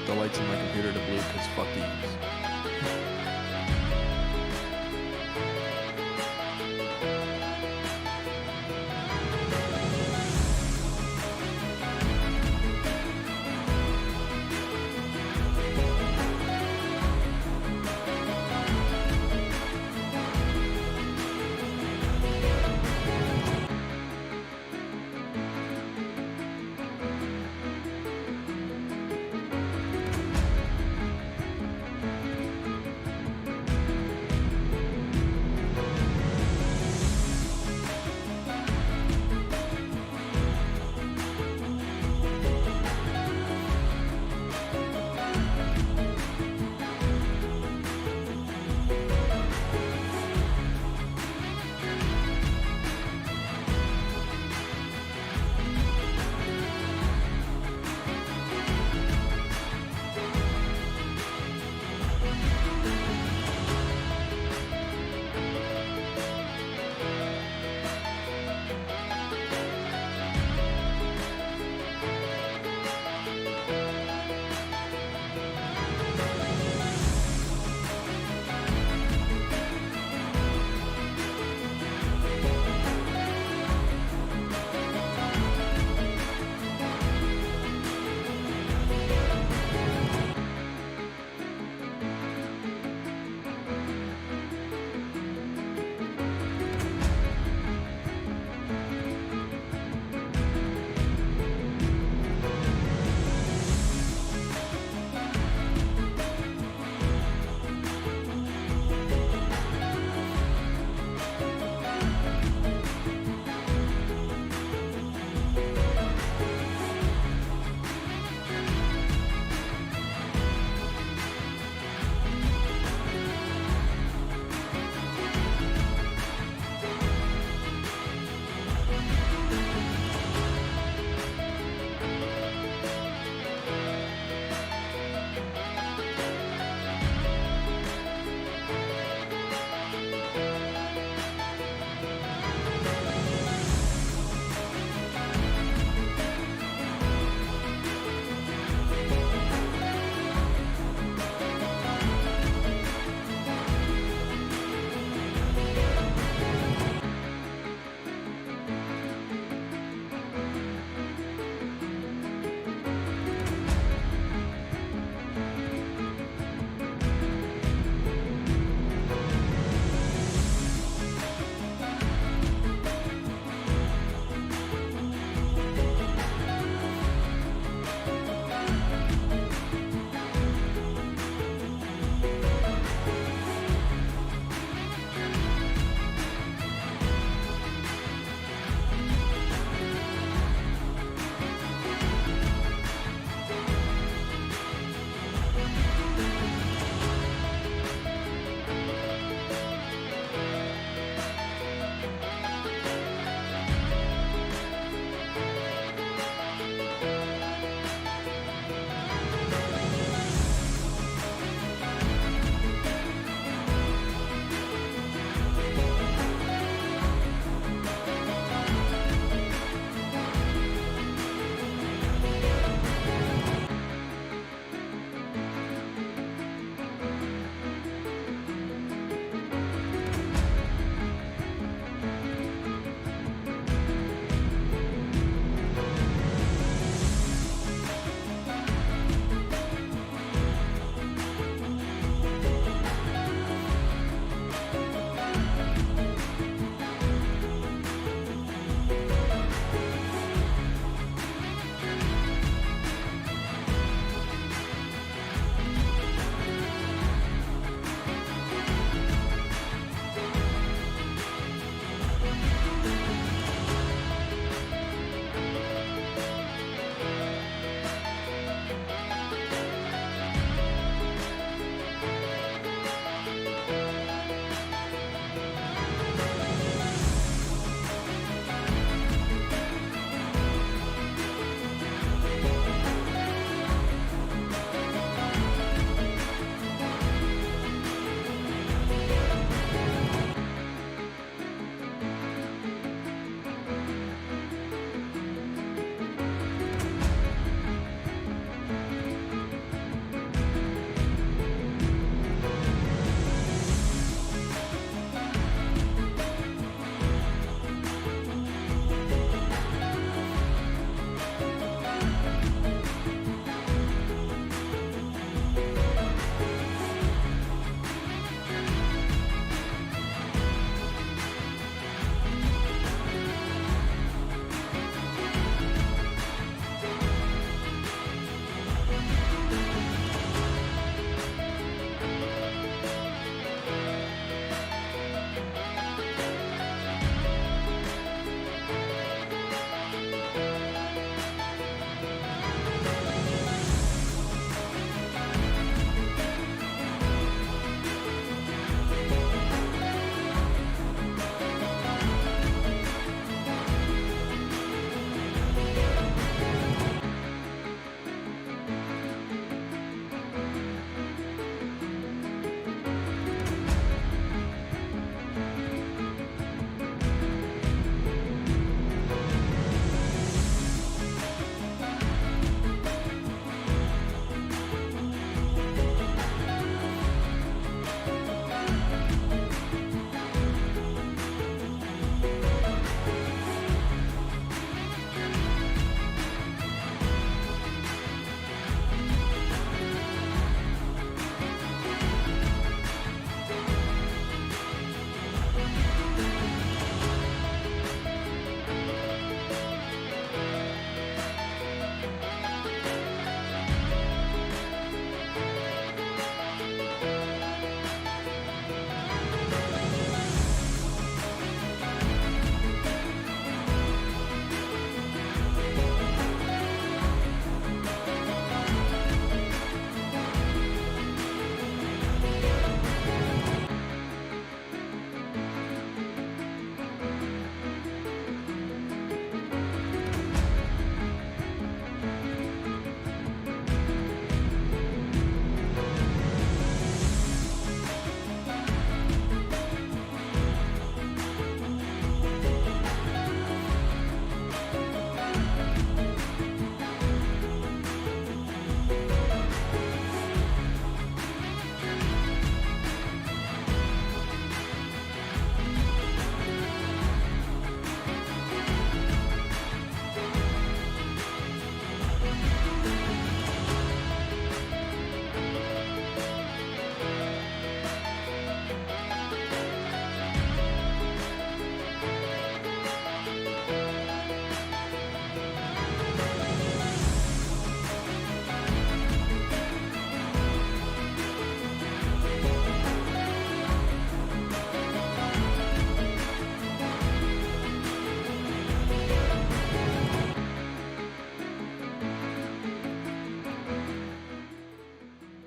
the lights in my computer to blue because fuck these.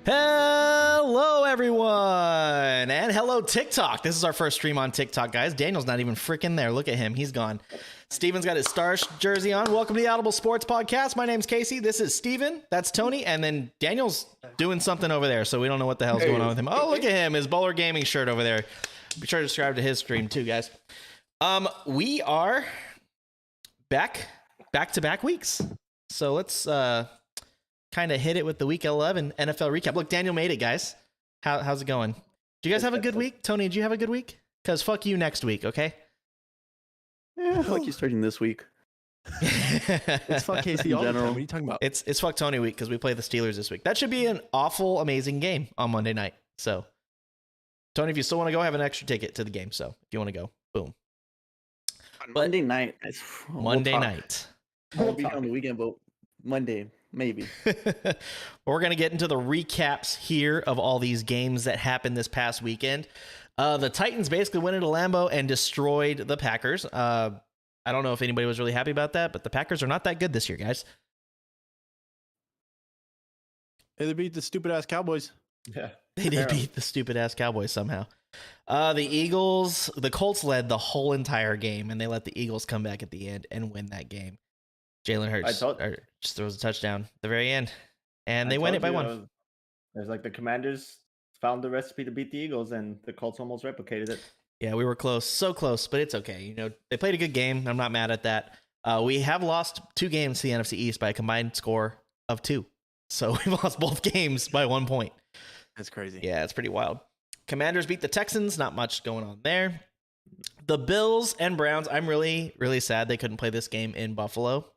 Hello, everyone, and hello, TikTok. This is our first stream on TikTok, guys. Daniel's not even freaking there. Look at him. He's gone. Steven's got his Stars jersey on. Welcome to the Audible Sports Podcast. My name's Casey. This is Steven. That's Tony. And then Daniel's doing something over there, so we don't know what the hell's going on with him. Oh, look at him. His Bowler Gaming shirt over there. Be sure to subscribe to his stream, too, guys. We are back-to-back weeks. So let's kind of hit it with the Week 11 NFL recap. Look, Daniel made it, guys. How's it going? Do you guys have a good week? Tony, did you have a good week? Because fuck you next week, okay? Yeah, I feel like you're starting this week. It's fuck Casey all the time. What are you talking about? It's fuck Tony week because we play the Steelers this week. That should be an awful, amazing game on Monday night. So, Tony, if you still want to go, I have an extra ticket to the game. So, if you want to go, boom. Monday night. Monday night. I'll be on the weekend, but Monday, maybe. We're going to get into the recaps here of all these games that happened this past weekend. The Titans basically went into Lambeau and destroyed the Packers. I don't know if anybody was really happy about that, but the Packers are not that good this year, guys. Hey, they beat the stupid-ass Cowboys. Yeah. They did beat the stupid-ass Cowboys somehow. The Colts led the whole entire game, and they let the Eagles come back at the end and win that game. Jalen Hurts just throws a touchdown at the very end, and they win it by one. There's like the Commanders found the recipe to beat the Eagles, and the Colts almost replicated it. Yeah, we were close, so close, but it's okay. You know, they played a good game. I'm not mad at that. We have lost 2 games to the NFC East by a combined score of 2. So we lost both games by 1 point. That's crazy. Yeah, it's pretty wild. Commanders beat the Texans. Not much going on there. The Bills and Browns, I'm really, really sad they couldn't play this game in Buffalo.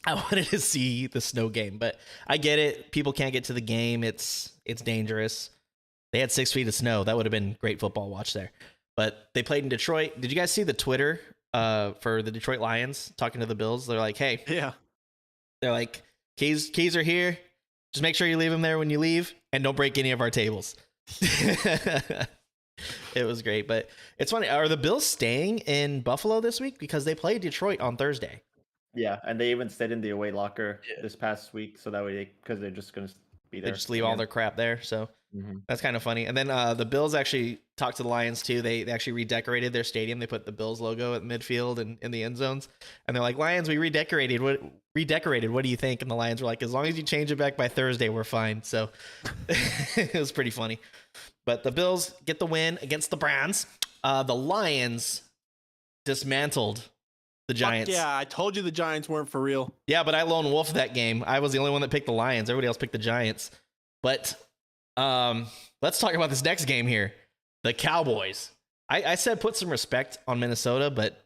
I wanted to see the snow game, but I get it. People can't get to the game. It's dangerous. They had 6 feet of snow. That would have been great football watch there. But they played in Detroit. Did you guys see the Twitter for the Detroit Lions talking to the Bills? They're like, hey. Yeah. They're like, keys are here. Just make sure you leave them there when you leave, and don't break any of our tables. It was great, but it's funny. Are the Bills staying in Buffalo this week? Because they play Detroit on Thursday. Yeah, and they even stayed in the away locker this past week, so that way because they're just going to be there. They just leave all their crap there, so that's kind of funny. And then the Bills actually talked to the Lions too. They actually redecorated their stadium. They put the Bills logo at midfield and in the end zones, and they're like, Lions, we redecorated. What do you think? And the Lions were like, as long as you change it back by Thursday, we're fine. So it was pretty funny. But the Bills get the win against the Browns. The Lions dismantled the Giants. Fuck yeah, I told you the Giants weren't for real. Yeah, but I lone wolfed that game. I was the only one that picked the Lions. Everybody else picked the Giants. But let's talk about this next game here. The Cowboys. I said put some respect on Minnesota, but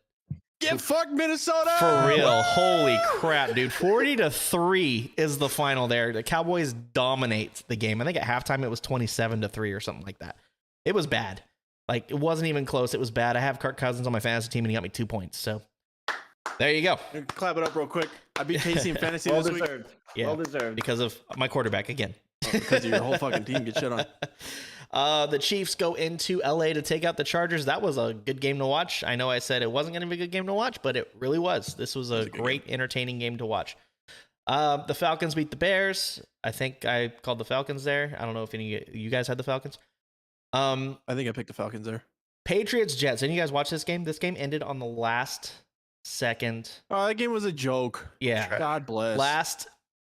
Get fucked, Minnesota! for real, holy crap, dude. 40-3 is the final there. The Cowboys dominate the game. I think at halftime it was 27-3 or something like that. It was bad. Like, it wasn't even close. It was bad. I have Kirk Cousins on my fantasy team, and he got me 2 points. So there you go. Clap it up real quick. I beat Casey in fantasy well this week. deserved. Yeah, Well deserved. because of my quarterback again. Because of your whole fucking team get shit on. The Chiefs go into LA to take out the Chargers. That was a good game to watch. I know I said it wasn't going to be a good game to watch, but it really was. This was a great, entertaining game to watch. The Falcons beat the Bears. I think I called the Falcons there. I don't know if any of you guys had the Falcons. I think I picked the Falcons there. Patriots Jets. Any of you guys watch this game? This game ended on the last second. Oh, that game was a joke. Yeah. God bless. Last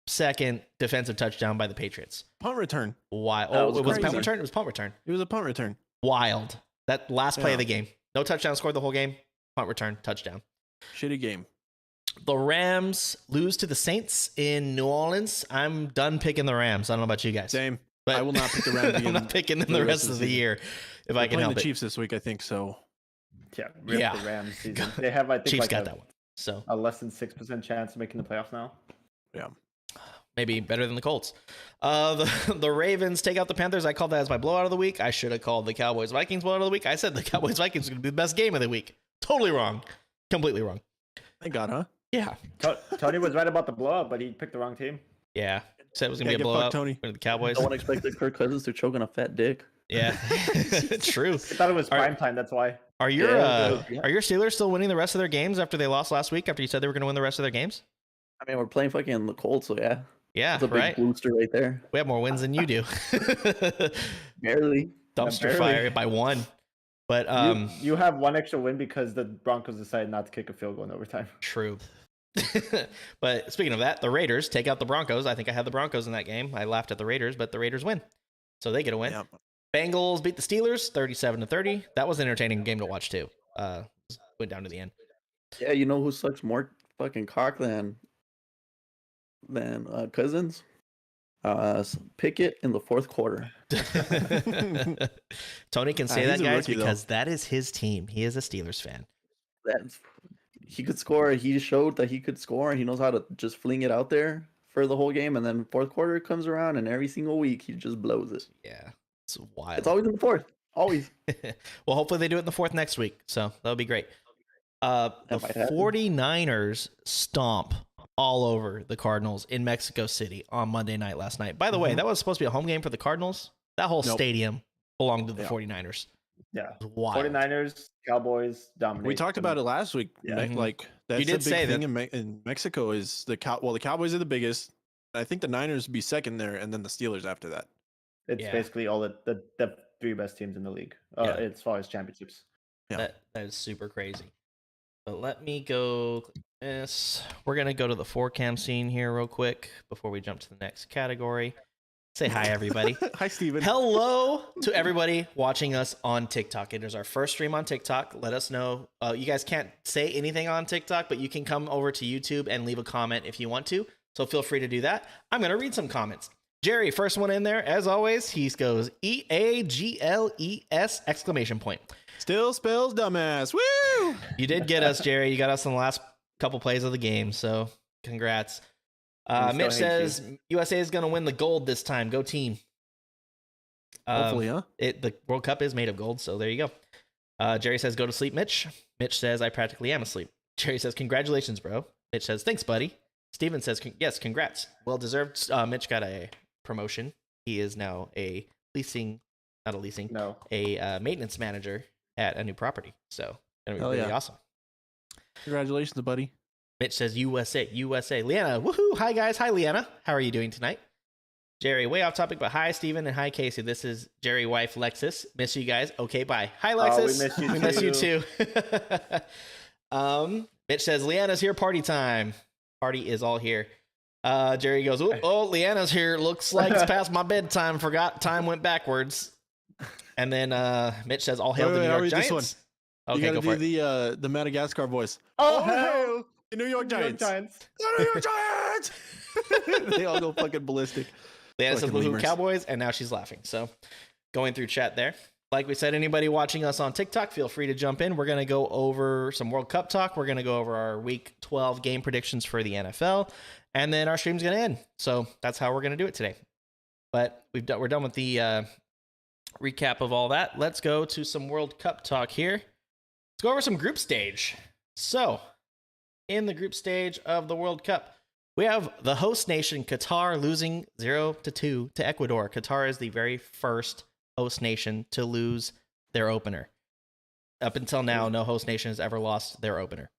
second defensive touchdown by the Patriots. Punt return. Wild. That Oh, was it was a punt crazy. return? It was punt return. It was a punt return. Wild. That last play Yeah. of the game. No touchdown scored the whole game. Punt return, touchdown. Shitty game. The Rams lose to the Saints in New Orleans. I'm done picking the Rams. I don't know about you guys. Same. But I will not pick the Rams again I'm not picking them the rest of the year if I We're can playing help the it. Chiefs this week, I think so. Yeah, rip Yeah. the Rams season. They have, I think, Chiefs like got that one. So a less than 6% chance of making the playoffs now. Yeah. maybe better than the Colts. The Ravens take out the Panthers. I called that as my blowout of the week. I should have called the Cowboys Vikings blowout of the week. I said the Cowboys Vikings was going to be the best game of the week. Totally wrong. Completely wrong. Thank God, huh? Yeah. Tony was right about the blowout, but he picked the wrong team. Yeah. Said it was going to Can't be a get fucked, blowout. Tony. With the Cowboys. No one expected Kirk Cousins to choke on a fat dick. Yeah. True. I thought it was All right. prime time. That's why. Are your Yeah. are your Steelers still winning the rest of their games after they lost last week? After you said they were going to win the rest of their games? I mean, we're playing fucking the Colts, so yeah. Yeah, That's a big right. booster right there. We have more wins than you do. Barely. Dumpster fire by 1. But you have 1 extra win because the Broncos decided not to kick a field goal in overtime. True. But speaking of that, the Raiders take out the Broncos. I think I had the Broncos in that game. I laughed at the Raiders, but the Raiders win. So they get a win. Yep. Bengals beat the Steelers 37-30. That was an entertaining game to watch too. Went down to the end. Yeah, you know who sucks more fucking cock than Cousins? Pickett in the fourth quarter. Tony can say He's that, a guys, rookie, because that is his team. He is a Steelers fan. That he could score. He showed that he could score, and he knows how to just fling it out there for the whole game. And then fourth quarter comes around, and every single week he just blows it. Yeah, it's wild. It's always in the fourth. Always. Well, hopefully they do it in the fourth next week. So that'll be great. The might happen. 49ers stomp all over the Cardinals in Mexico City on Monday night last night. By the way, that was supposed to be a home game for the Cardinals. That whole stadium belonged to the 49ers. Yeah. It was wild. 49ers, Cowboys dominate. We talked about it last week. Yeah. Like that's You did the big say thing that- in Mexico is the Cowboys are the biggest. I think the Niners would be second there, and then the Steelers after that. It's Yeah. basically all the 3 best teams in the league as far as championships. Yeah. That is super crazy. But let me go click this. We're going to go to the 4cam scene here real quick before we jump to the next category. Say hi, everybody. Hi, Steven. Hello to everybody watching us on TikTok. It is our first stream on TikTok. Let us know. You guys can't say anything on TikTok, but you can come over to YouTube and leave a comment if you want to. So feel free to do that. I'm going to read some comments. Jerry, first one in there, as always, he goes EAGLES exclamation point. Still spells dumbass. Woo! You did get us, Jerry. You got us in the last couple plays of the game, so congrats. We still Mitch hate says USA is going to win the gold this time. Go team. Hopefully, huh? The World Cup is made of gold, so there you go. Jerry says, go to sleep, Mitch. Mitch says, I practically am asleep. Jerry says, congratulations, bro. Mitch says, thanks, buddy. Steven says, yes, congrats. Well deserved. Mitch got a promotion. He is now a maintenance manager at a new property. So gonna be really awesome. Congratulations, buddy. Mitch says USA. Leanna, woohoo! Hi guys, hi Leanna. How are you doing tonight? Jerry, way off topic, but hi Steven and hi Casey. This is Jerry wife Lexus. Miss you guys. Okay, bye. Hi Lexus. We miss you too. Mitch says Leanna's here. Party time. Party is all here. Jerry goes, oh, Leanna's here. Looks like it's past my bedtime. Forgot time went backwards. And then Mitch says, all hail the New York Giants. This one. Okay, you go gotta for do it. the Madagascar voice. Oh, hail the New York New York Giants. Giants. The New York Giants. They all go fucking ballistic. Leanna says, Fucking woohoo, lemurs. Cowboys. And now she's laughing. So going through chat there. Like we said, anybody watching us on TikTok, feel free to jump in. We're going to go over some World Cup talk. We're going to go over our Week 12 game predictions for the NFL. And then our stream's going to end. So that's how we're going to do it today. But we're done with the recap of all that. Let's go to some World Cup talk here. Let's go over some group stage. So in the group stage of the World Cup, we have the host nation, Qatar, losing 0-2 to Ecuador. Qatar is the very first host nation to lose their opener. Up until now, no host nation has ever lost their opener.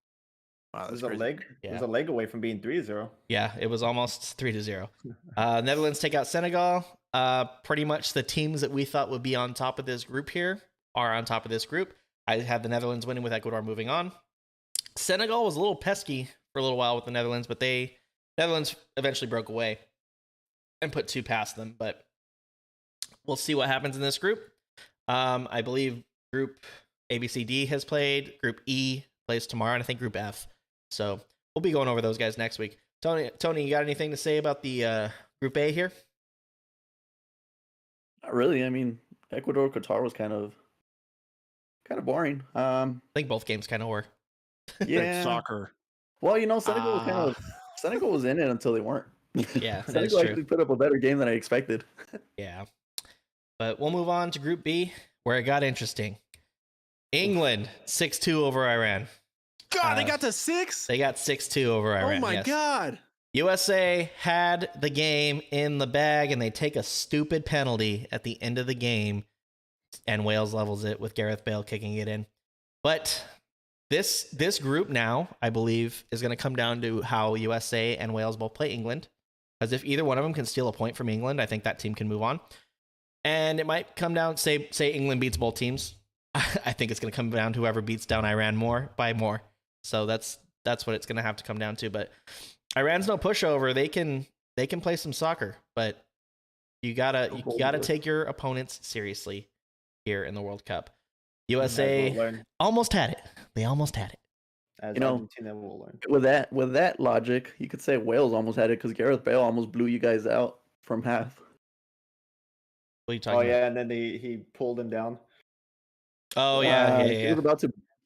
Wow, It that's was a crazy. leg. Yeah. It was a leg away from being 3-0. Yeah, it was almost 3-0. Netherlands take out Senegal. Pretty much the teams that we thought would be on top of this group here are on top of this group. I had the Netherlands winning with Ecuador moving on. Senegal was a little pesky for a little while with the Netherlands, but Netherlands eventually broke away and put 2 past them. But we'll see what happens in this group. I believe Group ABCD has played. Group E plays tomorrow, and I think Group F. So we'll be going over those guys next week. Tony, you got anything to say about the Group A here? Not really. I mean, Ecuador, Qatar was kind of boring. I think both games kind of were. Yeah. Soccer. Well, Senegal was Senegal was in it until they weren't. Yeah, that is Senegal true. actually put up a better game than I expected. Yeah. But we'll move on to Group B, where it got interesting. England, 6-2 over Iran. God, they got to 6. They got 6-2 over Iran. Oh my yes. God. USA had the game in the bag, and they take a stupid penalty at the end of the game, and Wales levels it with Gareth Bale kicking it in. But this group now, I believe, is going to come down to how USA and Wales both play England. Because if either one of them can steal a point from England, I think that team can move on. And it might come down, say England beats both teams. I think it's going to come down to whoever beats down Iran by more. So that's what it's going to have to come down to. But Iran's no pushover. They can play some soccer, but you gotta take your opponents seriously here in the World Cup. USA almost had it. They almost had it. As You know, Argentina will learn. With that logic, you could say Wales almost had it because Gareth Bale almost blew you guys out from half. What are you talking Oh about? yeah, and then he pulled him down. Oh yeah. He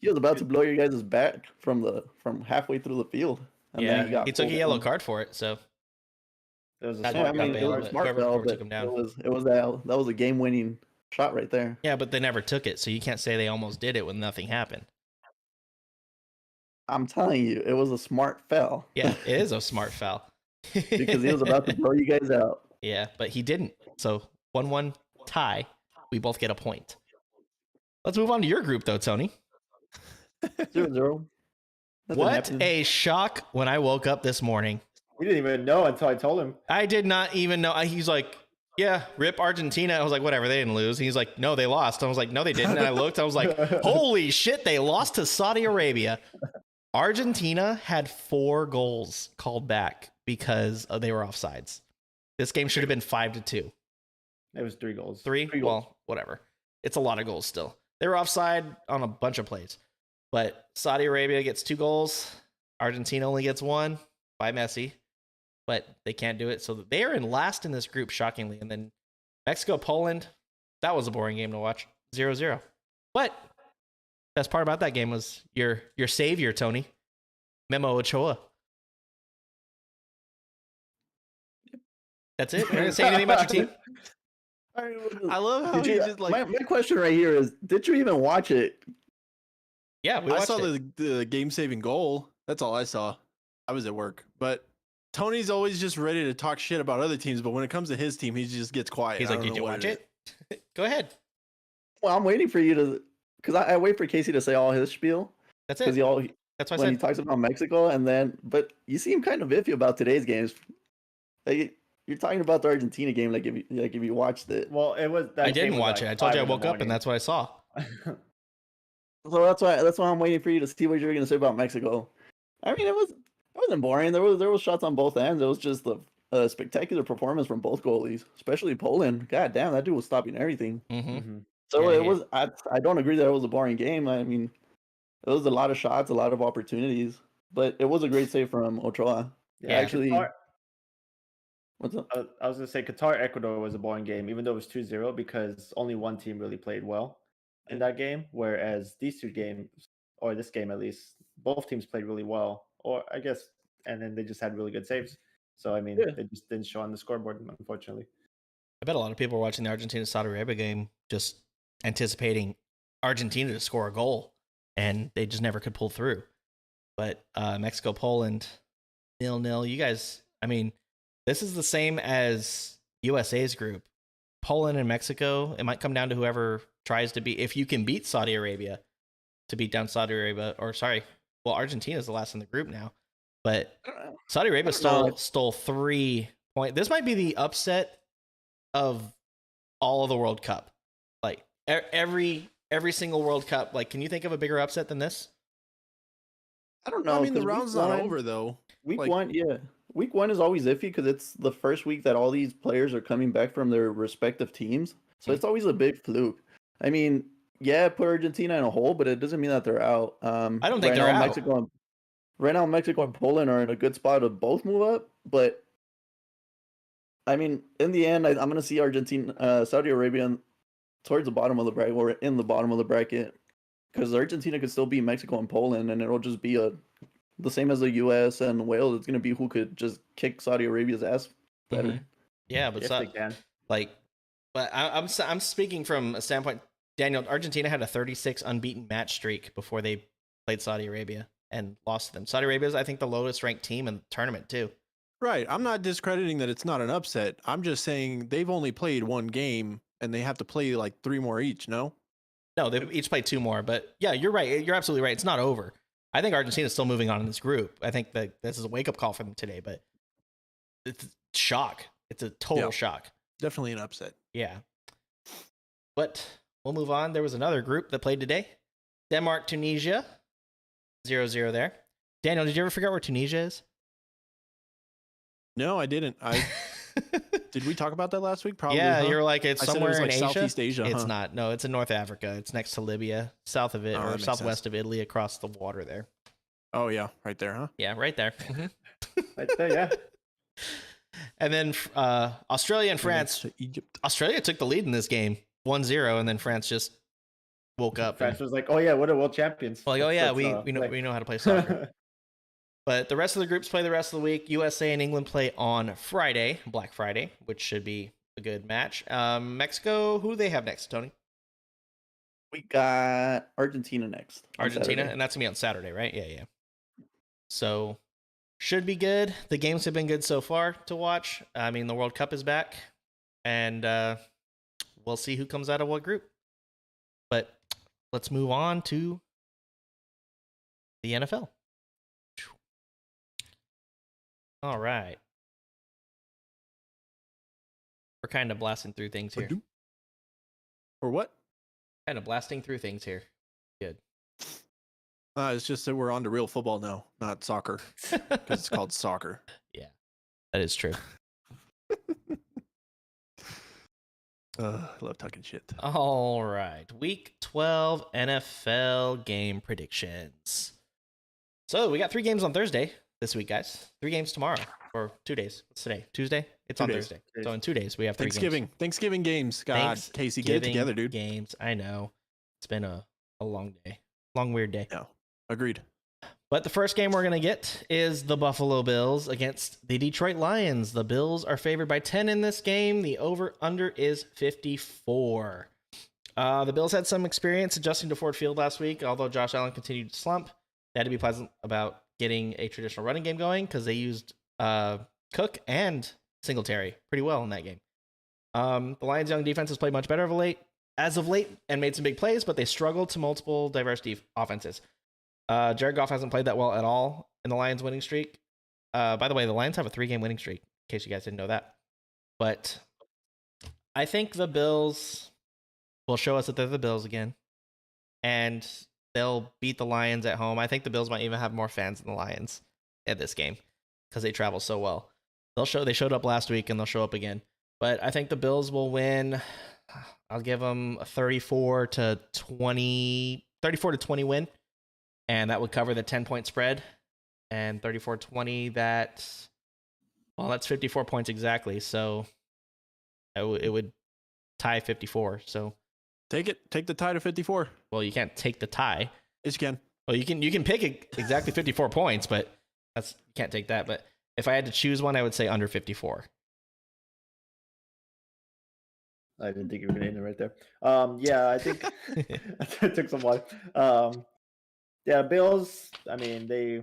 was about to blow your guys' back from halfway through the field. And Yeah, then got he took a pulled yellow down. card for it. So It was a Yeah, Yeah, I smart mean, Bale, it Bale, was but smart whoever Bell, took but him down. it was that was a game-winning shot right there. yeah, but they never took it. So you can't say they almost did it when nothing happened. I'm telling you, it was a smart foul. Yeah, it is a smart foul. Because he was about to blow you guys out. Yeah, but he didn't. So 1-1 tie. We both get a point. Let's move on to your group, though, Tony. 0-0. Nothing What happened. a shock when I woke up this morning. We didn't even know until I told him. I did not even know. He's like, yeah, rip Argentina. I was like, whatever, they didn't lose. And he's like, no, they lost. I was like, no, they didn't. And I looked, I was like, holy shit, they lost to Saudi Arabia. Argentina had 4 goals called back because they were offsides. This game should have been 5-2. It was 3 goals. 3? Three Well, goals. whatever. It's a lot of goals still. They were offside on a bunch of plays. But Saudi Arabia gets 2 goals. Argentina only gets 1 by Messi. But they can't do it. So they are in last in this group, shockingly. And then Mexico, Poland, that was a boring game to watch. 0-0. But best part about that game was your savior, Tony. Memo Ochoa. That's it? You're going to say anything about your team? I love how Did he you, just like. my question right here is, did you even watch it? Yeah, we I watched saw it. the game-saving goal. That's all I saw. I was at work, but Tony's always just ready to talk shit about other teams. But when it comes to his team, he just gets quiet. He's I like, don't did know you what watch it? Go ahead. Well, I'm waiting for you to, because I wait for Casey to say all his spiel. That's Because it. That's what I when he said. talks about Mexico, and then, but you seem kind of iffy about today's games. Like, you're talking about the Argentina game, like if you watched it. Well, it was. That I game didn't was watch like it. I told you I 5 in the woke up and morning. that's what I saw. So that's why I'm waiting for you to see what you're gonna say about Mexico. I mean, it wasn't boring. There was shots on both ends. It was just a spectacular performance from both goalies, especially Poland. God damn, that dude was stopping everything. Mm-hmm. Mhm. So Yeah, it was. I don't agree that it was a boring game. I mean, it was a lot of shots, a lot of opportunities, but it was a great save from Ochoa. Yeah, Actually- Qatar, What's up? I was gonna say Qatar Ecuador was a boring game, even though it was 2-0 because only one team really played well in that game. Whereas these 2 games, or this game at least, both teams played really well. Or I guess, and then they just had really good saves. So I mean, Yeah. they just didn't show on the scoreboard, unfortunately. I bet a lot of people were watching the Argentina Saudi Arabia game just anticipating Argentina to score a goal, and they just never could pull through. But Mexico, Poland, 0-0. You guys, I mean, this is the same as USA's group. Poland and Mexico, it might come down to whoever tries to beat. If you can beat Saudi Arabia, to beat down Saudi Arabia, or sorry, well, Argentina's the last in the group now. But Saudi Arabia I don't know. stole 3 points. This might be the upset of all of the World Cup. Like every single World Cup. Like, can you think of a bigger upset than this? I don't know. I mean, the 'cause week round's not one- over though. Week Like- 1, yeah. Week 1 is always iffy because it's the first week that all these players are coming back from their respective teams. So it's always a big fluke. I mean, yeah, put Argentina in a hole, but it doesn't mean that they're out. I don't think right they're now, out. Right now, Mexico and Poland are in a good spot to both move up. But I mean, in the end, I'm going to see Argentina, Saudi Arabia towards the bottom of the bracket, or in the bottom of the bracket, because Argentina could still beat Mexico and Poland, and it'll just be the same as the U.S. and Wales. It's going to be who could just kick Saudi Arabia's ass better. Mhm. Yeah, but If they can. like, but I'm speaking from a standpoint. Daniel, Argentina had a 36 unbeaten match streak before they played Saudi Arabia and lost to them. Saudi Arabia is, I think, the lowest ranked team in the tournament too. Right. I'm not discrediting that it's not an upset. I'm just saying they've only played 1 game and they have to play like 3 more each. No. No, they each played 2 more, but yeah, you're right. You're absolutely right. It's not over. I think Argentina's still moving on in this group. I think that this is a wake up call for them today, but shock. It's a total shock. Definitely an upset. Yeah. But we'll move on. There was another group that played today. Denmark, Tunisia. 0-0 there. Daniel, did you ever figure out where Tunisia is? No, I didn't. Did we talk about that last week? Probably. Yeah, huh? you're like, it's I said it somewhere was like in Asia. Southeast Asia. It's huh? not. No, it's in North Africa. It's next to Libya, south of it, Oh, that or makes southwest sense. of Italy, across the water there. Oh yeah, right there, huh? Yeah, right there. Right there, yeah. And then Australia and France. To Egypt. Australia took the lead in this game, 1-0, and then France just woke up. France was like, "Oh yeah, we're the world champions." Like, oh That's- yeah, that's, we like- know how to play soccer. But the rest of the groups play the rest of the week. USA and England play on Friday, Black Friday, which should be a good match. Mexico, who do they have next, Tony? We got Argentina next. on Argentina, Saturday. and that's gonna be on Saturday, right? Yeah. So should be good. The games have been good so far to watch. I mean, the World Cup is back, and we'll see who comes out of what group. But let's move on to the NFL. All right. We're kind of blasting through things here. Or what? Kind of blasting through things here. Good. It's just that we're on to real football now, not soccer, because it's called soccer. That is true. I love talking shit. All right. Week 12 NFL game predictions. So we got 3 games on Thursday this week, guys. 3 games tomorrow. Or 2 days. What's today? Tuesday? It's 2 on days. Thursday. So in 2 days, we have 3 games. Thanksgiving games. God, Casey, get it together, dude. Games. I know. It's been a long day. Long, weird day. Yeah, agreed. But the first game we're going to get is the Buffalo Bills against the Detroit Lions. The Bills are favored by 10 in this game. The over-under is 54. The Bills had some experience adjusting to Ford Field last week, although Josh Allen continued to slump. They had to be pleasant about getting a traditional running game going because they used Cook and Singletary pretty well in that game. The Lions' young defense has played much better as of late and made some big plays, but they struggled to multiple diverse offenses. Jared Goff hasn't played that well at all in the Lions' winning streak. By the way, the Lions have a 3-game winning streak, in case you guys didn't know that. But I think the Bills will show us that they're the Bills again, and they'll beat the Lions at home. I think the Bills might even have more fans than the Lions at this game because they travel so well. They showed up last week, and they'll show up again. But I think the Bills will win. I'll give them a 34 to 20 win. And that would cover the 10-point spread. And 34-20, that's 54 points exactly. So it would tie 54. So Take it. Take the tie to 54. well, you can't take the tie. Yes, you can. Well, you can pick exactly 54 points, but you can't take that. But if I had to choose one, I would say under 54. I didn't think you were gonna end it right there. Yeah, I think I took some water. Yeah, Bills. I mean, they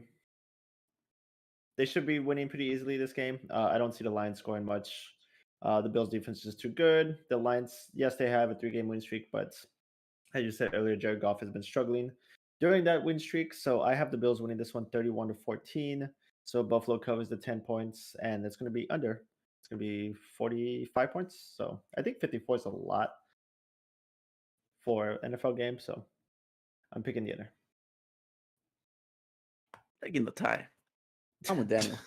should be winning pretty easily this game. I don't see the Lions scoring much. The Bills' defense is just too good. The Lions, yes, they have a 3-game win streak, but as you said earlier, Jared Goff has been struggling during that win streak. So I have the Bills winning this one 31-14. So Buffalo covers the 10 points, and it's going to be under. It's going to be 45 points. So I think 54 is a lot for NFL game. So I'm picking the under. Taking the tie. I'm with Daniel.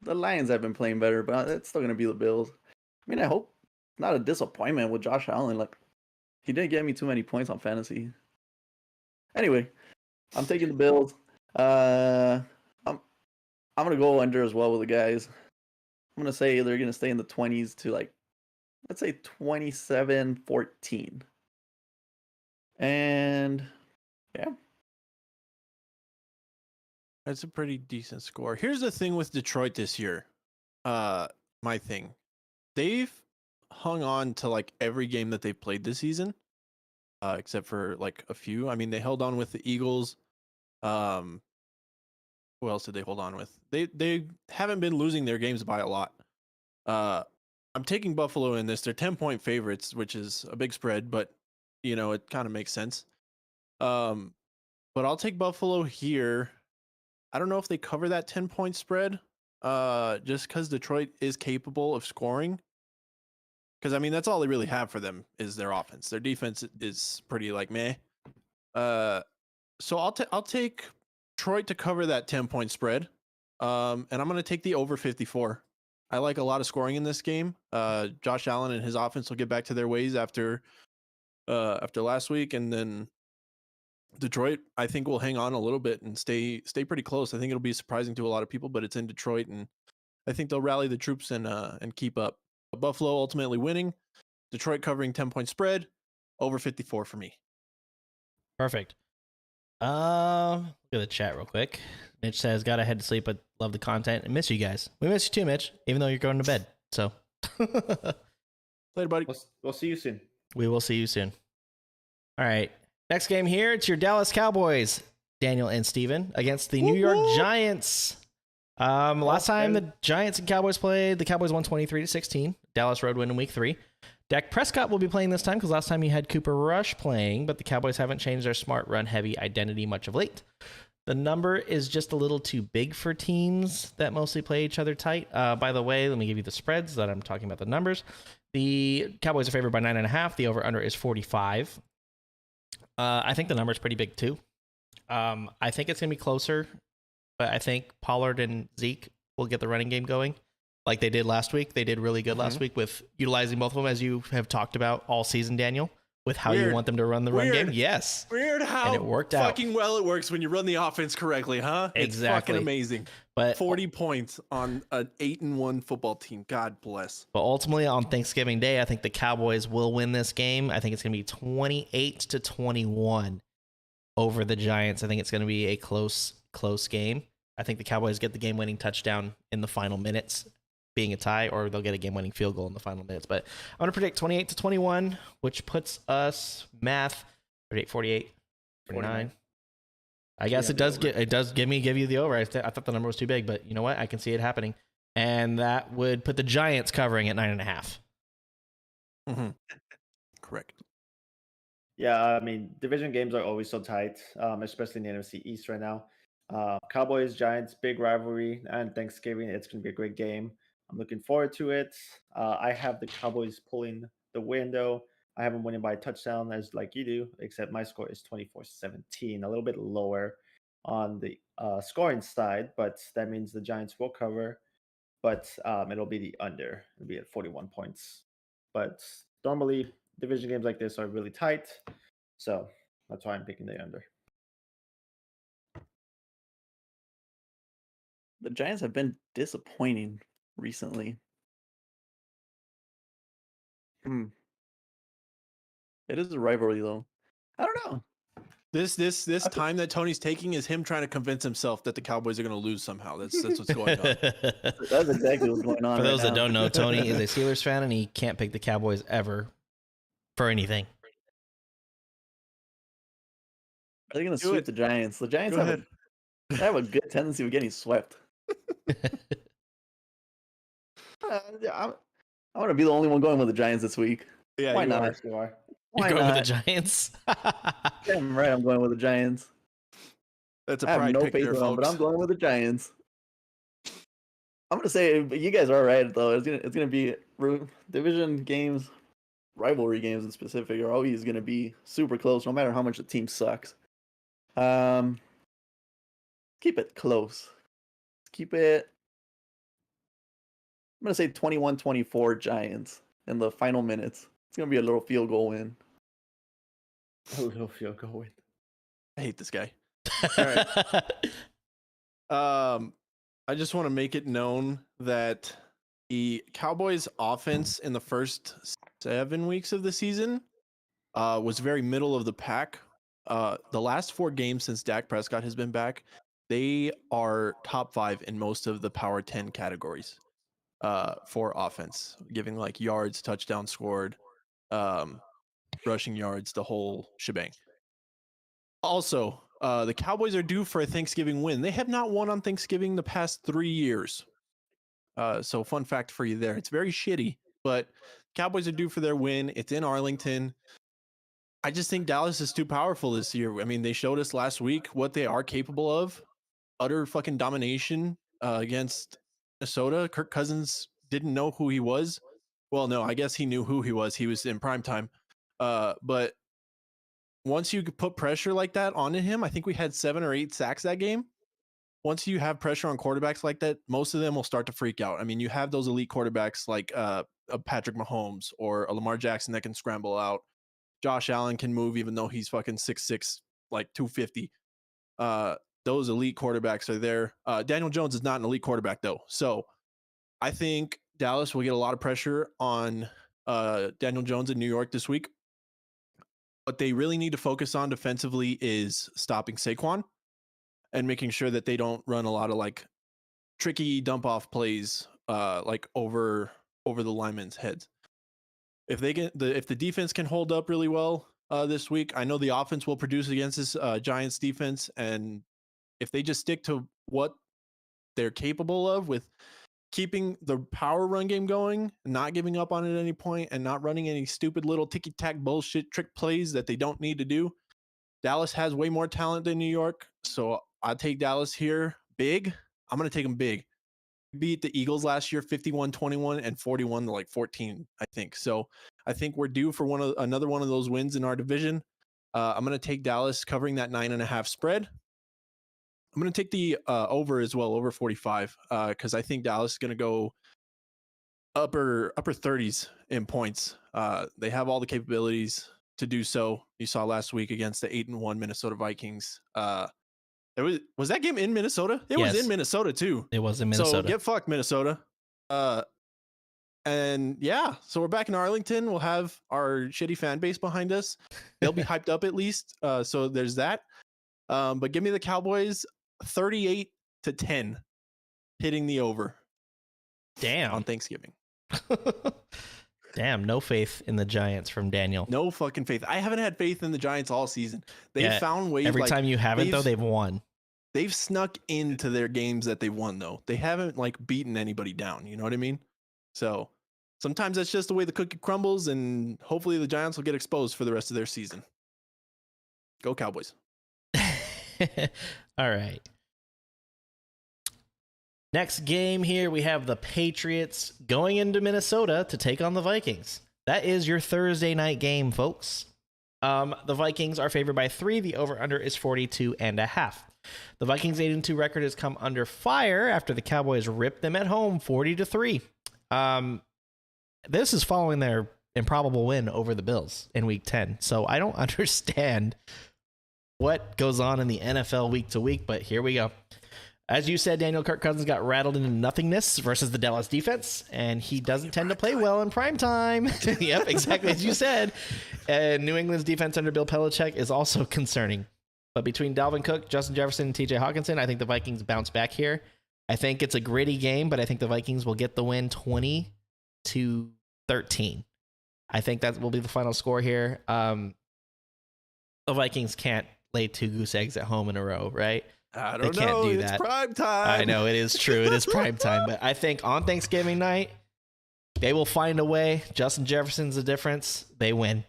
The Lions have been playing better, but it's still gonna be the Bills. I mean, I hope not a disappointment with Josh Allen. Like, he didn't get me too many points on fantasy. Anyway, I'm taking the Bills. I'm gonna go under as well with the guys. I'm gonna say they're gonna stay in the 20s to let's say 27-14. And yeah. That's a pretty decent score. Here's the thing with Detroit this year. My thing. They've hung on to every game that they've played this season. Except for a few. I mean, they held on with the Eagles. Who else did they hold on with? They haven't been losing their games by a lot. I'm taking Buffalo in this. They're 10-point favorites, which is a big spread, but it kind of makes sense. But I'll take Buffalo here. I don't know if they cover that 10-point spread. Just because Detroit is capable of scoring. Because I mean, that's all they really have for them is their offense. Their defense is pretty like meh. So I'll take Detroit to cover that 10-point spread. And I'm going to take the over 54. I like a lot of scoring in this game. Josh Allen and his offense will get back to their ways after last week, and then Detroit, I think, will hang on a little bit and stay pretty close. I think it'll be surprising to a lot of people, but it's in Detroit, and I think they'll rally the troops and keep up. Buffalo ultimately winning. Detroit covering 10-point spread. Over 54 for me. Perfect. Look at the chat real quick. Mitch says, "Gotta head to sleep, but love the content and miss you guys." We miss you too, Mitch, even though you're going to bed. So Later, buddy. We'll see you soon. we will see you soon. All right. Next game here, it's your Dallas Cowboys, Daniel and Steven, against the New York Giants. Last time the Giants and Cowboys played, the Cowboys won 23-16. Dallas road win in week 3. Dak Prescott will be playing this time because last time you had Cooper Rush playing, but the Cowboys haven't changed their smart run heavy identity much of late. The number is just a little too big for teams that mostly play each other tight. By the way, let me give you the spreads that I'm talking about the numbers. The Cowboys are favored by 9.5. The over-under is 45. I think the number is pretty big too. I think it's going to be closer, but I think Pollard and Zeke will get the running game going like they did last week. They did really good last week with utilizing both of them, as you have talked about all season, Daniel, with how you want them to run the run game. Yes. Weird how and it worked out. Fucking well it works when you run the offense correctly, huh? Exactly. It's fucking amazing. But 40 points on an 8-1 football team. God bless. But ultimately on Thanksgiving Day, I think the Cowboys will win this game. I think it's going to be 28-21 over the Giants. I think it's going to be a close game. I think the Cowboys get the game-winning touchdown in the final minutes, being a tie, or they'll get a game-winning field goal in the final minutes. But I'm going to predict 28-21, which puts us, 48, 49. I guess it does give you the over. I thought the number was too big, but you know what? I can see it happening. And that would put the Giants covering at 9.5. Mm-hmm. Correct. Yeah, I mean, division games are always so tight, especially in the NFC East right now. Cowboys, Giants, big rivalry, and Thanksgiving. It's going to be a great game. I'm looking forward to it. I have the Cowboys pulling the window. I have them winning by a touchdown, as like you do, except my score is 24-17, a little bit lower on the scoring side, but that means the Giants will cover, but it'll be the under. It'll be at 41 points. But normally, division games like this are really tight, so that's why I'm picking the under. The Giants have been disappointing recently. It is a rivalry, though. I don't know. This time that Tony's taking is him trying to convince himself that the Cowboys are going to lose somehow. That's what's going on. That's exactly what's going on. For those right that now. don't know, Tony is a Steelers fan, and he can't pick the Cowboys ever for anything. Are they going to sweep the Giants? The Giants have a good tendency of getting swept. I want to be the only one going with the Giants this week. Yeah, Why you not? You are. Why You're going not? with the Giants? Damn right, I'm going with the Giants. That's a I have pride no pick faith there, in them, but folks. I'm going with the Giants. I'm gonna say you guys are right though. It's gonna be division games, rivalry games in specific are always gonna be super close, no matter how much the team sucks. Keep it close. Keep it. I'm gonna say 21-24 Giants in the final minutes. It's gonna be a little field goal win. A little field goal win. I hate this guy. I just want to make it known that the Cowboys offense in the first 7 weeks of the season was very middle of the pack. The last 4 games since Dak Prescott has been back, they are top 5 in most of the Power 10 categories for offense, giving like yards, touchdown scored, rushing yards, the whole shebang. Also, the Cowboys are due for a Thanksgiving win. They have not won on Thanksgiving the past 3 years. So fun fact for you there. It's very shitty, but Cowboys are due for their win. It's in Arlington. I just think Dallas is too powerful this year. I mean, they showed us last week what they are capable of. utter fucking domination against Minnesota. Kirk Cousins didn't know who he was. Well, no, I guess he knew who he was. He was in prime time. But once you put pressure like that onto him, I think we had 7 or 8 sacks that game. Once you have pressure on quarterbacks like that, most of them will start to freak out. I mean, you have those elite quarterbacks like a Patrick Mahomes or a Lamar Jackson that can scramble out. Josh Allen can move even though he's fucking 6'6", like 250. Those elite quarterbacks are there. Daniel Jones is not an elite quarterback though. So I think Dallas will get a lot of pressure on Daniel Jones in New York this week. What they really need to focus on defensively is stopping Saquon and making sure that they don't run a lot of like tricky dump off plays like over the linemen's heads. If the defense can hold up really well this week, I know the offense will produce against this Giants defense, and if they just stick to what they're capable of with keeping the power run game going, not giving up on it at any point, and not running any stupid little ticky-tack bullshit trick plays that they don't need to do, Dallas has way more talent than New York, so I'll take Dallas here big. I'm going to take them big. Beat the Eagles last year 51-21 and 41-14, I think. So I think we're due for another one of those wins in our division. I'm going to take Dallas covering that 9.5 spread. I'm going to take the over as well, over 45, because I think Dallas is going to go upper 30s in points. They have all the capabilities to do so. You saw last week against the 8-1 Minnesota Vikings. Was that game in Minnesota? It was in Minnesota too. It was in Minnesota. So get fucked, Minnesota. And yeah, so we're back in Arlington. We'll have our shitty fan base behind us. They'll be hyped up at least. So there's that. But give me the Cowboys 38-10 hitting the over. Damn. On Thanksgiving. Damn, no faith in the Giants from Daniel. No fucking faith. I haven't had faith in the Giants all season. They've found ways. Every time you haven't, though, they've won. They've snuck into their games that they won, though. They haven't like beaten anybody down. You know what I mean? So sometimes that's just the way the cookie crumbles, and hopefully the Giants will get exposed for the rest of their season. Go Cowboys. All right. Next game here, we have the Patriots going into Minnesota to take on the Vikings. That is your Thursday night game, folks. The Vikings are favored by 3. The over-under is 42.5. The Vikings' 8-2 record has come under fire after the Cowboys ripped them at home 40-3. This is following their improbable win over the Bills in Week 10. So I don't understand what goes on in the NFL week to week, but here we go. As you said, Daniel, Kirk Cousins got rattled into nothingness versus the Dallas defense, and he doesn't tend to play well in primetime. Yep, exactly as you said. And New England's defense under Bill Belichick is also concerning. But between Dalvin Cook, Justin Jefferson, and TJ Hawkinson, I think the Vikings bounce back here. I think it's a gritty game, but I think the Vikings will get the win 20-13. I think that will be the final score here. The Vikings can't lay 2 goose eggs at home in a row, right? I don't know. Do it's that. Prime time. I know it is true. It is prime time, but I think on Thanksgiving night, they will find a way. Justin Jefferson's the difference. They win.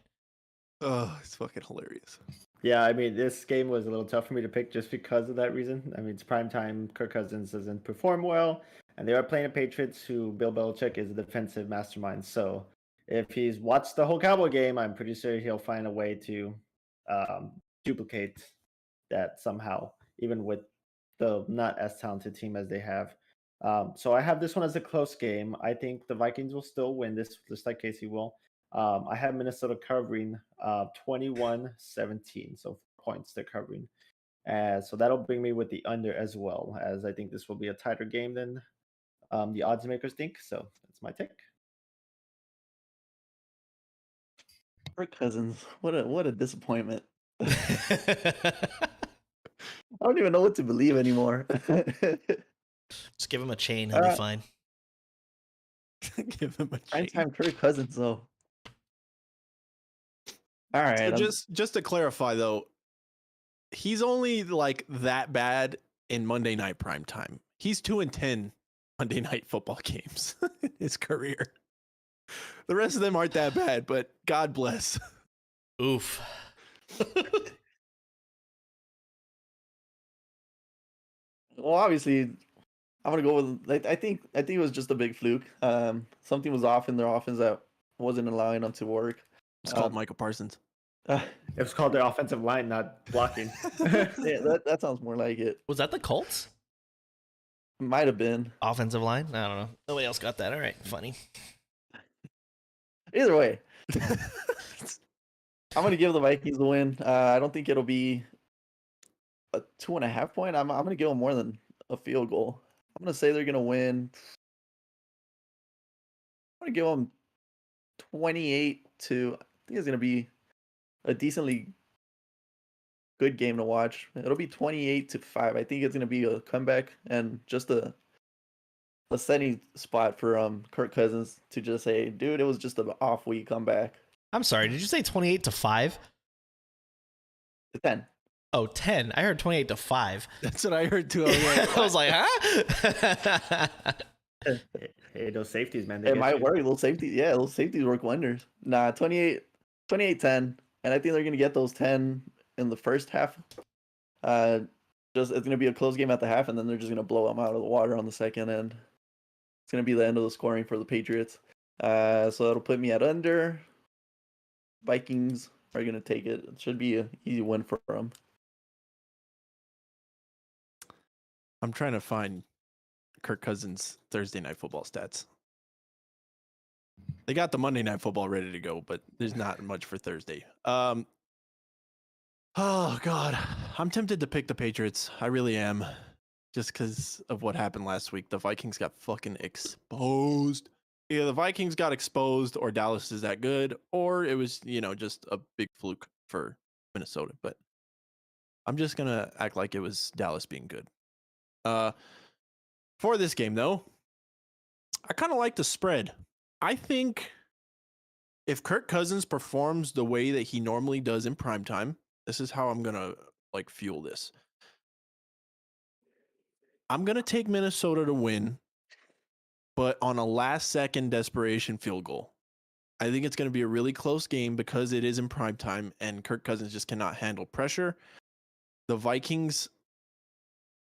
Oh, it's fucking hilarious. Yeah, I mean, this game was a little tough for me to pick just because of that reason. I mean, it's prime time. Kirk Cousins doesn't perform well, and they are playing the Patriots, who Bill Belichick is a defensive mastermind. So if he's watched the whole Cowboy game, I'm pretty sure he'll find a way to duplicate that somehow, even with the not as talented team as they have. So I have this one as a close game. I think the Vikings will still win this, just like Casey will. I have Minnesota covering 21-17, so 4 points they're covering. So that'll bring me with the under as well, as I think this will be a tighter game than the odds makers think. So that's my take. Kirk Cousins, what a disappointment. I don't even know what to believe anymore. Just give him a chain. He'll be fine. Give him a chain. Time Kirk Cousins, though. All right. So just to clarify, though, he's only like that bad in Monday night prime time. He's 2-10 Monday night football games in his career. The rest of them aren't that bad, but God bless. Oof. Well, obviously, I'm gonna go with. I think it was just a big fluke. Something was off in their offense that wasn't allowing them to work. It's called Um, Michael Parsons. yeah, It was called their offensive line, not blocking. that sounds more like it. Was that the Colts Might have been. offensive line? I don't know. Nobody else got that. All right, funny. Either way, I'm gonna give the Vikings the win. I don't think it'll be a 2.5 point. I'm gonna give them more than a field goal. I'm gonna say they're gonna win. I'm gonna give them 28 to. I think it's gonna be a decently good game to watch. It'll be 28-5. I think it's gonna be a comeback and just a setting spot for Kirk Cousins to just say, dude, it was just an off week, come back. I'm sorry. Did you say 28-5? 10. Oh, 10. I heard 28-5. That's what I heard too. I was like, huh? Hey, those safeties, man. They It get might you. work. Little safety. Yeah, little safeties work wonders. Nah, 28-10. And I think they're gonna get those 10 in the first half. It's gonna be a close game at the half, and then they're just gonna blow them out of the water on the second end. It's gonna be the end of the scoring for the Patriots. So that'll put me at under. Vikings are gonna take it. It should be an easy win for them. I'm trying to find Kirk Cousins Thursday night football stats. They got the Monday night football ready to go, but there's not much for Thursday. Oh God, I'm tempted to pick the Patriots. I really am, just because of what happened last week. The Vikings got fucking exposed. Either the Vikings got exposed, or Dallas is that good, or it was just a big fluke for Minnesota. But I'm just gonna act like it was Dallas being good. For this game though, I kind of like the spread. I think if Kirk Cousins performs the way that he normally does in primetime, this is how I'm gonna fuel this. I'm gonna take Minnesota to win, but on a last-second desperation field goal. I think it's gonna be a really close game because it is in primetime and Kirk Cousins just cannot handle pressure. The Vikings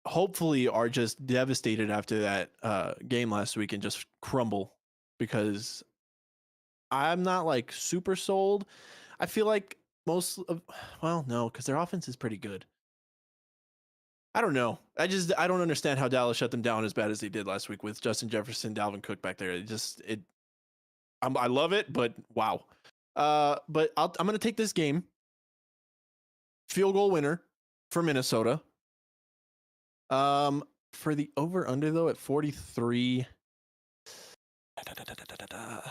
hopefully are just devastated after that game last week and just crumble, because I'm not super sold. I feel like no, because their offense is pretty good. I don't know. I don't understand how Dallas shut them down as bad as they did last week with Justin Jefferson, Dalvin Cook back there. I love it, but wow. But I'm gonna take this game. Field goal winner for Minnesota. For the over-under though at 43, I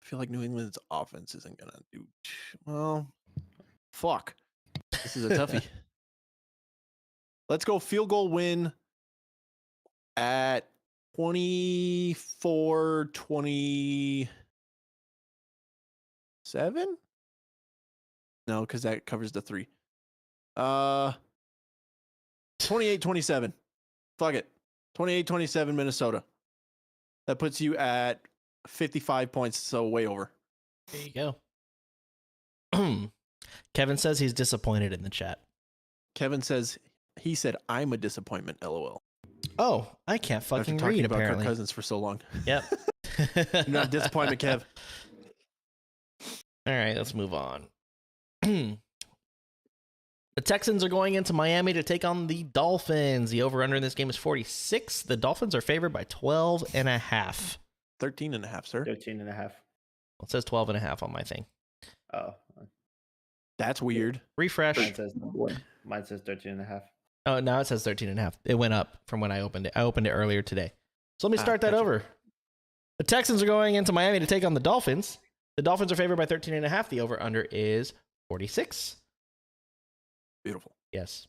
feel like New England's offense isn't gonna do well. Fuck, this is a toughie. Let's go field goal win at 24-27. No, because that covers the 3. 28-27. Fuck it. 28-27 Minnesota. That puts you at 55 points, so way over. There you go. Kevin says he's disappointed in the chat. Kevin says he said I'm a disappointment. LOL. Oh, I can't fucking After talking read about apparently. Kirk Cousins for so long. Yep. You're not disappointment, Kev. All right, let's move on. The Texans are going into Miami to take on the Dolphins. The over-under in this game is 46. The Dolphins are favored by 12.5. 13.5, sir. 13.5. Well, it says 12.5 on my thing. Oh, That's weird. Refresh. mine says 13.5. Oh, now it says 13.5. It went up from when I opened it. I opened it earlier today. So let me start that gotcha. over. The Texans are going into Miami to take on the Dolphins. The Dolphins are favored by 13.5. The over-under is 46. Beautiful. Yes.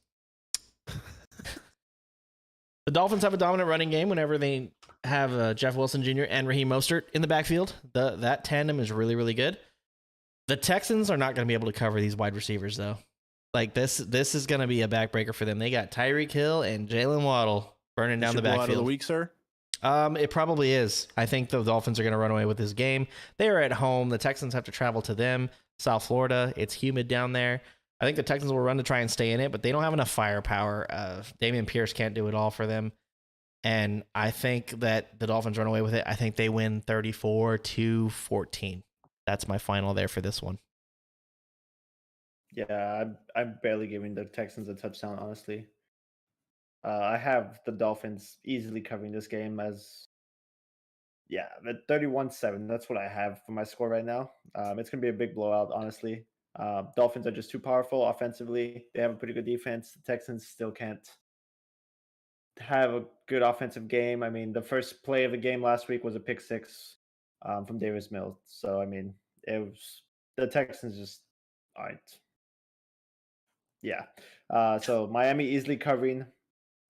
The Dolphins have a dominant running game whenever they have Jeff Wilson Jr. and Raheem Mostert in the backfield. That tandem is really, really good. The Texans are not going to be able to cover these wide receivers, though. This is going to be a backbreaker for them. They got Tyreek Hill and Jalen Waddle burning down the Super Bowl out of the backfield. week, sir. It probably is. I think the Dolphins are going to run away with this game. They are at home. The Texans have to travel to them. South Florida. It's humid down there. I think the Texans will run to try and stay in it, but they don't have enough firepower. Damian Pierce can't do it all for them. And I think that the Dolphins run away with it. I think they win 34-14. That's my final there for this one. Yeah, I'm barely giving the Texans a touchdown, honestly. I have the Dolphins easily covering this game as, yeah, the 31-7. That's what I have for my score right now. It's going to be a big blowout, honestly. Dolphins are just too powerful offensively. They have a pretty good defense. The Texans still can't have a good offensive game. I mean, the first play of the game last week was a pick six from Davis Mills. So, I mean, it was the Texans just aren't. Yeah. So Miami easily covering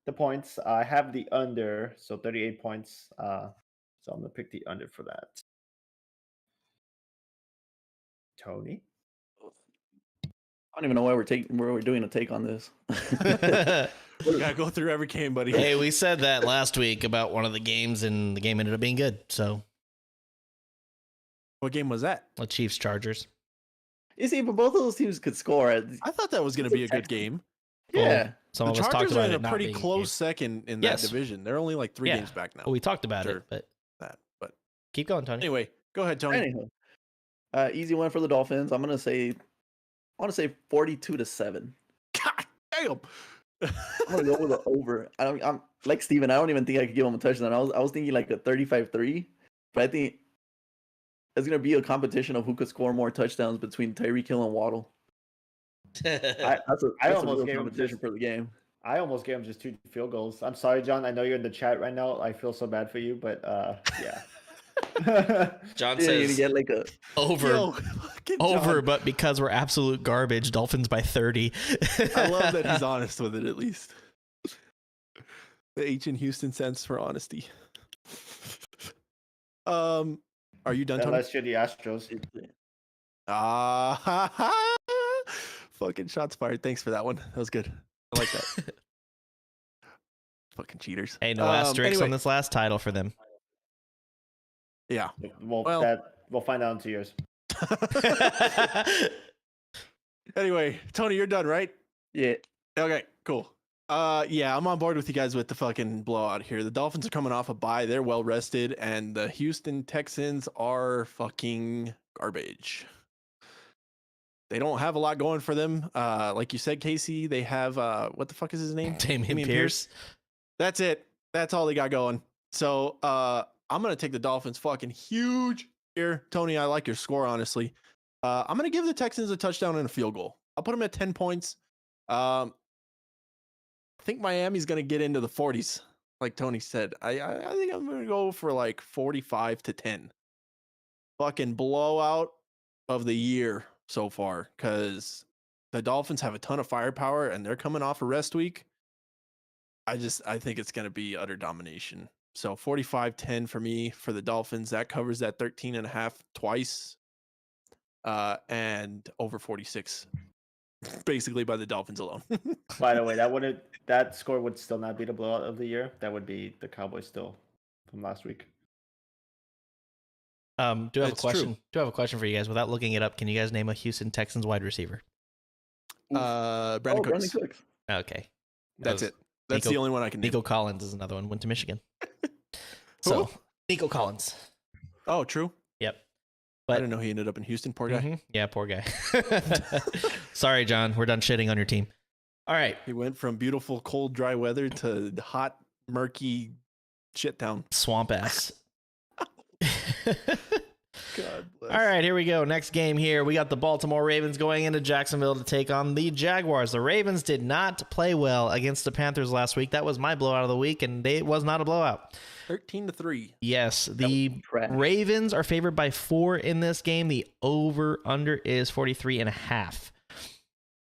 the points. I have the under, so 38 points. So I'm going to pick the under for that. Tony? I don't even know why we're doing a take on this. We gotta go through every game, buddy. Hey, we said that last week about one of the games, and the game ended up being good. So, What game was that? the Chiefs Chargers. You see, but both of those teams could score. I thought that was gonna be a good game. Yeah. Some The of us talked Chargers are about in it a not pretty being a close game. second in Yes. that division. They're only like 3 Yeah. games back now. Well, we talked about Sure. it, but But keep going, Tony. anyway, go ahead, Tony. Anyhow, easy win for the Dolphins. I want to say 42-7. God damn. I'm gonna go with the over. I'm like Steven. I don't even think I could give him a touchdown. I was thinking like a 35-3, but I think it's gonna be a competition of who could score more touchdowns between Tyreek Hill and Waddle. That's a almost real gave him competition just- for the game. I almost gave him just 2 field goals. I'm sorry, John. I know you're in the chat right now. I feel so bad for you, but yeah. John Yeah, you're gonna says get like a over, Yo, fucking over, John. but because we're absolute garbage, Dolphins by 30. I love that he's honest with it at least. The H in Houston stands for honesty. Are you done, Tony? Unless you're the Astros. Fucking shots fired. Thanks for that one. That was good. I like that. Fucking cheaters. Hey, no asterisks anyway. on this last title for them. Yeah. Well, we'll find out in 2 years. Anyway, Tony, you're done, right? yeah. Okay, cool. Yeah, I'm on board with you guys with the fucking blowout here. The Dolphins are coming off a bye. They're well rested, and the Houston Texans are fucking garbage. They don't have a lot going for them. Like you said, Casey, they have what the fuck is his name? Damian Pierce. That's it. That's all they got going. So I'm gonna take the Dolphins fucking huge here. Tony, I like your score, honestly. I'm gonna give the Texans a touchdown and a field goal. I'll put them at 10 points. I think Miami's gonna get into the 40s, like Tony said. I think I'm gonna go for like 45-10. Fucking blowout of the year so far, because the Dolphins have a ton of firepower and they're coming off a rest week. I think it's gonna be utter domination. So 45-10 for me for the Dolphins. That covers that 13.5 twice. And over 46 basically by the Dolphins alone. By the way, that score would still not be the blowout of the year. That would be the Cowboys still from last week. Do have a It's question. true. Do have a question for you guys. Without looking it up, can you guys name a Houston Texans wide receiver? Brandon Cooks. Cooks. Okay. That's was it. That's Nico- the only one I can name. Nico Collins is another one. Went to Michigan. So Nico Collins. Oh, true. Yep. I But didn't know he ended up in Houston. Poor guy. Mhm. Yeah, poor guy. Sorry, John. We're done shitting on your team. All right. He went from beautiful, cold, dry weather to hot, murky shit town. Swamp ass. God bless. All right, here we go. Next game here. We got the Baltimore Ravens going into Jacksonville to take on the Jaguars. The Ravens did not play well against the Panthers last week. That was my blowout of the week, and it was not a blowout. 13-3. Yes, the Trash. Ravens are favored by 4 in this game. The over-under is 43.5.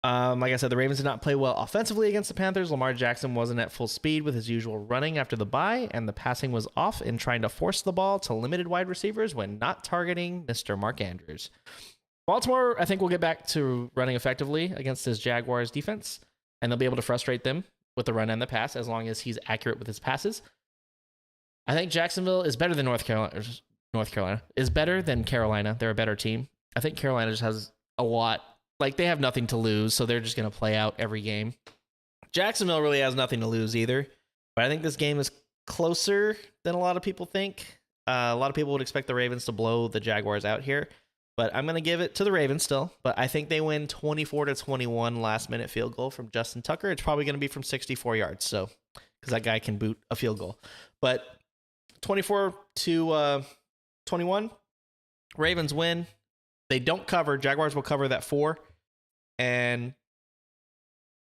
Like I said, the Ravens did not play well offensively against the Panthers. Lamar Jackson wasn't at full speed with his usual running after the bye, and the passing was off in trying to force the ball to limited wide receivers when not targeting Mr. Mark Andrews. Baltimore, I think, will get back to running effectively against his Jaguars defense, and they'll be able to frustrate them with the run and the pass as long as he's accurate with his passes. I think Jacksonville is better than North Carolina is better than Carolina. They're a better team. I think Carolina just has a lot Like, they have nothing to lose, so they're just going to play out every game. Jacksonville really has nothing to lose either, but I think this game is closer than a lot of people think. A lot of people would expect the Ravens to blow the Jaguars out here, but I'm going to give it to the Ravens still. But I think they win 24-21 last-minute field goal from Justin Tucker. It's probably going to be from 64 yards, so because that guy can boot a field goal. But 24-21, Ravens win. They don't cover. Jaguars will cover that 4 and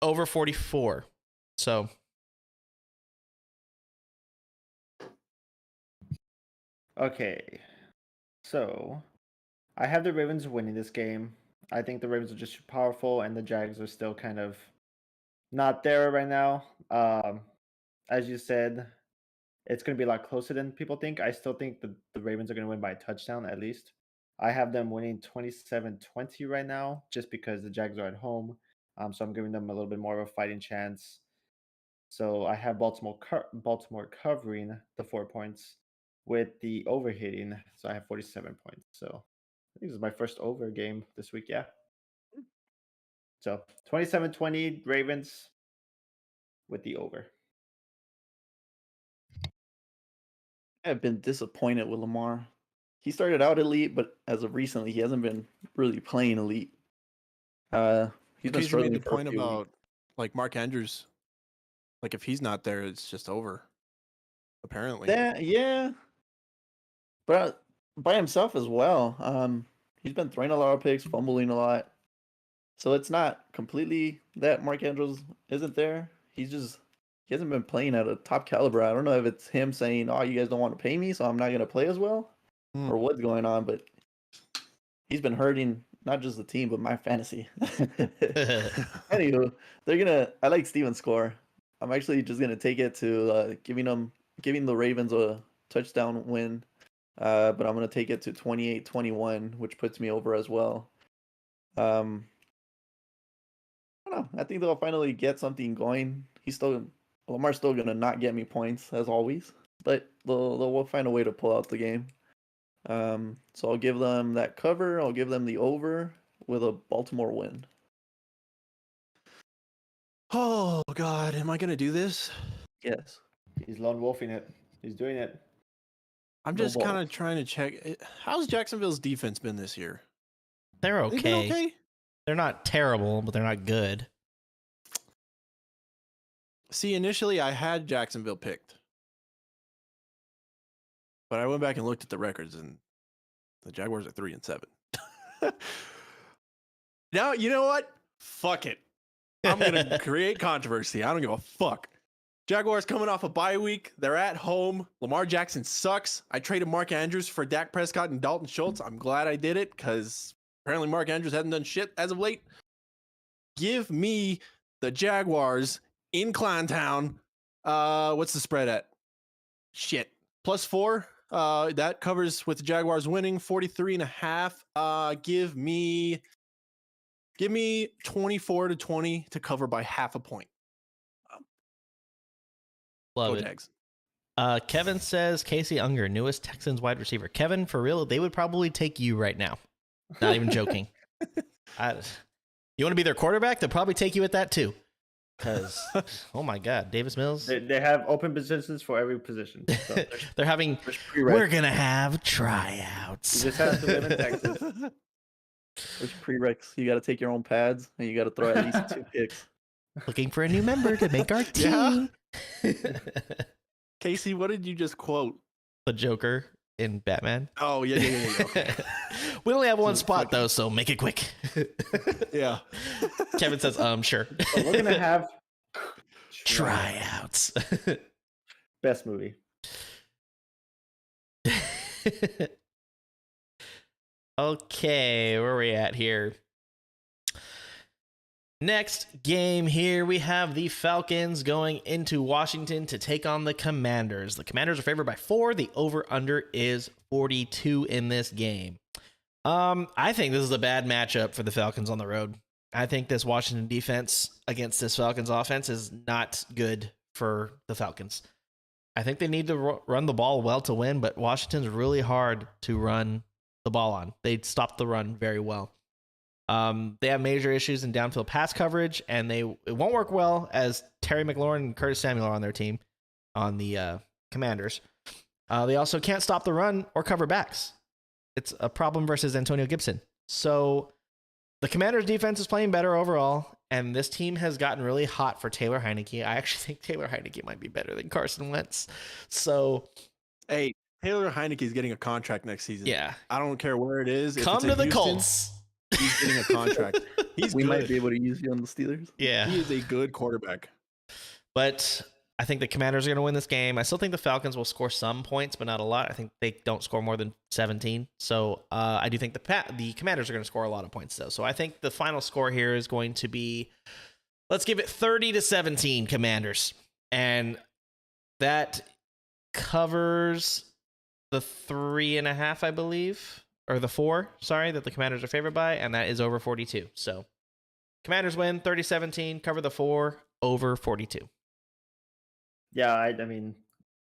over 44. So Okay. So I have the Ravens winning this game. I think the Ravens are just too powerful, and the Jags are still kind of not there right now. As you said, it's going to be a lot closer than people think. I still think the Ravens are going to win by a touchdown at least. I have them winning 27-20 right now just because the Jags are at home. So I'm giving them a little bit more of a fighting chance. So I have Baltimore covering the 4 points with the overhitting. So I have 47 points. So I think this is my first over game this week. Yeah. So 27-20 Ravens with the over. I've been disappointed with Lamar. He started out elite, but as of recently, he hasn't been really playing elite. He's been Because you struggling made the for a point few about weeks. like Mark Andrews. Like if he's not there, it's just over. Apparently. Yeah, but by himself as well. He's been throwing a lot of picks, fumbling a lot. So it's not completely that Mark Andrews isn't there. He hasn't been playing at a top caliber. I don't know if it's him saying, "Oh, you guys don't want to pay me, so I'm not going to play as well," or what's going on. But he's been hurting not just the team, but my fantasy. Anywho, I like Steven's score. I'm actually just gonna take it to giving the Ravens a touchdown win. But I'm gonna take it to 28-21, which puts me over as well. I don't know. I think they'll finally get something going. Lamar's still gonna not get me points as always, but they'll find a way to pull out the game. So I'll give them that cover. I'll give them the over with a Baltimore win. Oh God, am I gonna do this? Yes. He's lone wolfing it. He's doing it. I'm No just kind balls. of trying to check. How's Jacksonville's defense been this year? they're They've been okay. okay. They're not terrible, but they're not good. See, initially I had Jacksonville picked, but I went back and looked at the records, and the Jaguars are 3-7. Now you know what? Fuck it. I'm gonna create controversy. I don't give a fuck. Jaguars coming off a bye week. They're at home. Lamar Jackson sucks. I traded Mark Andrews for Dak Prescott and Dalton Schultz. I'm glad I did it because apparently Mark Andrews hasn't done shit as of late. Give me the Jaguars in Clowntown. What's the spread at? Shit. +4. That covers with the Jaguars winning 43.5. Give me 24-20 to cover by half a point. Love Go it. Jags. Kevin says Casey Unger, newest Texans wide receiver. Kevin, for real, they would probably take you right now. Not even joking. You want to be their quarterback? They'll probably take you at that too. Because, oh my God, Davis Mills. They have open positions for every position. So They're having, There's we're prereqs. going to have you tryouts. just have to live in Texas. There's prereqs. You got to take your own pads, and you got to throw at least 2 picks. Looking for a new member to make our Yeah. team. Casey, what did you just quote? The Joker in Batman. Oh, yeah. Okay. We only have one So spot though, so make it quick. Yeah. Kevin says, sure. So we're gonna have Tryouts. best movie. Okay, where are we at here? Next game here, we have the Falcons going into Washington to take on the Commanders. The Commanders are favored by 4. The over-under is 42 in this game. I think this is a bad matchup for the Falcons on the road. I think this Washington defense against this Falcons offense is not good for the Falcons. I think they need to run the ball well to win, but Washington's really hard to run the ball on. They stopped the run very well. They have major issues in downfield pass coverage, and it won't work well as Terry McLaurin and Curtis Samuel are on their team, on the Commanders. They also can't stop the run or cover backs. It's a problem versus Antonio Gibson. So the Commanders' defense is playing better overall, and this team has gotten really hot for Taylor Heineke. I actually think Taylor Heineke might be better than Carson Wentz. So, Hey, Taylor Heineke is getting a contract next season. yeah. I don't care where it is. If Come it's to in the Houston, Colts. He's getting a contract. He's We good. might be able to use you on the Steelers. Yeah. He is a good quarterback. But I think the Commanders are going to win this game. I still think the Falcons will score some points, but not a lot. I think they don't score more than 17. So I do think the Commanders are going to score a lot of points, though. So I think the final score here is going to be, let's give it 30-17 Commanders. And that covers the 3.5, I believe, or the 4, sorry, that the Commanders are favored by, and that is over 42. So Commanders win 30-17, cover the 4, over 42. Yeah, I mean,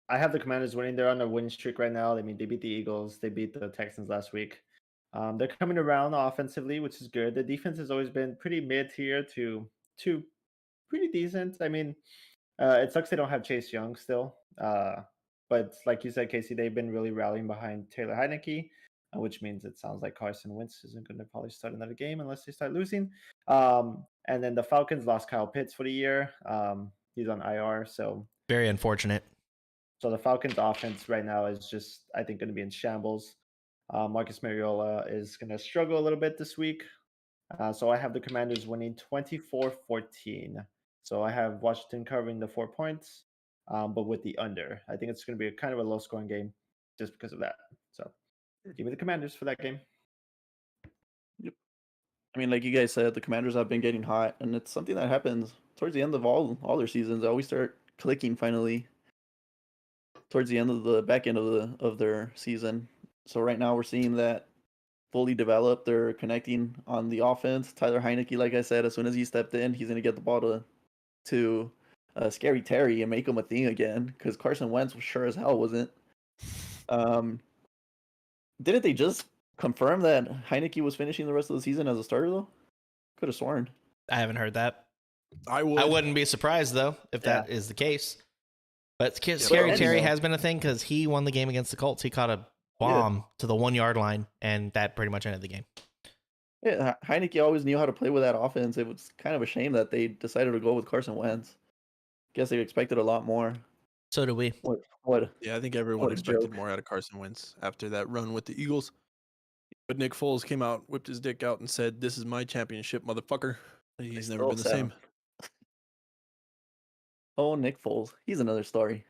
I have the Commanders winning. They're on a win streak right now. I mean, they beat the Eagles. They beat the Texans last week. They're coming around offensively, which is good. The defense has always been pretty mid-tier to pretty decent. I mean, it sucks they don't have Chase Young still. But like you said, Casey, they've been really rallying behind Taylor Heineke, which means it sounds like Carson Wentz isn't going to probably start another game unless they start losing. And then the Falcons lost Kyle Pitts for the year. He's on IR, so Very unfortunate. So the Falcons' offense right now is just, I think, going to be in shambles. Marcus Mariota is going to struggle a little bit this week. So I have the Commanders winning 24-14. So I have Washington covering the 4 points, but with the under. I think it's going to be a kind of a low-scoring game just because of that. So give me the Commanders for that game. I mean, like you guys said, the Commanders have been getting hot, and it's something that happens towards the end of all their seasons. They always start clicking finally towards the end of the back end of their season. So right now we're seeing that fully develop. They're connecting on the offense. Tyler Heineke, like I said, as soon as he stepped in, he's gonna get the ball to Scary Terry and make him a thing again. Because Carson Wentz sure as hell wasn't. Didn't they just confirm that Heineke was finishing the rest of the season as a starter though? Could have sworn. I haven't heard that. I I wouldn't be surprised, though, if that is the case. But Scary well, Terry you know. has been a thing because he won the game against the Colts. He caught a bomb to the 1-yard line, and that pretty much ended the game. Yeah, Heineke always knew how to play with that offense. It was kind of a shame that they decided to go with Carson Wentz. Guess they expected a lot more. So do we. What? Yeah, I think everyone What a expected joke. more out of Carson Wentz after that run with the Eagles. But Nick Foles came out, whipped his dick out, and said, "This is my championship, motherfucker." He's never still been the sound- same. Oh, Nick Foles. He's another story.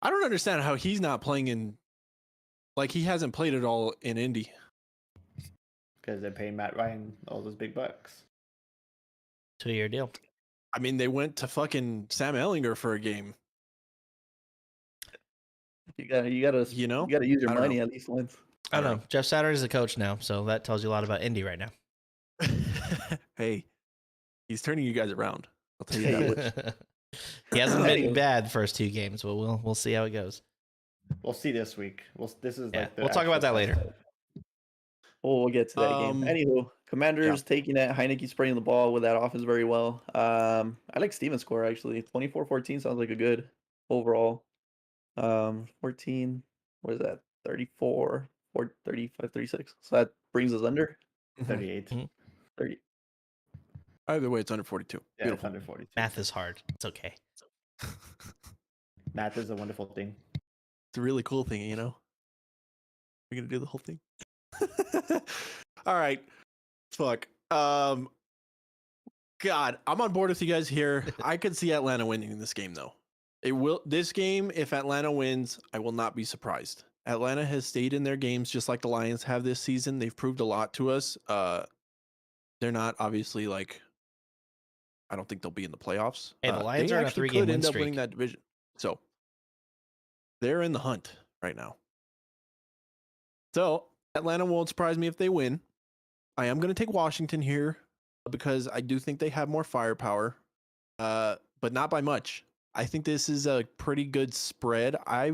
I don't understand how he's not playing in, like he hasn't played at all in Indy. Because they're paying Matt Ryan all those big bucks. 2-year deal. I mean, they went to fucking Sam Ellinger for a game. You gotta You know? you gotta use your I don't money know. at least once. I don't know. Jeff Saturday is a coach now, so that tells you a lot about Indy right now. Hey, he's turning you guys around. I'll tell you that much. He hasn't been bad the first 2 games, but we'll see how it goes. We'll see this week. This is Yeah, like the we'll talk about actual that later. test. We'll get to that game. Anywho, Commanders taking it. Heineke spraying the ball with that offense very well. I like Steven's score actually. 24-14 sounds like a good overall. 14. What is that? 34, 35, 36. So that brings us under 38. 30. Either way, it's under 42. Yeah, it's under 42. Math is hard. It's okay. Math is a wonderful thing. It's a really cool thing, you know? We're going to do the whole thing. All right. Fuck. God, I'm on board with you guys here. I could see Atlanta winning this game, though. This game, if Atlanta wins, I will not be surprised. Atlanta has stayed in their games just like the Lions have this season. They've proved a lot to us. They're not obviously like, I don't think they'll be in the playoffs. Hey, the Lions they are on a actually 3-game could win end up streak. winning that division. So they're in the hunt right now. So Atlanta won't surprise me if they win. I am going to take Washington here because I do think they have more firepower, but not by much. I think this is a pretty good spread. I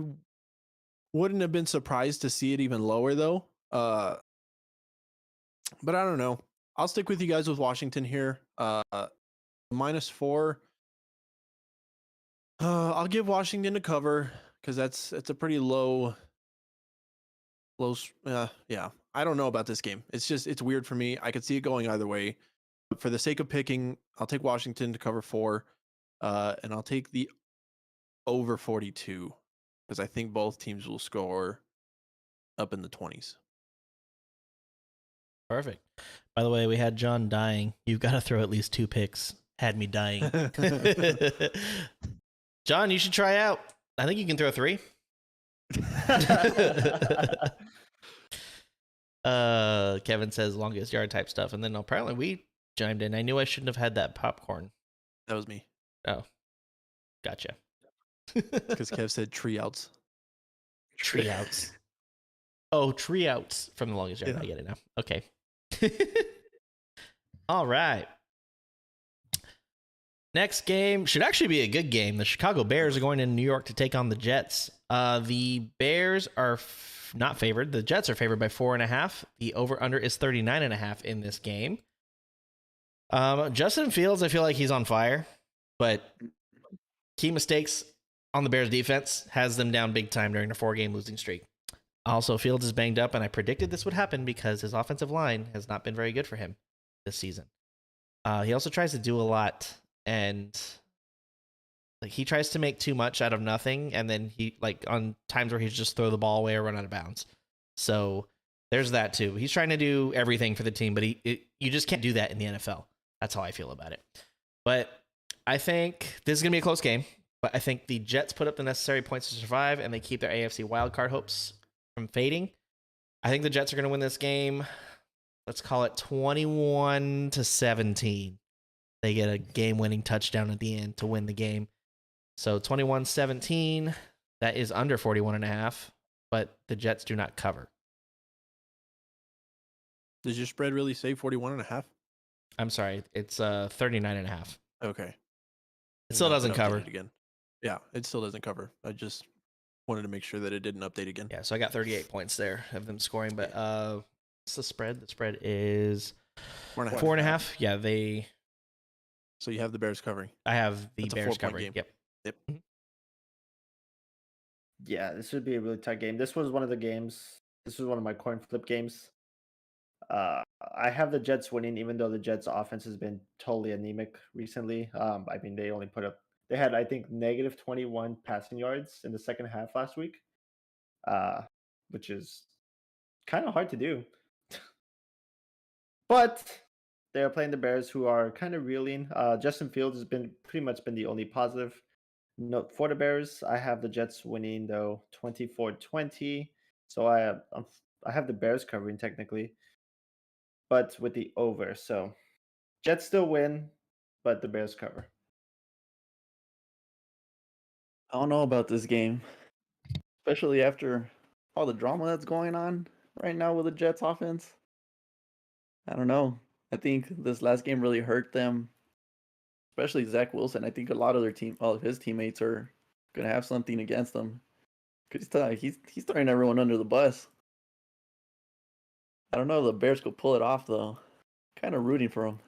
wouldn't have been surprised to see it even lower though. But I don't know. I'll stick with you guys with Washington here. -4. I'll give Washington a cover because it's a pretty low. Yeah. I don't know about this game. It's weird for me. I could see it going either way. But for the sake of picking, I'll take Washington to cover 4. And I'll take the over 42 because I think both teams will score up in the 20s. Perfect. By the way, we had John dying. You've got to throw at least 2 picks. Had me dying. John, you should try out. I think you can throw 3. Kevin says longest yard type stuff, and then apparently we chimed in. I knew I shouldn't have had that popcorn. That was me. Oh, gotcha. Because Kev said tree outs. Tree outs. Oh, tree outs from the longest yard. Yeah. I get it now. Okay. All right. Next game should actually be a good game. The Chicago Bears are going to New York to take on the Jets. The Bears are not favored. The Jets are favored by 4.5. The over-under is 39.5 in this game. Justin Fields, I feel like he's on fire, but key mistakes on the Bears defense has them down big time during a 4-game losing streak. Also, Fields is banged up, and I predicted this would happen because his offensive line has not been very good for him this season. He also tries to do a lot, and like he tries to make too much out of nothing, and then he like on times where he's just throw the ball away or run out of bounds. So there's that too. He's trying to do everything for the team, but you just can't do that in the NFL. That's how I feel about it. But I think this is going to be a close game, but I think the Jets put up the necessary points to survive, and they keep their AFC wildcard hopes from fading. I think the Jets are going to win this game. Let's call it 21-17. They get a game-winning touchdown at the end to win the game. So 21-17, that is under 41.5, but the Jets do not cover. Does your spread really say 41.5? I'm sorry, it's 39.5. Okay. It still doesn't cover. Again. Yeah, it still doesn't cover. I just wanted to make sure that it didn't update again. Yeah, so I got 38 points there of them scoring, but what's the spread? The spread is 4.5. Yeah, So you have the Bears covering. I have the That's a Bears 4-point covering. game. Yep. Yeah, this should be a really tight game. This was one of the games. This was one of my coin flip games. I have the Jets winning, even though the Jets' offense has been totally anemic recently. I mean, they had, I think, negative 21 passing yards in the second half last week, which is kind of hard to do. But they're playing the Bears, who are kind of reeling. Justin Fields has pretty much been the only positive note for the Bears. I have the Jets winning, though, 24-20. So I have the Bears covering technically, but with the over. So Jets still win, but the Bears cover. I don't know about this game, especially after all the drama that's going on right now with the Jets offense. I don't know. I think this last game really hurt them, especially Zach Wilson. I think a lot of all of his teammates are gonna have something against him because he's throwing everyone under the bus. I don't know if the Bears could pull it off though. Kind of rooting for him.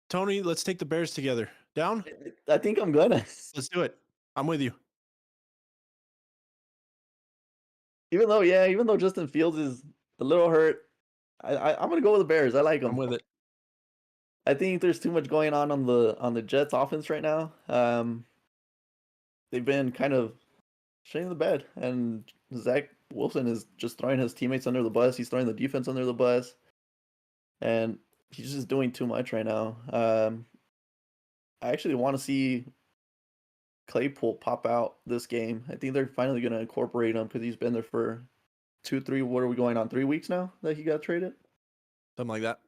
Tony, let's take the Bears together. Down? I think I'm gonna. Let's do it. I'm with you. Even though Justin Fields is a little hurt, I'm gonna go with the Bears. I like them. I'm with it. I think there's too much going on the Jets offense right now. They've been kind of shitting the bed, and Zach Wilson is just throwing his teammates under the bus. He's throwing the defense under the bus, and he's just doing too much right now. I actually want to see Claypool pop out this game. I think they're finally going to incorporate him because he's been there for 2-3. What are we going on? 3 weeks now that he got traded. Something like that.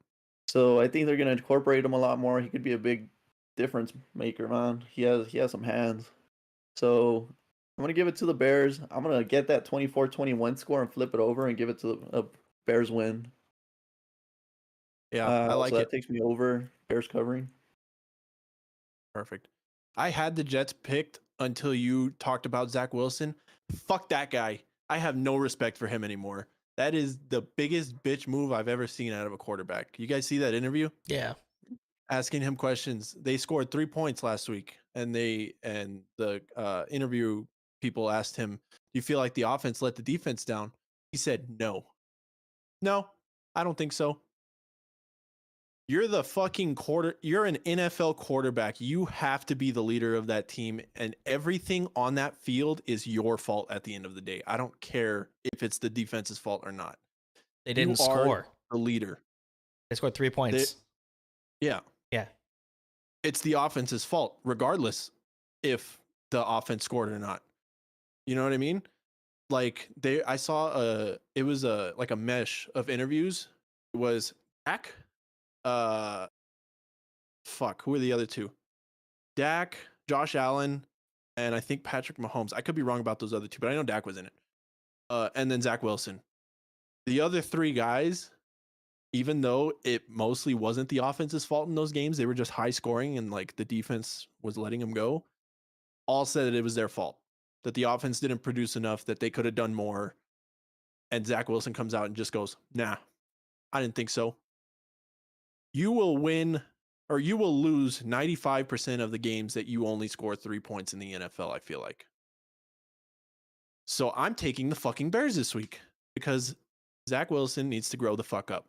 So I think they're going to incorporate him a lot more. He could be a big difference maker, man. He has some hands. So I'm going to give it to the Bears. I'm going to get that 24-21 score and flip it over and give it to a Bears win. Yeah, I like so it. that takes me over Bears covering. Perfect. I had the Jets picked until you talked about Zach Wilson. Fuck that guy. I have no respect for him anymore. That is the biggest bitch move I've ever seen out of a quarterback. You guys see that interview? Yeah. Asking him questions. They scored 3 points last week, and the interview people asked him, "Do you feel like the offense let the defense down?" He said, "No, I don't think so." You're the fucking you're an NFL quarterback. You have to be the leader of that team, and everything on that field is your fault at the end of the day. I don't care if it's the defense's fault or not. They didn't You are score. the leader. They scored 3 points. Yeah. Yeah. It's the offense's fault, regardless if the offense scored or not. You know what I mean? Like I saw it was like a mesh of interviews. It was Dak, who are the other two? Dak, Josh Allen, and I think Patrick Mahomes. I could be wrong about those other two, but I know Dak was in it. And then Zach Wilson. The other three guys, even though it mostly wasn't the offense's fault in those games, they were just high scoring and like the defense was letting them go, all said that it was their fault, that the offense didn't produce enough, that they could have done more. And Zach Wilson comes out and just goes, "Nah, I didn't think so." You will win or you will lose 95% of the games that you only score 3 points in the NFL, I feel like. So I'm taking the fucking Bears this week because Zach Wilson needs to grow the fuck up.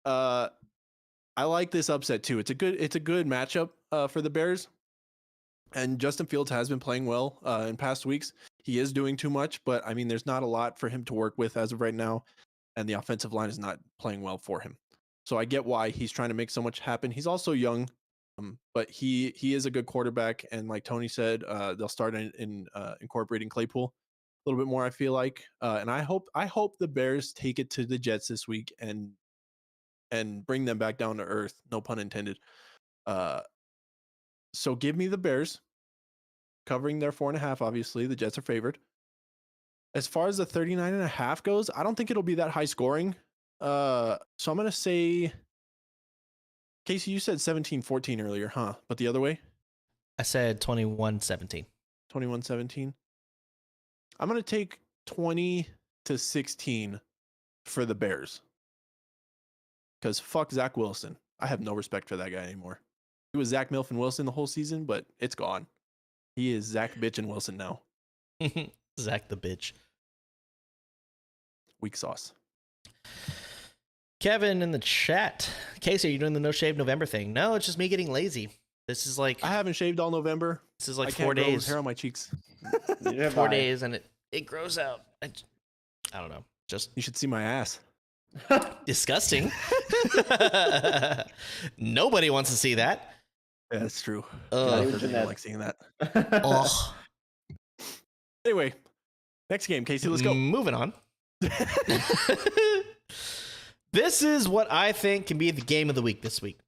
I like this upset too. It's a good matchup for the Bears. And Justin Fields has been playing well in past weeks. He is doing too much, but I mean, there's not a lot for him to work with as of right now, and the offensive line is not playing well for him. So I get why he's trying to make so much happen. He's also young, but he is a good quarterback, and like Tony said, they'll start in incorporating Claypool a little bit more. I feel like, and I hope the Bears take it to the Jets this week and bring them back down to earth. No pun intended. So give me the Bears covering their 4.5. Obviously, the Jets are favored. As far as the 39.5 goes, I don't think it'll be that high scoring. So I'm going to say, Casey, you said 17-14 earlier, huh? But the other way? I said 21-17. 21-17. I'm going to take 20-16 for the Bears. Because fuck Zach Wilson. I have no respect for that guy anymore. He was Zach Milf and Wilson the whole season, but it's gone. He is Zach Bitch and Wilson now. Zach the bitch. Weak sauce. Kevin in the chat. Casey, are you doing the No Shave November thing? No, it's just me getting lazy. This is like I haven't shaved all November. This is like I 4 can't grow days. hair on my cheeks. 4 days, and it grows out. I don't know. Just You should see my ass. disgusting. Nobody wants to see that. Yeah, that's true. Ugh. I don't like seeing that. Ugh. Anyway, next game, Casey. Let's go. Moving on. This is what I think can be the game of the week this week.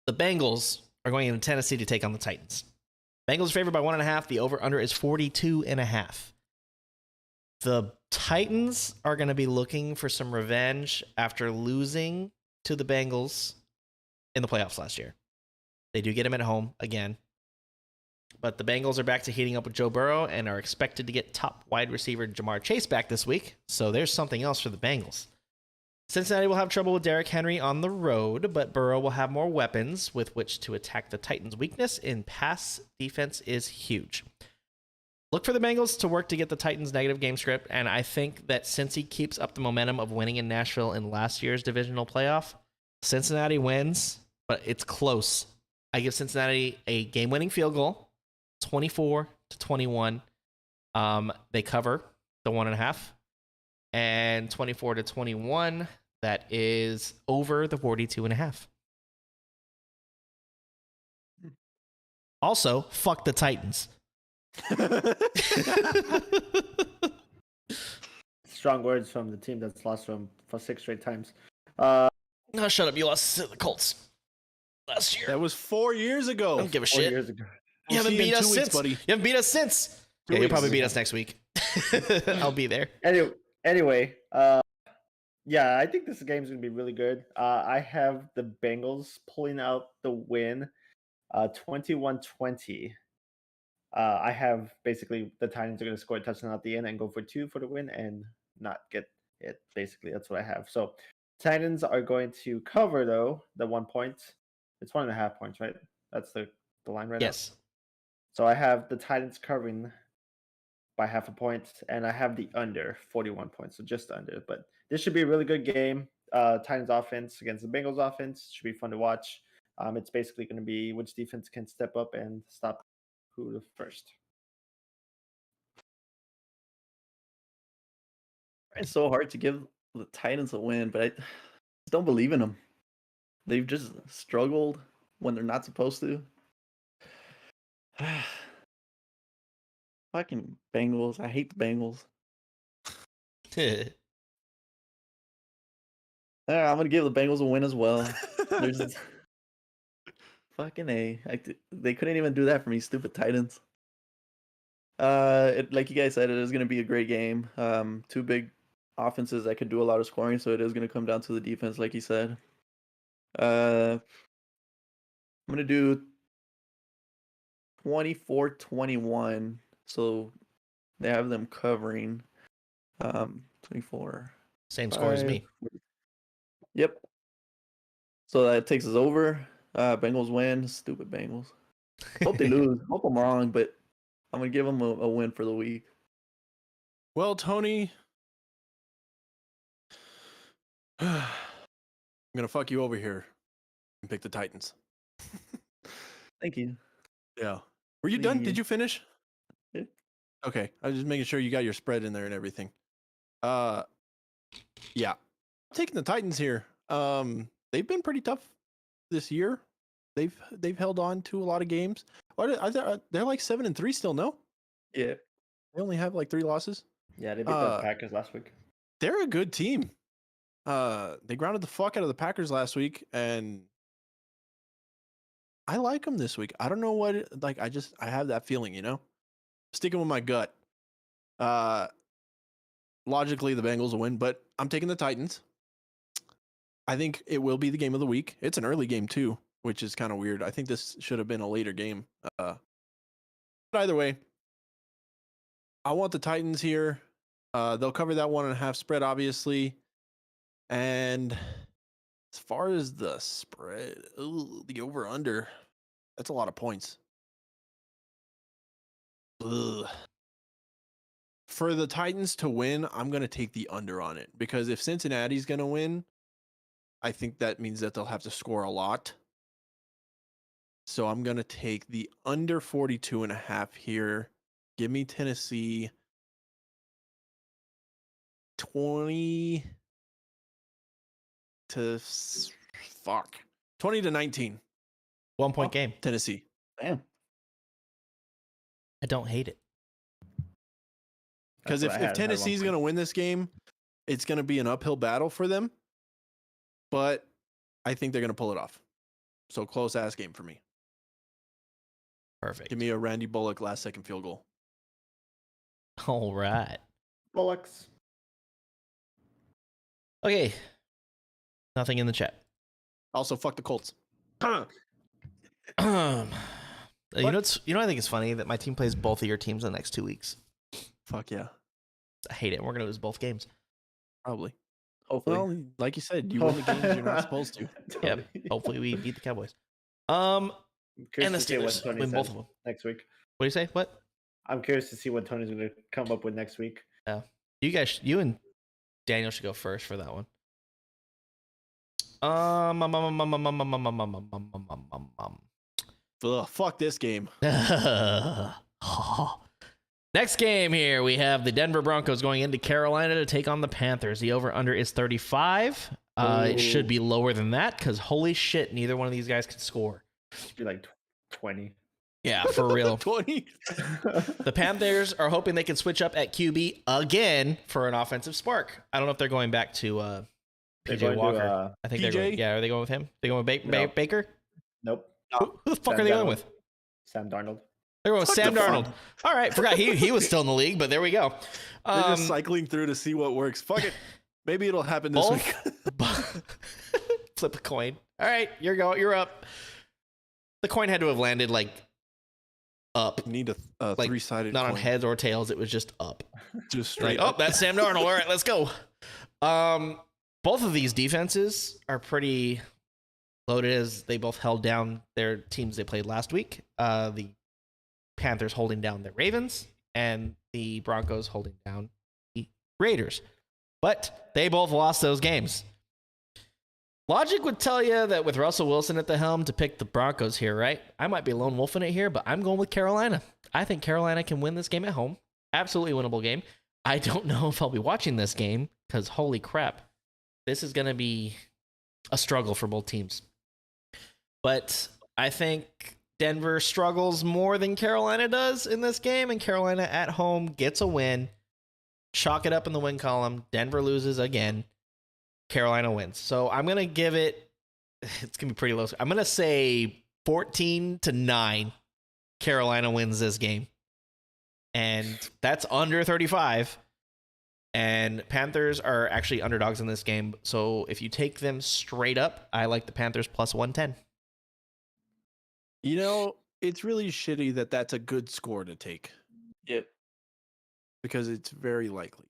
The Bengals are going into Tennessee to take on the Titans. Bengals are favored by 1.5. The over-under is 42.5. The Titans are going to be looking for some revenge after losing to the Bengals in the playoffs last year. They do get him at home again. But the Bengals are back to heating up with Joe Burrow and are expected to get top wide receiver Jamar Chase back this week. So there's something else for the Bengals. Cincinnati will have trouble with Derrick Henry on the road, but Burrow will have more weapons with which to attack the Titans' weakness in pass defense is huge. Look for the Bengals to work to get the Titans' negative game script, and I think that since he keeps up the momentum of winning in Nashville in last year's divisional playoff, Cincinnati wins, but it's close. I give Cincinnati a game-winning field goal, 24-21. They cover the 1.5. And 24-21, that is over the 42.5. Also, fuck the Titans. Strong words from the team that's lost for 6 straight times. No, shut up. You lost to the Colts last year. That was 4 years ago. I don't give a 4 shit. years ago. You haven't beat us since. buddy. You haven't beat us since. Yeah, you'll probably beat us next week. I'll be there. Anyway, yeah, I think this game's gonna be really good. I have the Bengals pulling out the win, 21-20. I have basically the Titans are gonna score a touchdown at the end and go for 2 for the win, and not get it. Basically, that's what I have. So Titans are going to cover though the 1 point. It's 1.5 points, right? That's the line right now. Yes. So I have the Titans covering by 0.5 point, and I have the under 41 points, so just under. But this should be a really good game. Titans offense against the Bengals offense should be fun to watch. It's basically going to be which defense can step up and stop who the first. It's so hard to give the Titans a win, but I just don't believe in them. They've just struggled when they're not supposed to. Fucking Bengals. I hate the Bengals. I'm going to give the Bengals a win as well. There's fucking A. They couldn't even do that for me, stupid Titans. Like you guys said, it is going to be a great game. Two big offenses that could do a lot of scoring, so it is going to come down to the defense, like you said. I'm going to do 24-21, so they have them covering 24. Same score as me. Yep. So that takes us over. Bengals win. Stupid Bengals. Hope they lose. Hope I'm wrong, but I'm going to give them a win for the week. Well, Tony, I'm going to fuck you over here and pick the Titans. Thank you. Yeah. Were you Thank done? you. Did you finish? Yeah. Okay. I was just making sure you got your spread in there and everything. Yeah. I'm taking the Titans here. They've been pretty tough this year. They've held on to a lot of games. They're like 7-3 still, no? Yeah. They only have like 3 losses. Yeah, they beat the Packers last week. They're a good team. They grounded the fuck out of the Packers last week, and I like them this week. I don't know what I have that feeling, Sticking with my gut. Logically, the Bengals will win, but I'm taking the Titans. I think it will be the game of the week. It's an early game too, which is kind of weird. I think this should have been a later game. But either way, I want the Titans here. They'll cover that 1.5 spread, obviously. And as far as the spread, the over-under, that's a lot of points. Ugh. For the Titans to win, I'm going to take the under on it. Because if Cincinnati's going to win, I think that means that they'll have to score a lot. So I'm going to take the under 42.5 here. Give me Tennessee 20 to 19. 1 point game. Tennessee. Damn. I don't hate it. Because That's what I if had, Tennessee's going to win this game, it's going to be an uphill battle for them. But I think they're going to pull it off. So close ass game for me. Perfect. Give me a Randy Bullock last second field goal. All right. Bullocks. Okay. Nothing in the chat. Also, fuck the Colts. You know what I think is funny? That my team plays both of your teams in the next 2 weeks. Fuck yeah. I hate it. We're gonna lose both games. Probably. Hopefully. Well, like you said, you win the games you're not supposed to. Yep. Hopefully we beat the Cowboys. I'm And curious the to see what Steelers Tony win both says of them. next week. What do you say? What? I'm curious to see what Tony's going to come up with next week. You and Daniel should go first for that one. Ugh, fuck this game. Next game here, we have the Denver Broncos going into Carolina to take on the Panthers. The over-under is 35. It should be lower than that because holy shit, neither one of these guys can score. Should be like 20. Yeah, for real. 20. The Panthers are hoping they can switch up at QB again for an offensive spark. I don't know if they're going back to They're PJ going to, Walker. I think they're going. PJ? Yeah, are they going with him? They going with No. Baker? Nope. Who the fuck Sam are they going Darnold. with? Sam Darnold. They're going with Fuck Sam the fuck. Darnold. All right, forgot he was still in the league, but there we go. They're just cycling through to see what works. Fuck it. Maybe it'll happen this week. Flip a coin. All right, you're up. The coin had to have landed like up. Need a Like, three-sided Not on coin. heads or tails. It was just up. Just straight Like, oh, up. that's Sam Darnold. All right, let's go. Both of these defenses are pretty loaded as they both held down their teams they played last week. The Panthers holding down the Ravens and the Broncos holding down the Raiders. But they both lost those games. Logic would tell you that with Russell Wilson at the helm to pick the Broncos here, right? I might be lone wolfing it here, but I'm going with Carolina. I think Carolina can win this game at home. Absolutely winnable game. I don't know if I'll be watching this game because holy crap, this is going to be a struggle for both teams. But I think Denver struggles more than Carolina does in this game, and Carolina at home gets a win. Chalk it up in the win column. Denver loses again. Carolina wins. So I'm going to give it, it's going to be pretty low. I'm going to say 14-9. Carolina wins this game. And that's under 35. And Panthers are actually underdogs in this game. So if you take them straight up, I like the Panthers plus 110. You know, it's really shitty that that's a good score to take Yep. because it's very likely.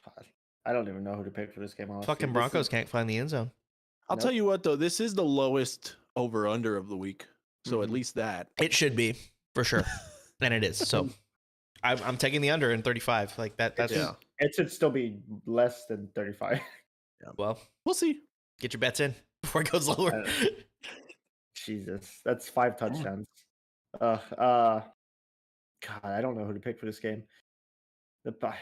God, I don't even know who to pick for this game. Honestly. Fucking This Broncos is- can't find the end zone. I'll Nope. tell you what, though, this is the lowest over-under of the week. So at Mhm. least that. It should be, for sure. And it is. So I'm taking the under in 35. Like that. That's, Yeah. It should still be less than 35. well, We'll see. get your bets in before it goes lower. Jesus, that's 5 touchdowns. God, I don't know who to pick for this game. And just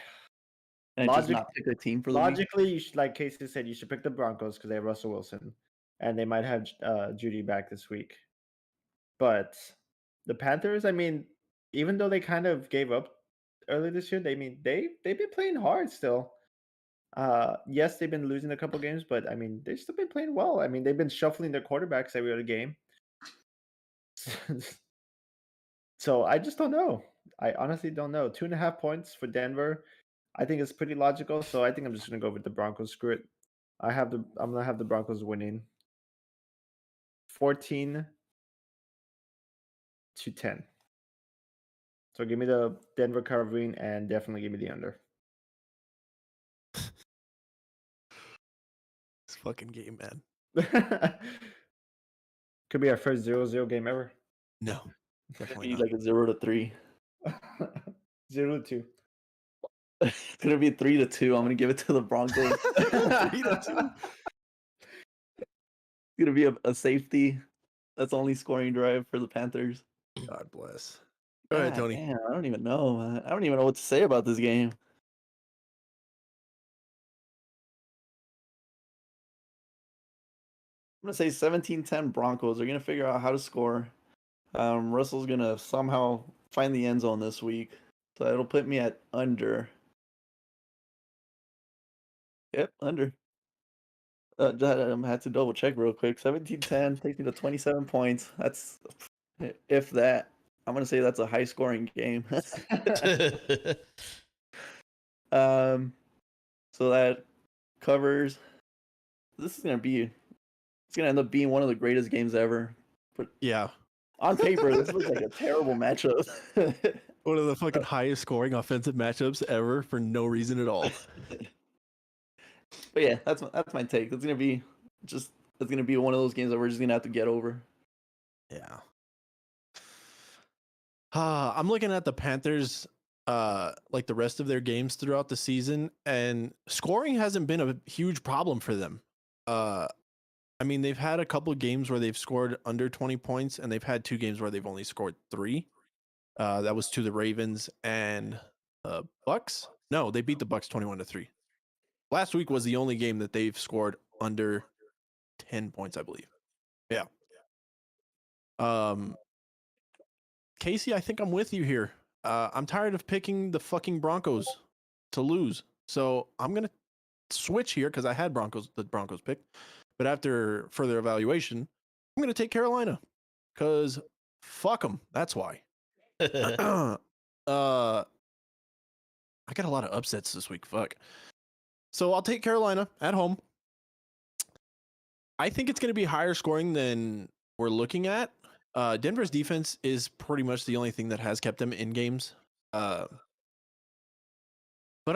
Logic- not pick a team for the week. Logically, you should, like Casey said, you should pick the Broncos because they have Russell Wilson, and they might have Judy back this week. But the Panthers, I mean, even though they kind of gave up early this year, they've been playing hard still. Yes, they've been losing a couple games, but I mean, they've still been playing well. I mean, they've been shuffling their quarterbacks every other game. So I just don't know. I honestly don't know. 2.5 points for Denver. I think it's pretty logical. So I think I'm just gonna go with the Broncos. Screw it. I'm gonna have the Broncos winning 14-10. So give me the Denver covering and definitely give me the under. This fucking game, man. Could be our first 0-0 game ever. No, It's gonna definitely be not. like a 0-3. 0-2. It's gonna be 3-2. I'm gonna give it to the Broncos. 3-2. It's gonna be a safety. That's only scoring drive for the Panthers. God bless. Go ahead, God Tony. damn, I don't even know, man. I don't even know what to say about this game. I'm gonna say 17-10 Broncos. They're gonna figure out how to score. Russell's gonna somehow find the end zone this week, so it'll put me at under. Yep, under. I had to double check real quick. 17-10 takes me to 27 points. That's if that. I'm gonna say that's a high scoring game. So that covers. This is gonna be. It's gonna end up being one of the greatest games ever. Yeah. On paper, this looks like a terrible matchup. One of the fucking highest scoring offensive matchups ever for no reason at all. But yeah, that's my take. It's gonna be one of those games that we're just gonna have to get over. Yeah. I'm looking at the Panthers, like the rest of their games throughout the season, and scoring hasn't been a huge problem for them. I mean, they've had a couple of games where they've scored under 20 points, and they've had 2 games where they've only scored 3. That was to the Ravens and Bucks. No, they beat the Bucks 21-3. Last week was the only game that they've scored under 10 points, I believe. Yeah. Casey, I think I'm with you here. I'm tired of picking the fucking Broncos to lose. So I'm going to switch here because I had the Broncos picked. But after further evaluation, I'm going to take Carolina because fuck them. That's why. I got a lot of upsets this week. Fuck. So I'll take Carolina at home. I think it's going to be higher scoring than we're looking at. Denver's defense is pretty much the only thing that has kept them in games. But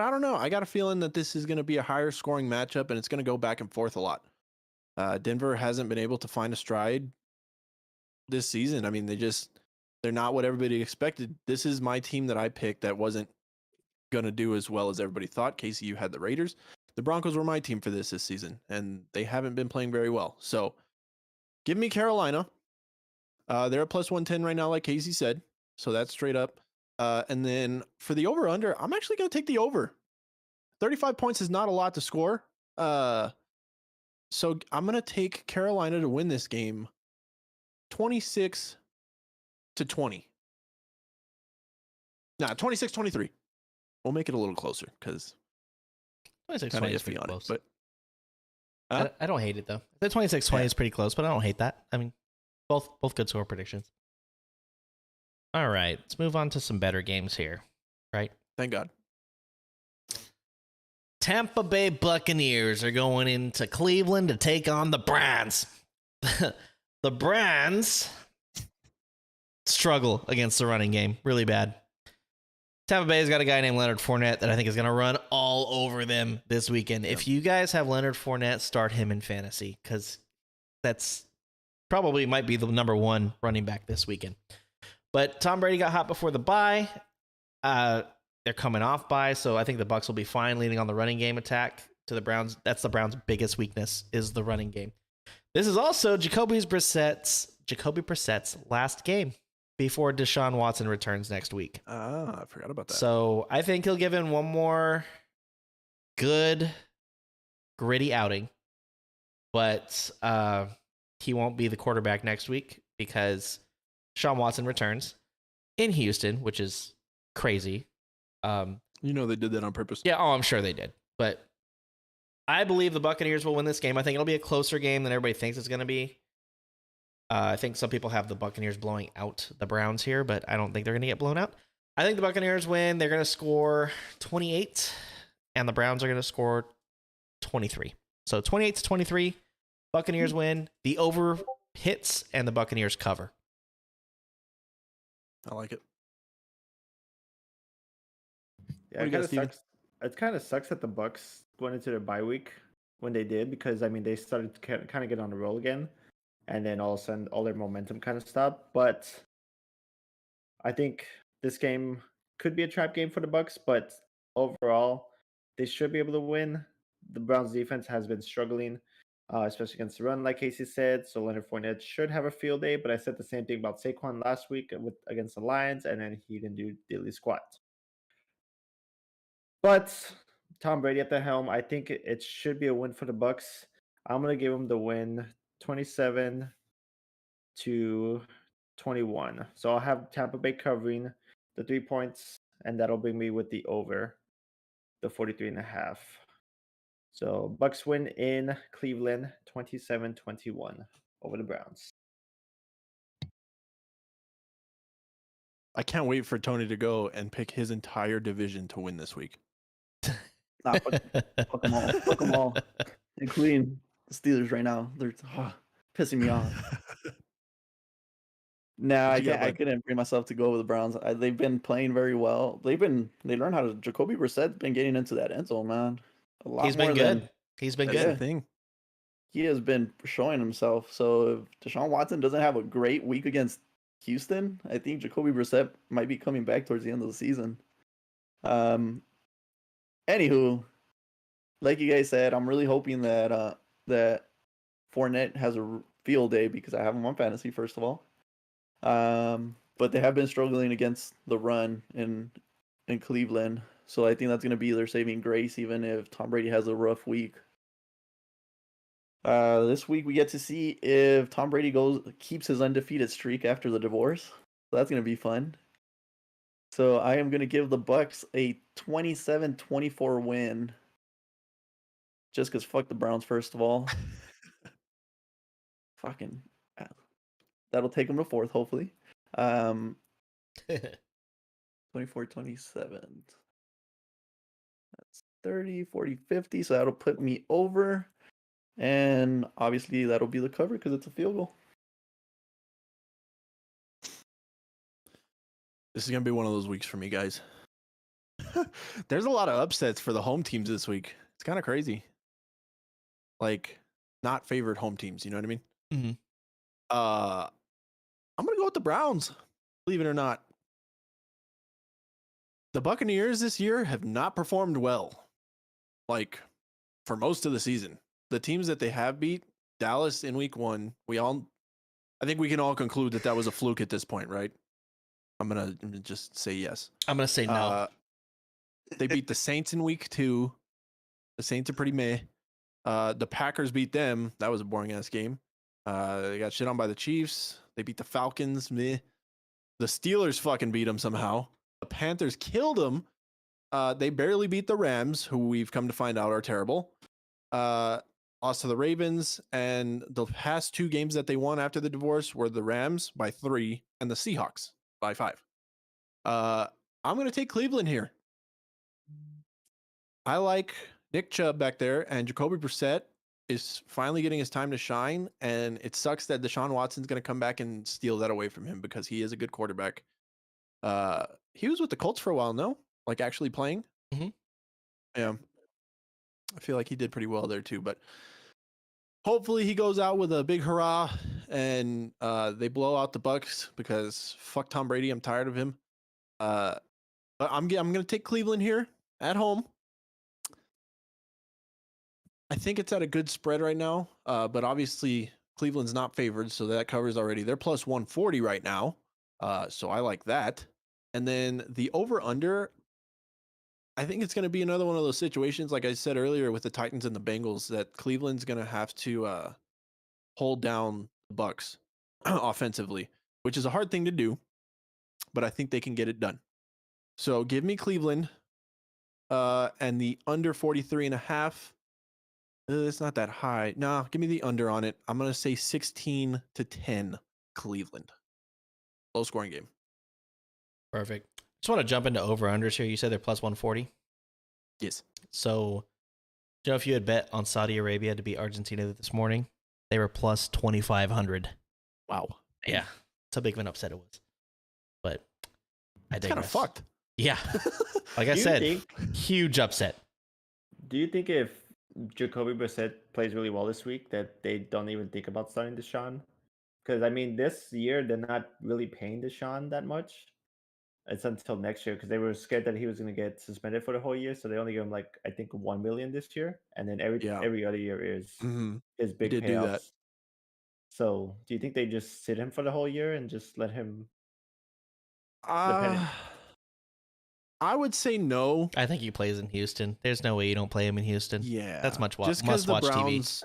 I don't know. I got a feeling that this is going to be a higher scoring matchup, and it's going to go back and forth a lot. Denver hasn't been able to find a stride this season. I mean, they're not what everybody expected. This is my team that I picked that wasn't going to do as well as everybody thought. Casey, you had the Raiders. The Broncos were my team for this season, and they haven't been playing very well. So give me Carolina. They're at plus 110 right now, like Casey said. So that's straight up. And then for the over-under, I'm actually going to take the over. 35 points is not a lot to score. So I'm going to take Carolina to win this game 26-20. Nah, 26-23. We'll make it a little closer because 26-20 is pretty on close. it. But I don't hate it, though. The 26-20 is pretty close, but I don't hate that. I mean, both good score predictions. All right, let's move on to some better games here, right? Thank God. Tampa Bay Buccaneers are going into Cleveland to take on the Browns. The Browns struggle against the running game really bad. Tampa Bay's got a guy named Leonard Fournette that I think is going to run all over them this weekend. If you guys have Leonard Fournette, start him in fantasy because that's probably might be the number one running back this weekend. But Tom Brady got hot before the bye. They're coming off bye, so I think the Bucs will be fine leading on the running game attack to the Browns. That's the Browns' biggest weakness is the running game. This is also Jacoby Brissett's last game before Deshaun Watson returns next week. I forgot about that. So I think he'll give him one more good, gritty outing, but he won't be the quarterback next week because Deshaun Watson returns in Houston, which is crazy. They did that on purpose. Yeah, I'm sure they did. But I believe the Buccaneers will win this game. I think it'll be a closer game than everybody thinks it's going to be. I think some people have the Buccaneers blowing out the Browns here, but I don't think they're going to get blown out. I think the Buccaneers win. They're going to score 28, and the Browns are going to score 23. So 28-23, Buccaneers win. The over hits, and the Buccaneers cover. I like it. Yeah, it kind of sucks that the Bucks went into their bye week when they did because I mean they started to kind of get on the roll again, and then all of a sudden all their momentum kind of stopped. But I think this game could be a trap game for the Bucks, but overall they should be able to win. The Browns defense has been struggling, especially against the run, like Casey said. So Leonard Fournette should have a field day, but I said the same thing about Saquon last week against the Lions, and then he didn't do diddly squat. But Tom Brady at the helm, I think it should be a win for the Bucks. I'm gonna give him the win, 27-21. So I'll have Tampa Bay covering the 3 points, and that'll bring me with the over, the 43.5. So Bucks win in Cleveland, 27-21 over the Browns. I can't wait for Tony to go and pick his entire division to win this week. Nah, fuck them all. Fuck them all. Including the Steelers right now. They're pissing me off. No, I couldn't bring myself to go with the Browns. They've been playing very well. They learned how to. Jacoby Brissett's been getting into that end zone, man. He's been good. He's been That's good. the thing. He has been showing himself. So if Deshaun Watson doesn't have a great week against Houston, I think Jacoby Brissett might be coming back towards the end of the season. Anywho, like you guys said, I'm really hoping that that Fournette has a field day because I have him on fantasy, first of all. But they have been struggling against the run in Cleveland, so I think that's going to be their saving grace, even if Tom Brady has a rough week. This week we get to see if Tom Brady keeps his undefeated streak after the divorce. So that's going to be fun. So I am going to give the Bucks a 27-24 win. Just because fuck the Browns, first of all. Fucking. That'll take them to fourth, hopefully. 24-27. That's 30, 40, 50. So that'll put me over. And obviously that'll be the cover because it's a field goal. This is gonna be one of those weeks for me, guys. There's a lot of upsets for the home teams this week. It's kind of crazy. Like, not favored home teams. You know what I mean? Mhm. I'm gonna go with the Browns. Believe it or not, the Buccaneers this year have not performed well. Like, for most of the season, the teams that they have beat, Dallas in week 1, I think we can all conclude that was a fluke at this point, right? I'm gonna just say yes. I'm gonna say no. They beat the Saints in week 2. The Saints are pretty meh. The Packers beat them. That was a boring ass game. They got shit on by the Chiefs. They beat the Falcons. Meh. The Steelers fucking beat them somehow. The Panthers killed them. They barely beat the Rams, who we've come to find out are terrible. Lost to the Ravens, and the past 2 games that they won after the divorce were the Rams by 3 and the Seahawks by 5. I'm going to take Cleveland here. I like Nick Chubb back there, and Jacoby Brissett is finally getting his time to shine, and it sucks that Deshaun Watson's going to come back and steal that away from him because he is a good quarterback. He was with the Colts for a while, no? Like, actually playing? Mhm. Yeah. I feel like he did pretty well there, too, but hopefully he goes out with a big hurrah, and they blow out the Bucks because fuck Tom Brady. I'm tired of him. But I'm going to take Cleveland here at home. I think it's at a good spread right now, but obviously Cleveland's not favored, so that covers already. They're plus 140 right now, so I like that. And then the over-under, I think it's going to be another one of those situations, like I said earlier with the Titans and the Bengals, that Cleveland's going to have to hold down the Bucks offensively, which is a hard thing to do, but I think they can get it done. So give me Cleveland and the under 43.5. It's not that high. No, give me the under on it. I'm going to say 16-10 Cleveland. Low scoring game. Perfect. Just want to jump into over-unders here. You said they're plus 140. Yes. So, do you know if you had bet on Saudi Arabia to beat Argentina this morning? They were plus 2,500. Wow. Yeah. It's how big of an upset it was. But I It's kind of digress. fucked. Yeah. Like I Do you said, think- huge upset. Do you think if Jacoby Brissett plays really well this week, that they don't even think about starting Deshaun? Because I mean, this year they're not really paying Deshaun that much. It's until next year because they were scared that he was going to get suspended for the whole year, so they only give him like I think 1 million this year, and then every other year is Mm-hmm. his big did payouts. do that. So, do you think they just sit him for the whole year and just let him? I would say no. I think he plays in Houston. There's no way you don't play him in Houston. Yeah. That's much Just because the must-watch TV. Browns,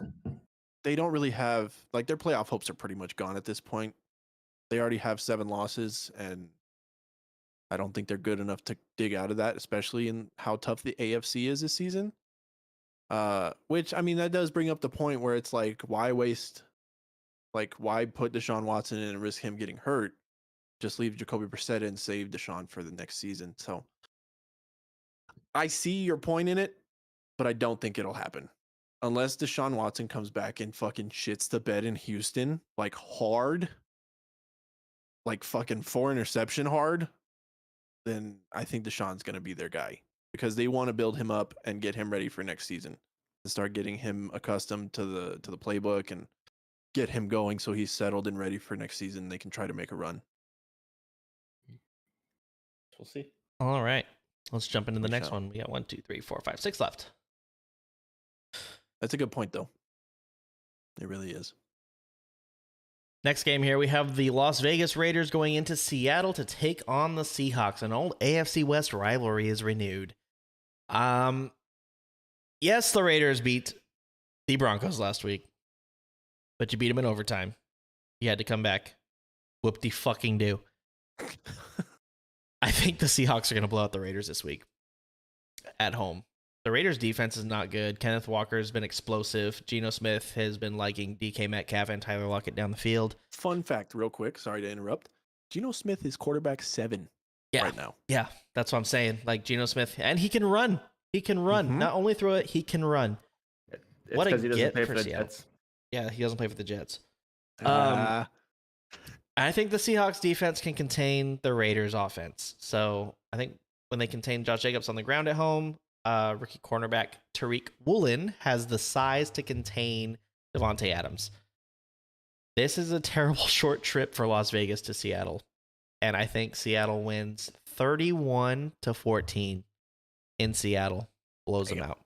they don't really have, like, their playoff hopes are pretty much gone at this point. They already have 7 losses, and I don't think they're good enough to dig out of that, especially in how tough the AFC is this season. Which, I mean, that does bring up the point where it's like, why why put Deshaun Watson in and risk him getting hurt? Just leave Jacoby Brissett and save Deshaun for the next season. So I see your point in it, but I don't think it'll happen. Unless Deshaun Watson comes back and fucking shits the bed in Houston, like hard, like fucking 4 interception hard, then I think Deshaun's going to be their guy because they want to build him up and get him ready for next season and start getting him accustomed to the playbook and get him going so he's settled and ready for next season. They can try to make a run. We'll see. All right. Let's jump into the We next shall. one. We got 1, 2, 3, 4, 5, 6 left. That's a good point, though. It really is. Next game here, we have the Las Vegas Raiders going into Seattle to take on the Seahawks. An old AFC West rivalry is renewed. Yes, the Raiders beat the Broncos last week, but you beat them in overtime. You had to come back. Whoop-de-fucking-do. I think the Seahawks are going to blow out the Raiders this week at home. The Raiders' defense is not good. Kenneth Walker has been explosive. Geno Smith has been liking DK Metcalf and Tyler Lockett down the field. Fun fact, real quick. Sorry to interrupt. Geno Smith is quarterback 7 right now. Yeah, that's what I'm saying. Like Geno Smith, and he can run. He can run. Mhm. Not only throw it, he can run. It's What a because he doesn't get play for for the Seattle. Jets. Yeah, he doesn't play for the Jets. Uh, I think the Seahawks defense can contain the Raiders offense. So I think when they contain Josh Jacobs on the ground at home, rookie cornerback Tariq Woolen has the size to contain Devontae Adams. This is a terrible short trip for Las Vegas to Seattle. And I think Seattle wins 31-14 in Seattle. Blows them out.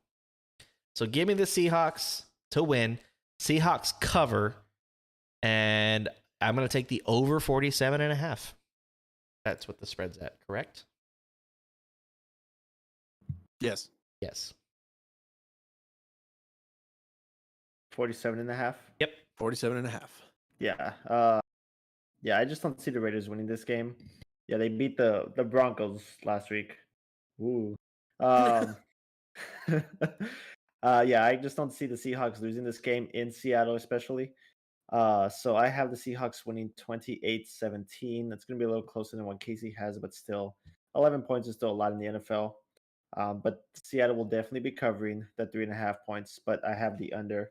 So give me the Seahawks to win. Seahawks cover. And I'm going to take the over 47.5. That's what the spread's at, correct? Yes. Yes. 47.5. Yep. 47.5. Yeah. Yeah, I just don't see the Raiders winning this game. Yeah, they beat the Broncos last week. Ooh. Yeah, I just don't see the Seahawks losing this game in Seattle, especially. So I have the Seahawks winning 28-17. That's going to be a little closer than what Casey has, but still, 11 points is still a lot in the NFL. But Seattle will definitely be covering the 3.5 points, but I have the under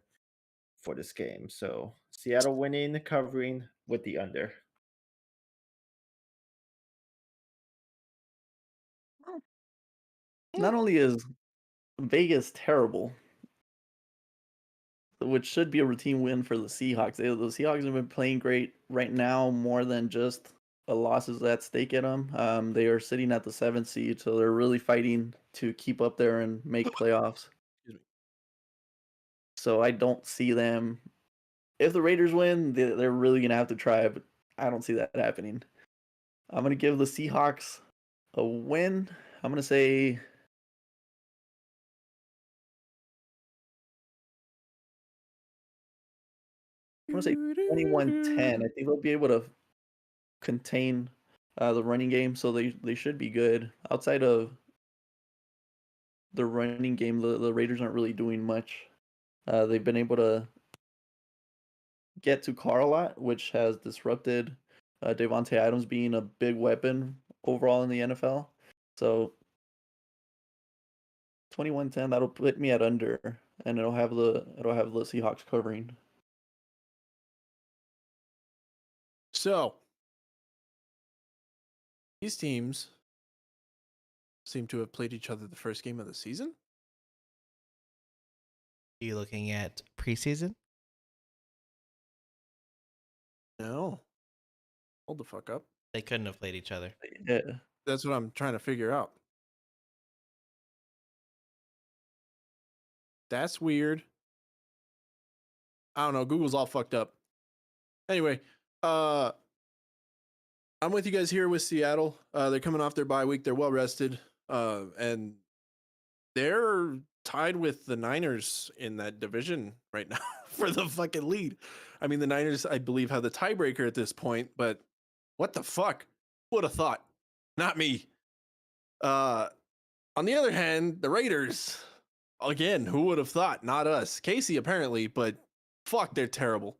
for this game. So Seattle winning, covering with the under. Not only is Vegas terrible, which should be a routine win for the Seahawks. The Seahawks have been playing great right now, more than just a loss is at stake at them. They are sitting at the 7th seed, so they're really fighting to keep up there and make playoffs. So I don't see them. If the Raiders win, they're really going to have to try, but I don't see that happening. I'm going to give the Seahawks a win. I'm going to say I'm going to say 21-10. I think they'll be able to contain the running game, so they should be good. Outside of the running game, the Raiders aren't really doing much. They've been able to get to Carr a lot, which has disrupted Davante Adams being a big weapon overall in the NFL. So 21-10, that'll put me at under, and it'll have the Seahawks covering. So these teams seem to have played each other the first game of the season. Are you looking at preseason? No. Hold the fuck up. They couldn't have played each other. Yeah. That's what I'm trying to figure out. That's weird. I don't know. Google's all fucked up. Anyway, I'm with you guys here with Seattle. They're coming off their bye week. They're well rested. And they're tied with the Niners in that division right now for the fucking lead. I mean, the Niners, I believe, have the tiebreaker at this point, but what the fuck? Would have thought? Not me. On the other hand, the Raiders, again, who would have thought? Not us. Casey, apparently, but fuck, they're terrible.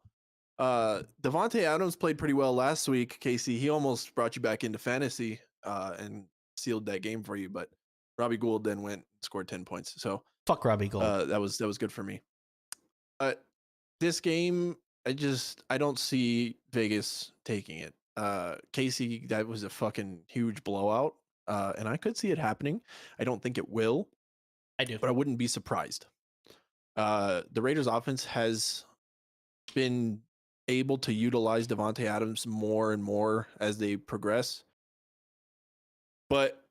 Devontae Adams played pretty well last week, Casey. He almost brought you back into fantasy and sealed that game for you, but Robbie Gould then went and scored 10 points. So Fuck Robbie Gould. that was good for me. This game, I don't see Vegas taking it. Casey, that was a fucking huge blowout. And I could see it happening. I don't think it will, I do. but I wouldn't be surprised. The Raiders offense has been able to utilize Devontae Adams more and more as they progress. But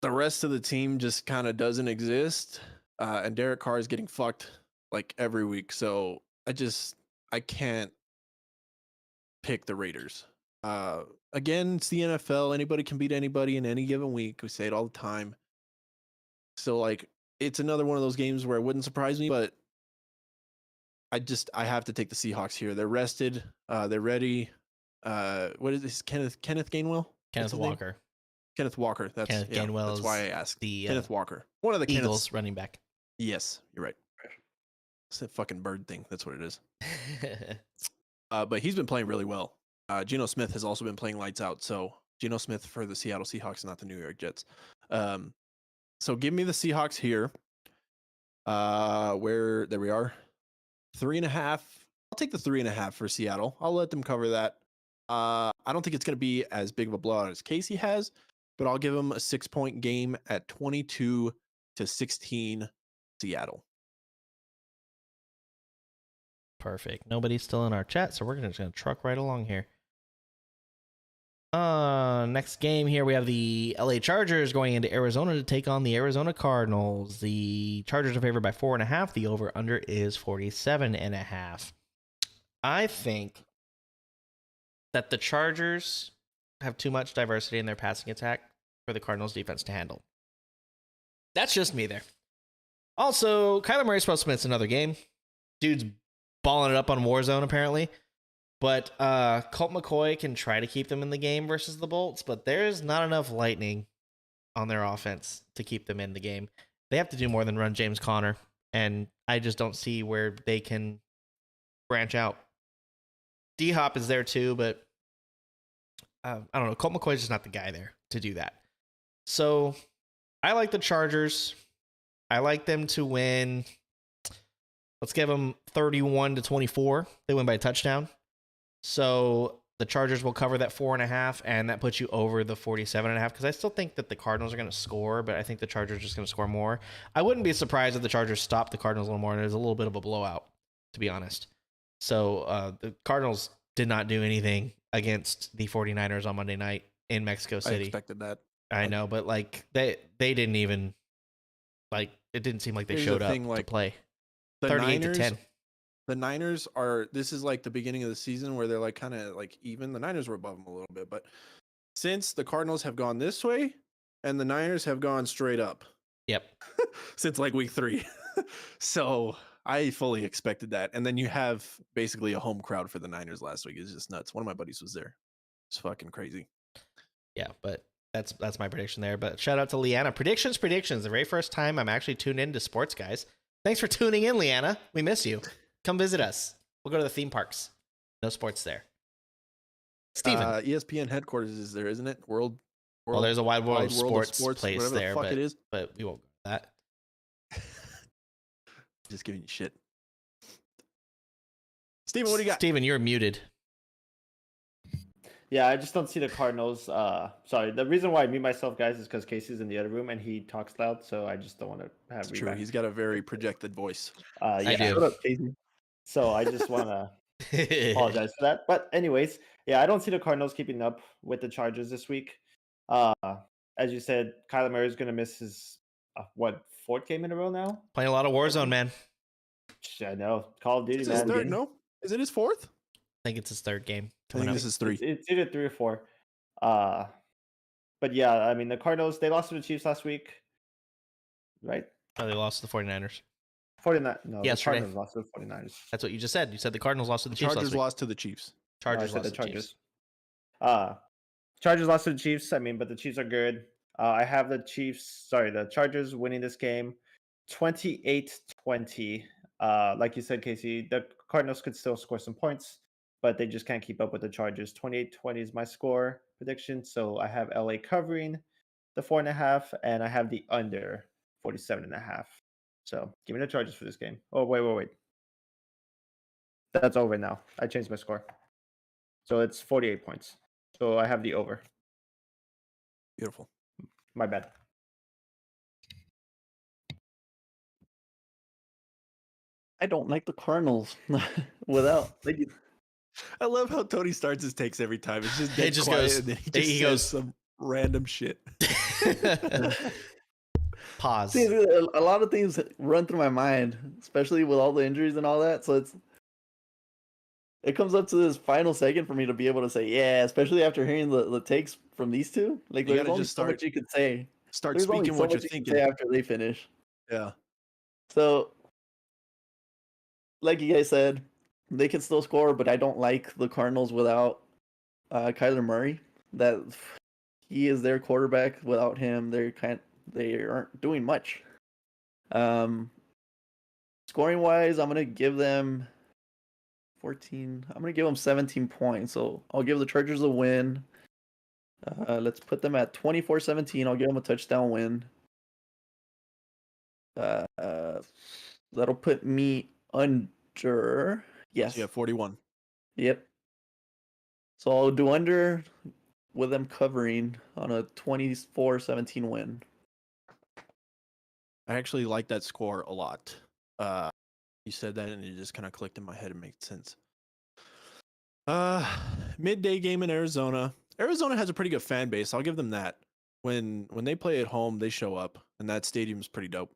the rest of the team just kind of doesn't exist. And Derek Carr is getting fucked like every week. So I can't pick the Raiders. Again, it's the NFL. Anybody can beat anybody in any given week. We say it all the time. So like, it's another one of those games where it wouldn't surprise me, but I have to take the Seahawks here. They're rested. They're ready. What is this? Kenneth Gainwell? Kenneth What's his name? Walker, Kenneth Walker. That's Kenneth yeah, Gainwell That's is why I asked. the Kenneth Walker. One of the Eagles Kenneths. running back. Yes, you're right. It's that fucking bird thing. That's what it is. But he's been playing really well. Geno Smith has also been playing lights out. So Geno Smith for the Seattle Seahawks, not the New York Jets. So give me the Seahawks here. Where there we are. 3.5. I'll take the 3.5 for Seattle. I'll let them cover that. I don't think it's going to be as big of a blowout as Casey has, but I'll give him a 6-point game at 22-16 Seattle. Perfect. Nobody's still in our chat, so we're just gonna truck right along here. Next game here we have the LA Chargers going into Arizona to take on the Arizona Cardinals. The Chargers are favored by 4.5. The over under is 47.5. I think that the Chargers have too much diversity in their passing attack for the Cardinals defense to handle. That's just me there. Also, Kyler Murray's supposed to miss another game. Dude's balling it up on Warzone apparently. But Colt McCoy can try to keep them in the game versus the Bolts, but there's not enough lightning on their offense to keep them in the game. They have to do more than run James Conner, and I just don't see where they can branch out. D-Hop is there too, but I don't know. Colt McCoy's just not the guy there to do that. So I like the Chargers. I like them to win. Let's give them 31-24. They win by a touchdown. So the Chargers will cover that 4.5, and that puts you over the 47.5. Because I still think that the Cardinals are going to score, but I think the Chargers are just going to score more. I wouldn't be surprised if the Chargers stop the Cardinals a little more, and there's a little bit of a blowout, to be honest. So the Cardinals did not do anything against the 49ers on Monday night in Mexico City. I expected that. I know, but like they didn't even like it didn't seem like they Here's showed the up thing, to like, play. The 38-10. The Niners are, this is like the beginning of the season where they're like kind of like even. The Niners were above them a little bit, but since the Cardinals have gone this way and the Niners have gone straight up. Yep. Since like week 3. So I fully expected that. And then you have basically a home crowd for the Niners last week. It's just nuts. One of my buddies was there. It's fucking crazy. Yeah, but that's my prediction there. But shout out to Leanna. Predictions. The very first time I'm actually tuned into sports, guys. Thanks for tuning in, Leanna. We miss you. Come visit us. We'll go to the theme parks. No sports there. Steven. ESPN headquarters is there, isn't it? Well, there's a wide world of World sports place whatever there, the fuck it is. but we won't go to that. Just giving you shit. Steven, what do you got? Steven, you're muted. Yeah, I just don't see the Cardinals. Sorry, the reason why I mute myself, guys, is because Casey's in the other room and he talks loud, so I just don't want to have. It's true. He's got a very projected voice. Yeah, I do. Shut up, Casey. So I just want to apologize for that. But anyways, yeah, I don't see the Cardinals keeping up with the Chargers this week. As you said, Kyler Murray is going to miss his fourth game in a row now. Playing a lot of Warzone, man. I know, Call of Duty. Is Man. his third? No, is it his fourth? I think it's his third game. I think this is 3. It's either 3 or 4. But yeah, I mean the Cardinals, they lost to the Chiefs last week, right? Oh, they lost to the 49ers. 49. No, Yesterday. the Cardinals lost to the 49ers. That's what you just said. You said the Cardinals lost to the Chiefs last Chargers week. lost to the Chiefs. Chargers No, I said lost the to the Chiefs. Chargers. Chargers lost to the Chiefs. I mean, but the Chiefs are good. I have the Chargers winning this game 28-20. Like you said, Casey, the Cardinals could still score some points, but they just can't keep up with the Chargers. 28-20 is my score prediction. So I have LA covering the 4.5, and I have the under 47.5. So give me the Chargers for this game. Oh, wait. That's over now. I changed my score. So it's 48 points. So I have the over. Beautiful. My bad. I don't like the Cardinals without. I love how Tony starts his takes every time. It's just It dead just quiet, goes- and then he he just goes- says some random shit. Pause. See, a lot of things run through my mind, especially with all the injuries and all that. So it comes up to this final second for me to be able to say, yeah, especially after hearing the takes from these two. Like, You there's gotta only just so much start- you could say. Start There's only speaking so what you're much you can thinking. say after they finish. Yeah. So, like you guys said, they can still score, but I don't like the Cardinals without Kyler Murray. That he is their quarterback. Without him, they aren't doing much. Scoring wise, I'm gonna give them 14. I'm gonna give them 17 points. So I'll give the Chargers a win. Let's put them at 24-17. I'll give them a touchdown win. That'll put me under. Yes. Yeah, 41. Yep. So I'll do under with them covering on a 24-17 win. I actually like that score a lot. You said that and it just kind of clicked in my head and made sense. Midday game in Arizona. Arizona has a pretty good fan base. I'll give them that. When they play at home, they show up, and that stadium's pretty dope.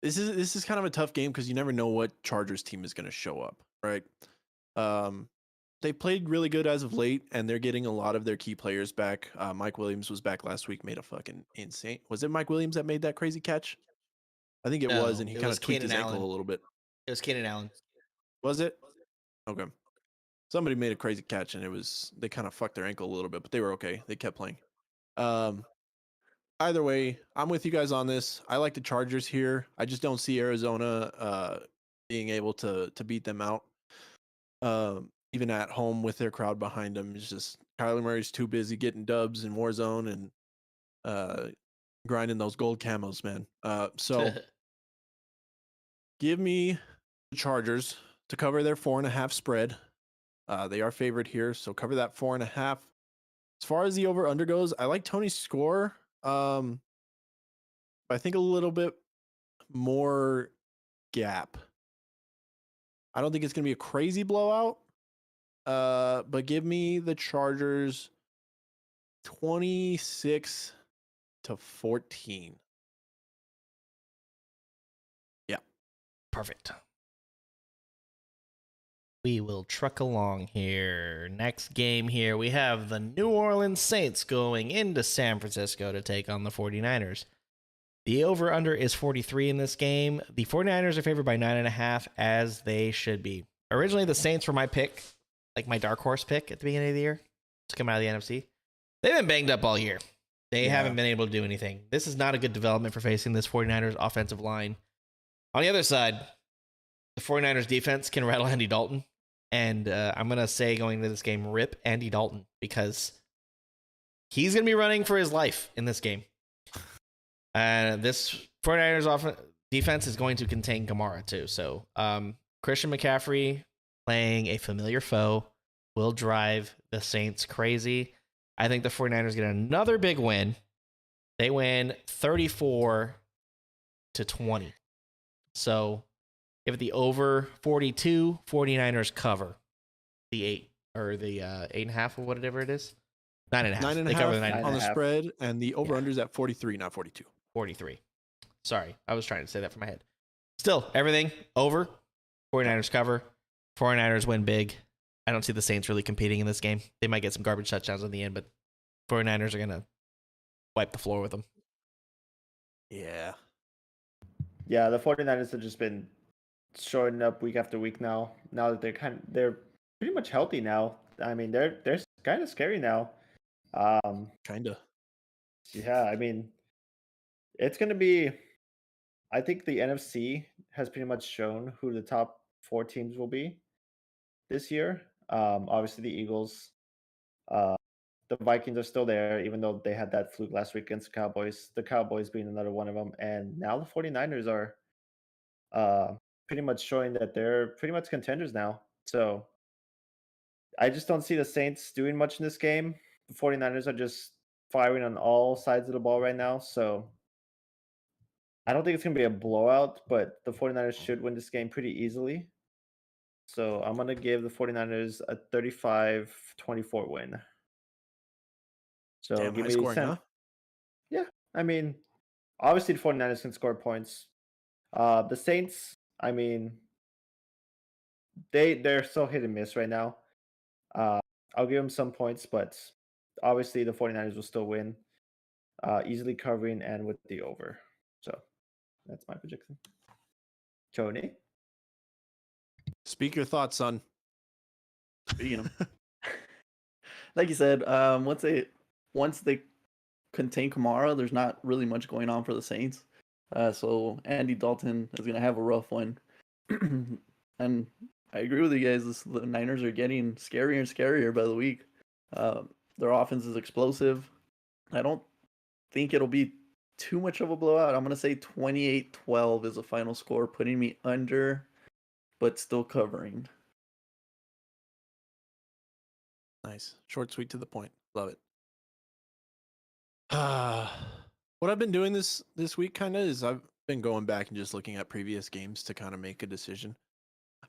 This is kind of a tough game because you never know what Chargers team is going to show up, right? They played really good as of late, and they're getting a lot of their key players back. Mike Williams was back last week, made a fucking insane. Was it Mike Williams that made that crazy catch? I think it was, No, and he it kind was of tweaked his Keenan ankle Allen. a little bit. It was Keenan Allen. Was it? Okay. Somebody made a crazy catch, and they kind of fucked their ankle a little bit, but they were okay. They kept playing. Either way, I'm with you guys on this. I like the Chargers here. I just don't see Arizona being able to beat them out. Even at home with their crowd behind them. It's just Kyler Murray's too busy getting dubs in Warzone and grinding those gold camos, man. So give me the Chargers to cover their 4.5 spread. They are favored here, so cover that 4.5. As far as the over-under goes, I like Tony's score. I think a little bit more gap. I don't think it's going to be a crazy blowout, but give me the Chargers 26-14. Yeah. Perfect. We will truck along here. Next game here, we have the New Orleans Saints going into San Francisco to take on the 49ers. The over-under is 43 in this game. The 49ers are favored by 9.5, as they should be. Originally, the Saints were my pick, like my dark horse pick at the beginning of the year to come out of the NFC. They've been banged up all year. They haven't been able to do anything. This is not a good development for facing this 49ers offensive line. On the other side, the 49ers defense can rattle Andy Dalton. And I'm going to say going into this game, rip Andy Dalton, because he's going to be running for his life in this game. This 49ers defense is going to contain Kamara too. So Christian McCaffrey playing a familiar foe will drive the Saints crazy. I think the 49ers get another big win. They win 34-20. So give it the over 42, 49ers cover the 8 or the 8.5 or whatever it is. 9.5. 9.5 They cover the 9.5. on the spread, and the over-under is at 43, not 42. 43. Sorry, I was trying to say that from my head. Still, everything over. 49ers cover. 49ers win big. I don't see the Saints really competing in this game. They might get some garbage touchdowns in the end, but 49ers are going to wipe the floor with them. Yeah. Yeah, the 49ers have just been showing up week after week now. Now that they're pretty much healthy now. I mean, they're kind of scary now. Kinda. Yeah, I mean, it's going to be, I think the NFC has pretty much shown who the top 4 teams will be this year. Obviously the Eagles, the Vikings are still there, even though they had that fluke last week against the Cowboys. The Cowboys being another one of them. And now the 49ers are pretty much showing that they're pretty much contenders now. So I just don't see the Saints doing much in this game. The 49ers are just firing on all sides of the ball right now. So I don't think it's going to be a blowout, but the 49ers should win this game pretty easily. So I'm going to give the 49ers a 35-24 win. So Damn, give high me scoring, huh? Yeah, I mean, obviously the 49ers can score points. The Saints, I mean, they're so hit and miss right now. I'll give them some points, but obviously the 49ers will still win, easily covering and with the over. So that's my prediction. Tony? Speak your thoughts, son. Speaking of, like you said, once they contain Kamara, there's not really much going on for the Saints. So Andy Dalton is gonna have a rough one. And I agree with you guys. The Niners are getting scarier and scarier by the week. Their offense is explosive. I don't think it'll be too much of a blowout. I'm gonna say 28-12 is the final score, putting me under but still covering. Nice. Short, sweet, to the point. Love it. What I've been doing this week kind of is I've been going back and just looking at previous games to kind of make a decision.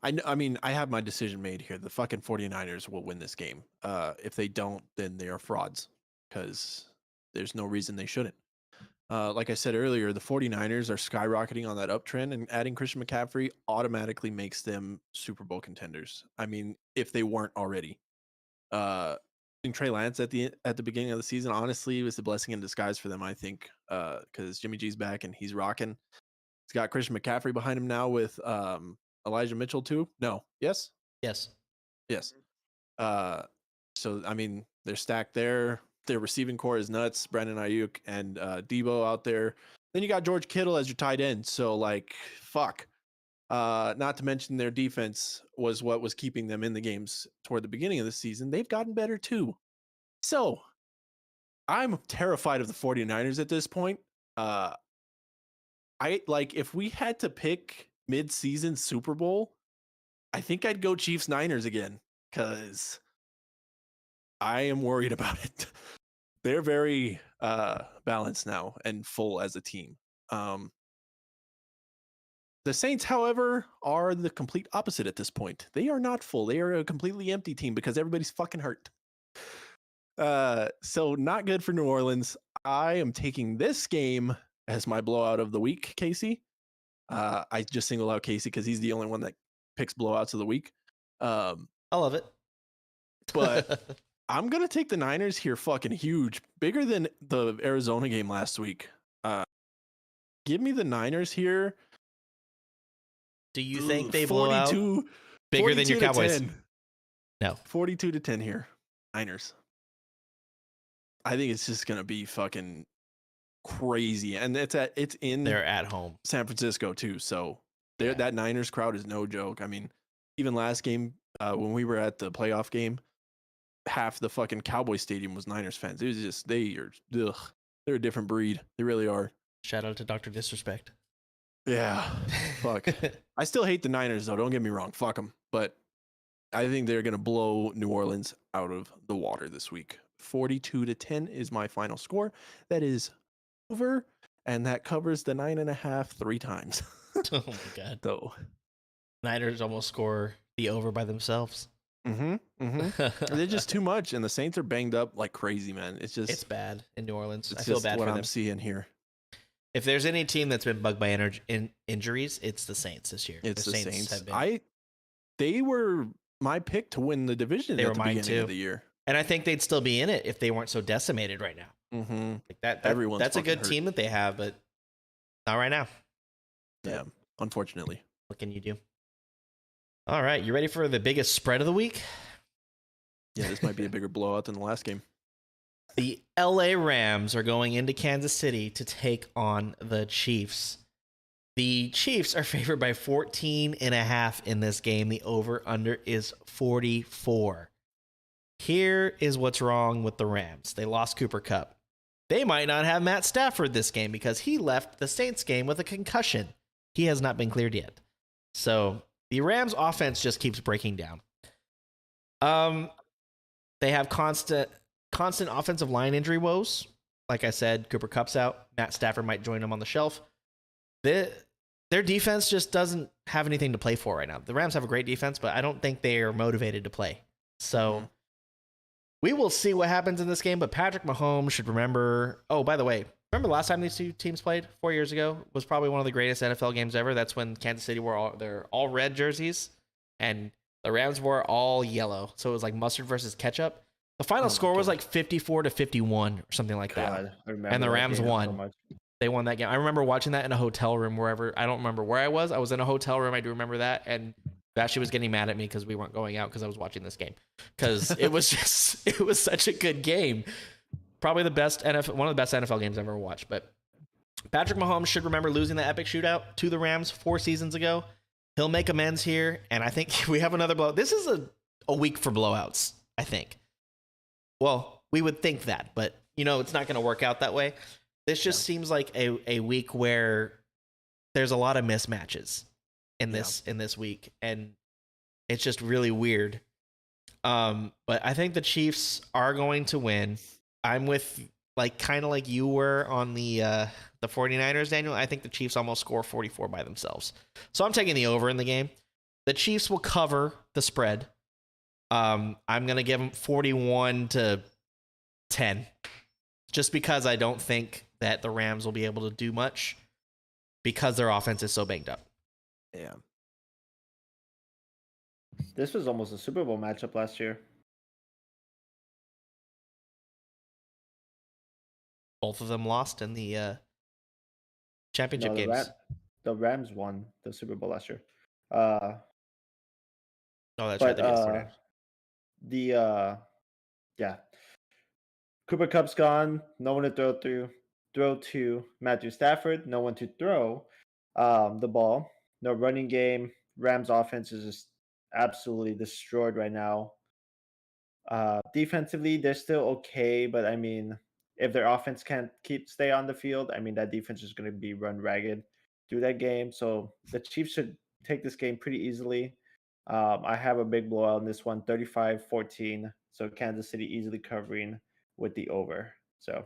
I mean, I have my decision made here. The fucking 49ers will win this game. If they don't, then they are frauds because there's no reason they shouldn't. Like I said earlier, the 49ers are skyrocketing on that uptrend, and adding Christian McCaffrey automatically makes them Super Bowl contenders. I mean, if they weren't already. Trey Lance at the beginning of the season, honestly, was a blessing in disguise for them, I think, because Jimmy G's back and he's rocking. He's got Christian McCaffrey behind him now with Elijah Mitchell too. No, yes, Yes. So I mean, they're stacked there. Their receiving core is nuts. Brandon Ayuk and Debo out there. Then you got George Kittle as your tight end. So like, fuck. Not to mention their defense was what was keeping them in the games toward the beginning of the season. They've gotten better too. So I'm terrified of the 49ers at this point. I like, if we had to pick mid-season Super Bowl, I think I'd go Chiefs Niners again because I am worried about it. They're very balanced now and full as a team. The Saints, however, are the complete opposite at this point. They are not full. They are a completely empty team because everybody's fucking hurt. So not good for New Orleans. I am taking this game as my blowout of the week, Casey. I just single out Casey because he's the only one that picks blowouts of the week. I love it. But I'm going to take the Niners here fucking huge. Bigger than the Arizona game last week. Give me the Niners here. Do you think they blow out bigger than your Cowboys? No. 42-10 here. Niners. I think it's just going to be fucking crazy. And it's in They're at home. San Francisco too. So Yeah. that Niners crowd is no joke. I mean, even last game, when we were at the playoff game, half the fucking Cowboy Stadium was Niners fans. It was just, they're a different breed. They really are. Shout out to Dr. Disrespect. Yeah. Fuck. I still hate the Niners though. Don't get me wrong. Fuck them. But I think they're going to blow New Orleans out of the water this week. 42-10 is my final score. That is over. And that covers the 9.5 3 times. Oh my God. So Niners almost score the over by themselves. They're just too much. And the Saints are banged up like crazy, man. It's just, It's bad in New Orleans. I it's feel just bad what for I'm them. seeing here. If there's any team that's been bugged by injuries, it's the Saints this year. It's the Saints. have been. They were my pick to win the division They at were the mine beginning too. of the year. And I think they'd still be in it if they weren't so decimated right now. Mm-hmm. Like that Everyone's that's a fucking good hurt. team that they have, but not right now. Yeah, unfortunately. What can you do? All right, you ready for the biggest spread of the week? Yeah, this might be a bigger blowout than the last game. The LA Rams are going into Kansas City to take on the Chiefs. The Chiefs are favored by 14.5 in this game. The over-under is 44. Here is what's wrong with the Rams. They lost Cooper Kupp. They might not have Matt Stafford this game because he left the Saints game with a concussion. He has not been cleared yet. So the Rams offense just keeps breaking down. They have constant offensive line injury woes. Like I said, Cooper Kupp's out. Matt Stafford might join them on the shelf. Their defense just doesn't have anything to play for right now. The Rams have a great defense, but I don't think they are motivated to play. So we will see what happens in this game, but Patrick Mahomes should remember. Oh, by the way, remember the last time these two teams played 4 years ago was probably one of the greatest NFL games ever. That's when Kansas City wore their all red jerseys and the Rams wore all yellow. So it was like mustard versus ketchup. The final score was like 54-51 or something like that. God, I remember And the that Rams game so won. much. They won that game. I remember watching that in a hotel room wherever. I don't remember where I was. I was in a hotel room. I do remember that. And Vashi was getting mad at me because we weren't going out because I was watching this game. Because it was such a good game. Probably one of the best NFL games I've ever watched. But Patrick Mahomes should remember losing the epic shootout to the Rams 4 seasons ago. He'll make amends here. And I think we have another blowout. This is a week for blowouts, I think. Well, we would think that, but it's not going to work out that way. This just seems like a week where there's a lot of mismatches. in this week, and it's just really weird. But I think the Chiefs are going to win. I'm with kind of like you were on the 49ers, Daniel. I think the Chiefs almost score 44 by themselves. So I'm taking the over in the game. The Chiefs will cover the spread. I'm going to give them 41-10, just because I don't think that the Rams will be able to do much because their offense is so banged up. Yeah. This was almost a Super Bowl matchup last year. Both of them lost in the championship No, games. The Rams won the Super Bowl last year. Oh, that's right. But They beat the 49ers. yeah, Cooper Cup's gone. No one to throw to Matthew Stafford. No one to throw the ball. No running game. Rams offense is just absolutely destroyed right now. Defensively, they're still okay, but I mean, if their offense can't stay on the field, I mean, that defense is going to be run ragged through that game. So the Chiefs should take this game pretty easily. I have a big blowout in this one, 35-14. So Kansas City easily covering with the over. So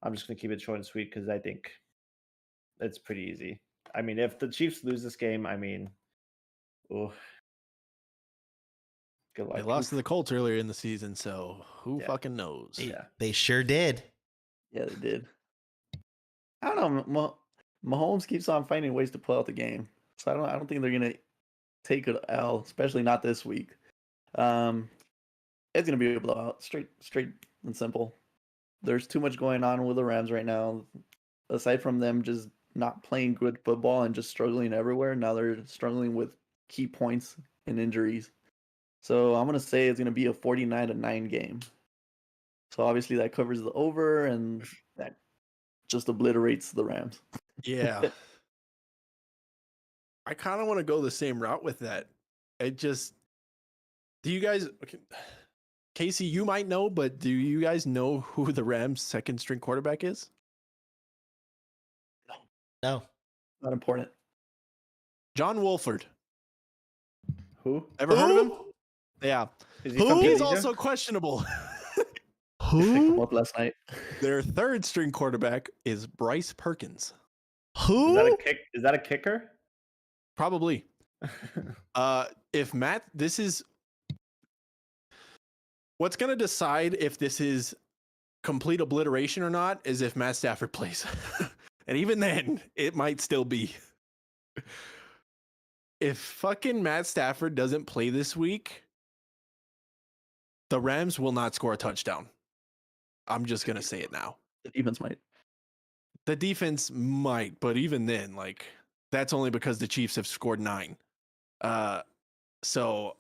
I'm just going to keep it short and sweet because I think it's pretty easy. I mean, if the Chiefs lose this game, I mean, oh, good luck. They lost to the Colts earlier in the season, so who fucking knows? They sure did. Yeah, they did. I don't know. Mahomes keeps on finding ways to pull out the game, so I don't think they're gonna take an L, especially not this week. It's gonna be a blowout, straight and simple. There's too much going on with the Rams right now. Aside from them just not playing good football and just struggling everywhere, now they're struggling with key points and injuries. So I'm gonna say it's gonna be a 49-9 game. So obviously that covers the over, and that just obliterates the Rams. Yeah. I kind of want to go the same route with that. Do you guys, okay, Casey, you might know, but do you guys know who the Rams' second string quarterback is? No. Not important. John Wolford. Who? Ever heard of him? Yeah. Is he from He's Tunisia? also questionable. Picked him up last night. Their third string quarterback is Bryce Perkins. Who? Is that a kicker? Probably. If Matt, this is what's going to decide if this is complete obliteration or not is if Matt Stafford plays. And even then, it might still be. If fucking Matt Stafford doesn't play this week, the Rams will not score a touchdown. I'm just going to say it now. The defense might. The defense might, but even then, that's only because the Chiefs have scored 9. So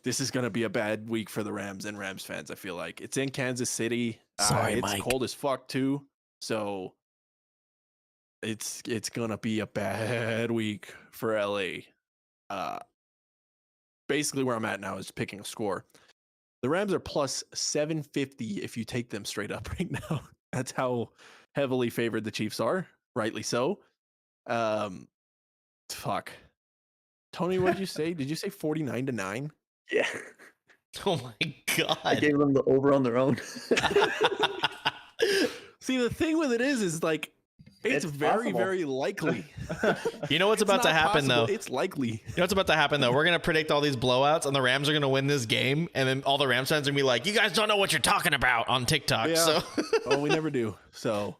this is going to be a bad week for the Rams and Rams fans, I feel like. It's in Kansas City. Sorry, it's Mike. cold as fuck too. So it's going to be a bad week for LA. Basically where I'm at now is picking a score. The Rams are plus 750 if you take them straight up right now. That's how heavily favored the Chiefs are, rightly so. Fuck. Tony, what did you say? Did you say 49-9? Yeah. Oh my god. I gave them the over on their own. See, the thing with it is it's very, possible. very likely. You know what's It's about to not happen possible, though? It's likely. You know what's about to happen though? We're gonna predict all these blowouts, and the Rams are gonna win this game, and then all the Rams fans are gonna be like, "You guys don't know what you're talking about" on TikTok. Yeah. So Well, we never do. So,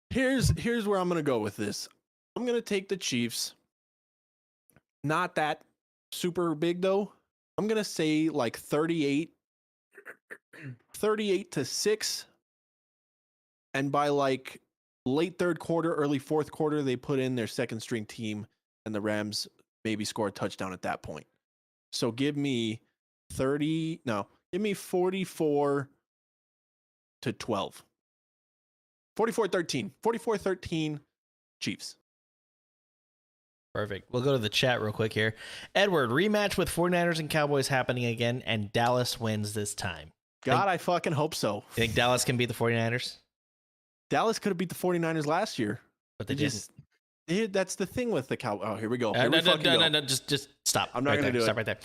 here's where I'm gonna go with this. I'm gonna take the Chiefs. Not that super big though. I'm gonna say 38 to 6. And by late third quarter, early fourth quarter, they put in their second string team, and the Rams maybe score a touchdown at that point. So give me 44 to 12. 44-13. 44-13 Chiefs. perfect. We'll go to the chat real quick here. Edward, rematch with 49ers and Cowboys happening again, and Dallas wins this time. God, I fucking hope so. You think Dallas can beat the 49ers? Dallas could have beat the 49ers last year. But they They didn't. just That's the thing with the cow. Oh, here we go. Here No, we fucking go. no, just stop. I'm not right gonna there. do it. Stop right there.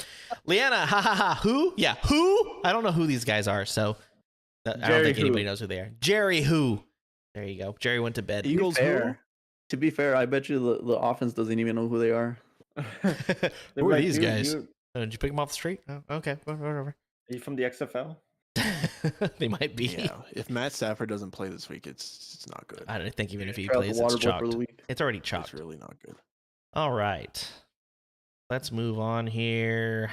Liana, ha ha ha. Who? Yeah, who? I don't know who these guys are, so I don't Jerry think who? anybody knows who they are. Jerry who? There you go. Jerry went to bed. Eagles To be fair, I bet you the offense doesn't even know who they are. Who are these guys? Did you pick them off the street? Oh, okay, whatever. Are you from the XFL? They might be. Yeah, if Matt Stafford doesn't play this week, it's not good. I don't think even if he Try out the plays, water it's boy for chalked. the week. It's already It's chalked. really not good. All right. Let's move on here.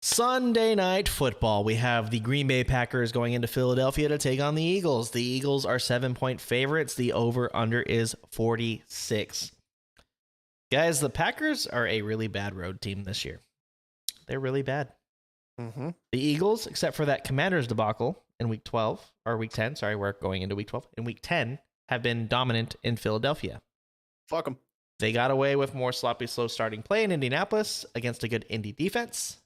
Sunday night football. We have the Green Bay Packers going into Philadelphia to take on the Eagles. The Eagles are 7-point favorites. The over-under is 46. Guys, the Packers are a really bad road team this year. They're really bad. Mm-hmm. The Eagles, except for that Commanders debacle in week 12, or week 10, sorry, we're going into week 12. In week 10, have been dominant in Philadelphia. Fuck them. They got away with more sloppy, slow starting play in Indianapolis against a good Indy defense.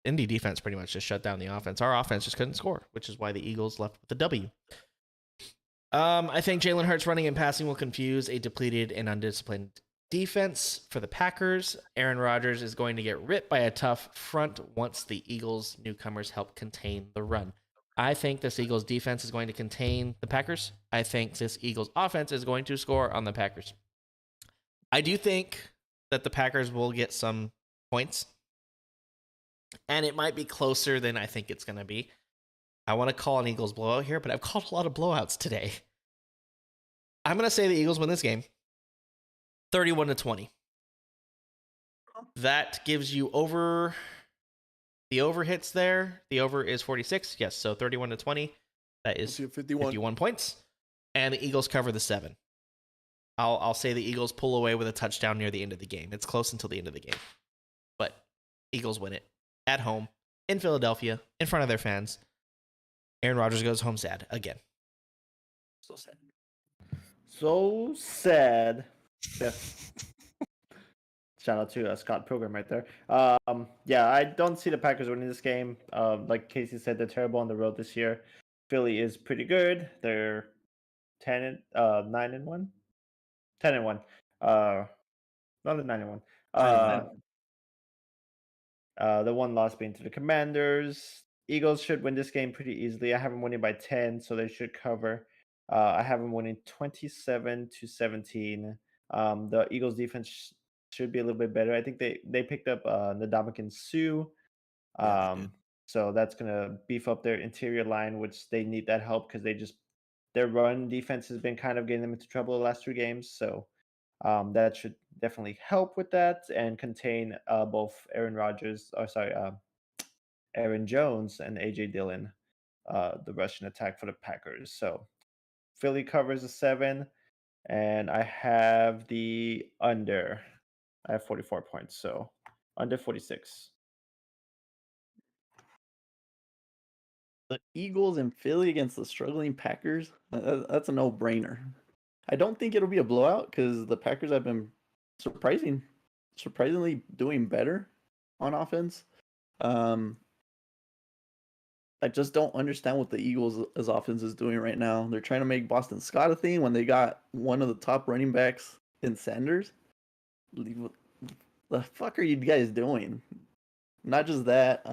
Indy defense pretty much just shut down the offense. Our offense just couldn't score, which is why the Eagles left with a W. I think Jalen Hurts running and passing will confuse a depleted and undisciplined defense for the Packers. Aaron Rodgers is going to get ripped by a tough front once the Eagles newcomers help contain the run. I think this Eagles defense is going to contain the Packers. I think this Eagles offense is going to score on the Packers. I do think that the Packers will get some points, and it might be closer than I think it's going to be. I want to call an Eagles blowout here, but I've called a lot of blowouts today. I'm going to say the Eagles win this game 31-20. That gives you over. The over hits there. The over is 46. Yes, so 31-20. That is 51 points. And the Eagles cover the 7. I'll say the Eagles pull away with a touchdown near the end of the game. It's close until the end of the game. But Eagles win it at home in Philadelphia in front of their fans. Aaron Rodgers goes home sad again. So sad. So sad. Yeah. Shout out to Scott Pilgrim right there. Yeah, I don't see the Packers winning this game. Like Casey said, they're terrible on the road this year. Philly is pretty good. They're 9-1. 10-1. Not the 9-1. The one loss being to the Commanders. Eagles should win this game pretty easily. I have them winning by 10, so they should cover. I have them winning 27-17. The Eagles defense should be a little bit better. I think they picked up Ndamukong Suh. So that's gonna beef up their interior line, which they need that help because their run defense has been kind of getting them into trouble the last 3 games. So that should definitely help with that and contain both Aaron Jones and AJ Dillon, the Russian attack for the Packers. So Philly covers the 7, and I have the under. I have 44 points, so under 46. The Eagles and Philly against the struggling Packers, that's a no-brainer. I don't think it'll be a blowout because the Packers have been surprisingly doing better on offense. I just don't understand what the Eagles' offense is doing right now. They're trying to make Boston Scott a thing when they got one of the top running backs in Sanders. What the fuck are you guys doing? Not just that,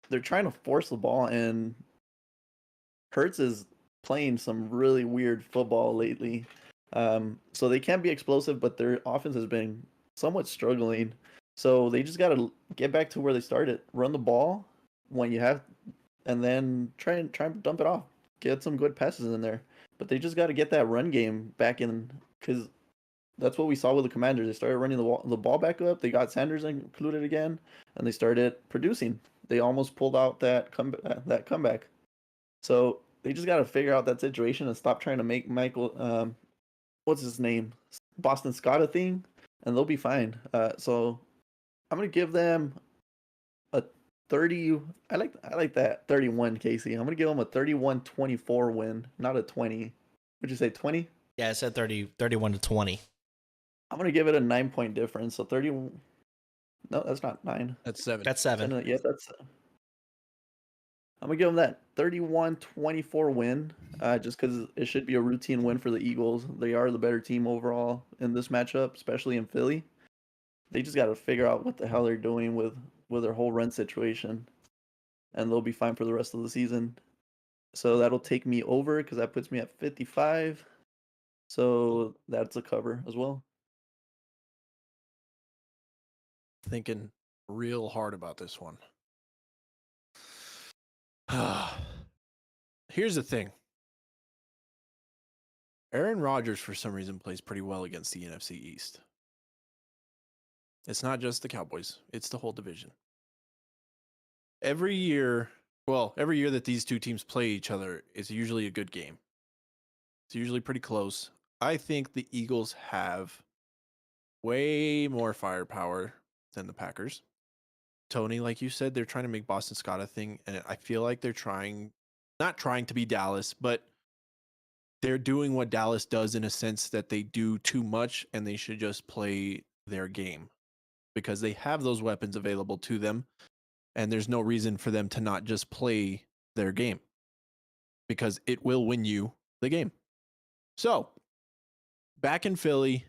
they're trying to force the ball, and Hurts is playing some really weird football lately. So they can be explosive, but their offense has been somewhat struggling. So they just got to get back to where they started. Run the ball when you have, and then try and dump it off. Get some good passes in there. But they just got to get that run game back in, because that's what we saw with the Commanders. They started running the ball back up. They got Sanders included again, and they started producing. They almost pulled out that comeback. So they just got to figure out that situation and stop trying to make Michael, what's his name, Boston Scott a thing, and they'll be fine. So I'm gonna give them a 30. I like that 31, Casey. I'm gonna give them a 31-24 win, not a 20. Would you say 20? Yeah, I said 31-20. I'm gonna give it a 9-point difference. So 30. No, that's not 9. That's 7. That's 7. Yes, that's. I'm gonna give them that 31-24 win, just because it should be a routine win for the Eagles. They are the better team overall in this matchup, especially in Philly. They just got to figure out what the hell they're doing with their whole run situation, and they'll be fine for the rest of the season. So that'll take me over because that puts me at 55. So that's a cover as well. Thinking real hard about this one. Here's the thing. Aaron Rodgers, for some reason, plays pretty well against the NFC East. It's not just the Cowboys, it's the whole division. Every year that these two teams play each other, it's usually a good game. It's usually pretty close. I think the Eagles have way more firepower than the Packers. Tony, like you said, they're trying to make Boston Scott a thing, and I feel like they're not trying to be Dallas, but they're doing what Dallas does in a sense that they do too much and they should just play their game because they have those weapons available to them, and there's no reason for them to not just play their game because it will win you the game. So, back in Philly,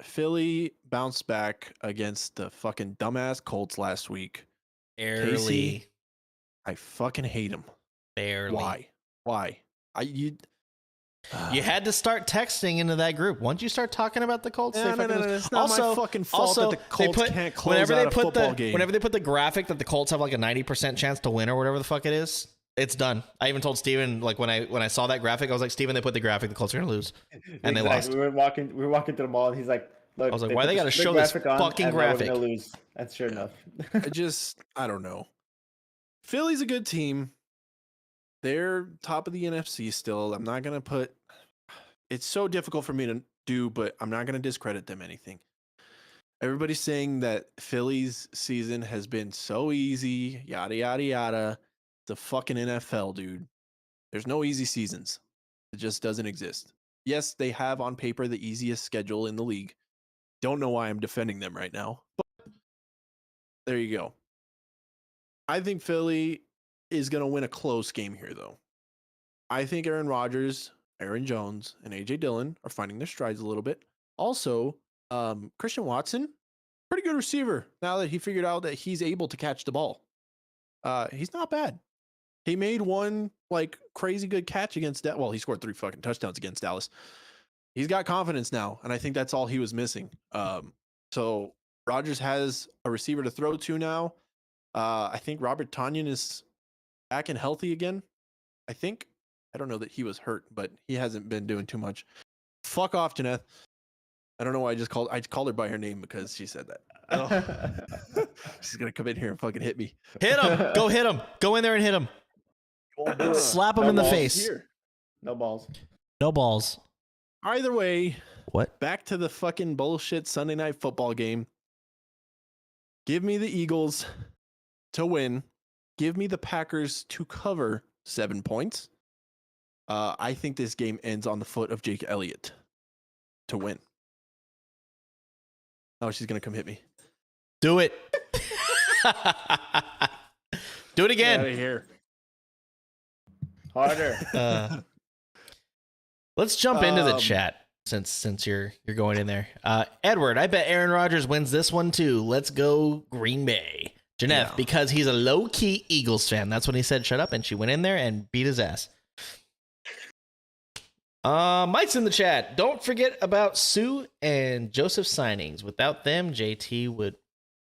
Philly bounced back against the fucking dumbass Colts last week. Barely. Casey, I fucking hate him. Barely. Why? You had to start texting into that group. Once you start talking about the Colts, No, it's not my fucking fault that the Colts can't close out a football game. Whenever they put the graphic that the Colts have like a 90% chance to win or whatever the fuck it is, it's done. I even told Steven, like when I saw that graphic, I was like, Steven, they put the graphic, the Colts are gonna lose. And they lost. We were walking through the mall and he's like, look, I was like, why they gotta show this fucking graphic? We're gonna lose. That's sure enough. I don't know. Philly's a good team. They're top of the NFC still. I'm not going to put... It's so difficult for me to do, but I'm not going to discredit them anything. Everybody's saying that Philly's season has been so easy, yada, yada, yada. The fucking NFL, dude. There's no easy seasons. It just doesn't exist. Yes, they have on paper the easiest schedule in the league. Don't know why I'm defending them right now, but there you go. I think Philly is going to win a close game here, though. I think Aaron Rodgers, Aaron Jones, and A.J. Dillon are finding their strides a little bit. Also, Christian Watson, pretty good receiver now that he figured out that he's able to catch the ball. He's not bad. He made one like crazy good catch against that. Well, he scored 3 fucking touchdowns against Dallas. He's got confidence now, and I think that's all he was missing. So Rodgers has a receiver to throw to now. I think Robert Tonyan is back and healthy again. I don't know that he was hurt, but he hasn't been doing too much. Fuck off, Janeth. I don't know why I called her by her name because she said that. Oh. She's gonna come in here and fucking hit me. Hit him. Go hit him. Go in there and hit him. Slap him in the balls face. here. No balls. No balls. Either way, What? back to the fucking bullshit Sunday night football game. Give me the Eagles to win. Give me the Packers to cover 7 points. I think this game ends on the foot of Jake Elliott to win. Oh, she's going to come hit me. Do it. Do it Get out again. of here. Harder. Let's jump into the chat since you're going in there. Edward, I bet Aaron Rodgers wins this one too. Let's go Green Bay. Janeth, Yeah. because he's a low-key Eagles fan. That's when he said shut up, and she went in there and beat his ass. Mike's in the chat. Don't forget about Sue and Joseph signings. Without them, JT would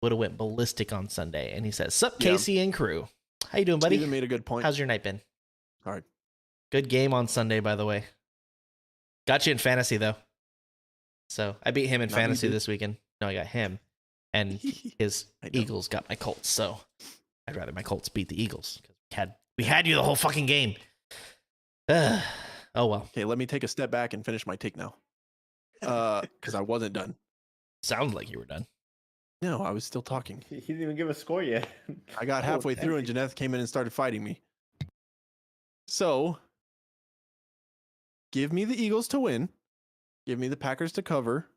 have went ballistic on Sunday. And he says, "Sup, Yeah. Casey and crew. How you doing, buddy? Steven made a good point. How's your night been? All right. Good game on Sunday, by the way. Got you in fantasy, though. So I beat him in Not me, fantasy dude. this weekend. No, I got him. And his I know. Eagles got my Colts. So I'd rather my Colts beat the Eagles. Because we had you the whole fucking game. Oh, well. Okay, let me take a step back and finish my take now. Because I wasn't done. Sounds like you were done. No, I was still talking. He didn't even give a score yet. I got halfway through and Janeth came in and started fighting me. So, give me the Eagles to win. Give me the Packers to cover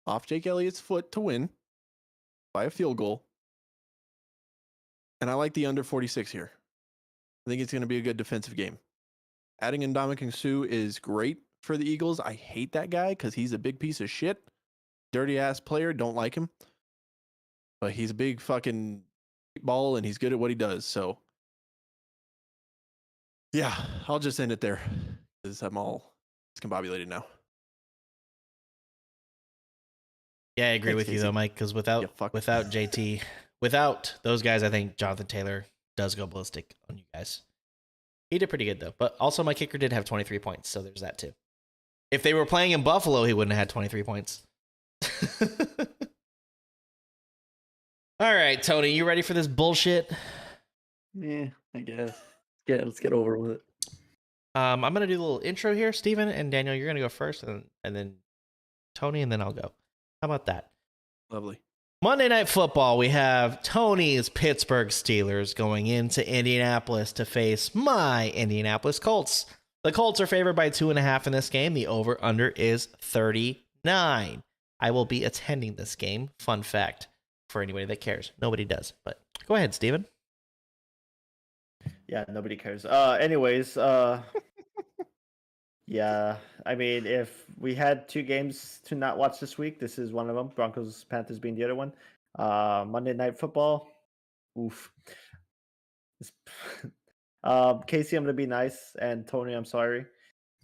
off Jake Elliott's foot to win by a field goal. and I like the under 46 here. I think it's going to be a good defensive game. Adding in Ndamukong Suh is great for the Eagles. I hate that guy because he's a big piece of shit. Dirty ass player. Don't like him. But he's a big fucking ball and he's good at what he does. So, yeah, I'll just end it there because I'm all discombobulated now. Yeah, I agree Thanks, with you Casey. though, Mike, because without Yeah, fuck. without JT, without those guys, I think Jonathan Taylor does go ballistic on you guys. He did pretty good though, but also my kicker did have 23 points, so there's that too. If they were playing in Buffalo, he wouldn't have had 23 points. All right, Tony, you ready for this bullshit? Yeah, I guess. Yeah, let's get over with it. I'm gonna do a little intro here, Steven and Daniel. You're gonna go first, and then Tony, and then I'll go. How about that? Lovely. Monday Night Football, we have Tony's Pittsburgh Steelers going into Indianapolis to face my Indianapolis Colts. The Colts are favored by 2.5 in this game. The over-under is 39. I will be attending this game. Fun fact for anybody that cares. Nobody does, but go ahead, Steven. Yeah, nobody cares. Anyways, yeah, I mean, if we had 2 games to not watch this week, this is one of them. Broncos, Panthers being the other one. Monday Night Football. Oof. Casey, I'm gonna be nice, and Tony, I'm sorry.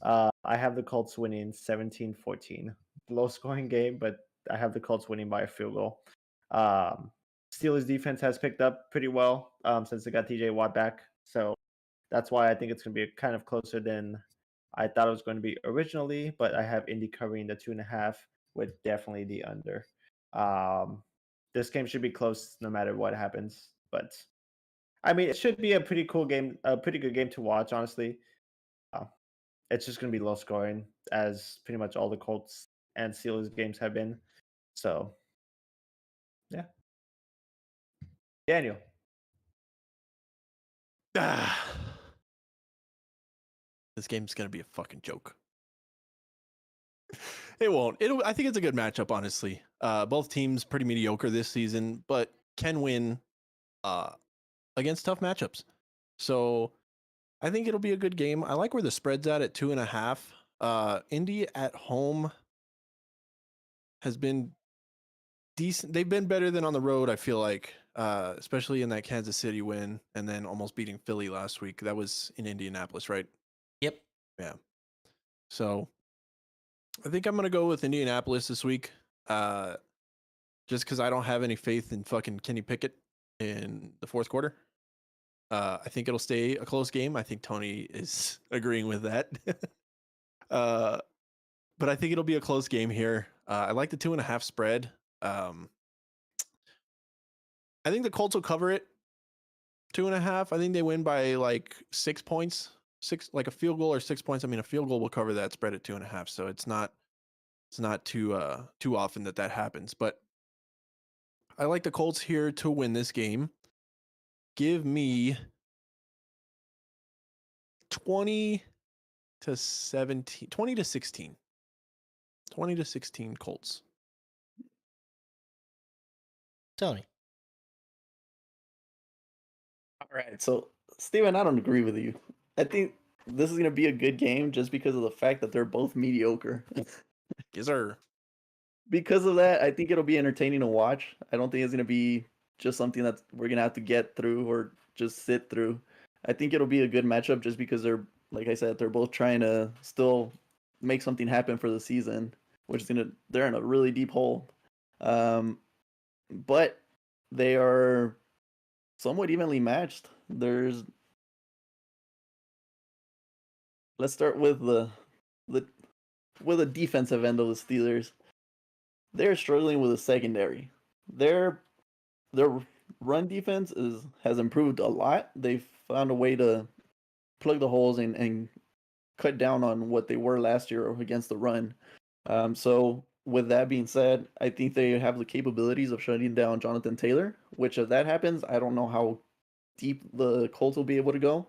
I have the Colts winning 17-14. Low scoring game, but I have the Colts winning by a field goal. Steelers defense has picked up pretty well since they got TJ Watt back. So that's why I think it's going to be kind of closer than I thought it was going to be originally. But I have Indy covering the 2.5 with definitely the under. This game should be close no matter what happens. But I mean, it should be a pretty cool game, a pretty good game to watch, honestly. It's just going to be low scoring, as pretty much all the Colts and Steelers games have been. So, yeah. Daniel. This game's going to be a fucking joke. It won't. I think it's a good matchup, honestly. Both teams pretty mediocre this season, but can win against tough matchups. So I think it'll be a good game. I like where the spread's at 2.5. Indy at home has been decent. They've been better than on the road, I feel like, especially in that Kansas City win and then almost beating Philly last week. That was in Indianapolis, right? Yep. Yeah. So I think I'm going to go with Indianapolis this week, just because I don't have any faith in fucking Kenny Pickett in the fourth quarter. I think it'll stay a close game. I think Tony is agreeing with that. But I think it'll be a close game here. I like the 2.5 spread. I think the Colts will cover it. 2.5. I think they win by like 6 points. Like a field goal or 6 points. I mean, a field goal will cover that spread at 2.5. So it's not too often that happens. But I like the Colts here to win this game. Give me 20 to 16 Colts. Tony. All right, so Steven, I don't agree with you. I think this is going to be a good game just because of the fact that they're both mediocre. Yes, sir. Because of that, I think it'll be entertaining to watch. I don't think it's going to be just something that we're going to have to get through or just sit through. I think it'll be a good matchup just because they're, like I said, they're both trying to still make something happen for the season, which is they're in a really deep hole. But they are somewhat evenly matched. Let's start with the defensive end of the Steelers. They're struggling with a secondary. Their run defense has improved a lot. They've found a way to plug the holes and cut down on what they were last year against the run. So with that being said, I think they have the capabilities of shutting down Jonathan Taylor, which if that happens, I don't know how deep the Colts will be able to go.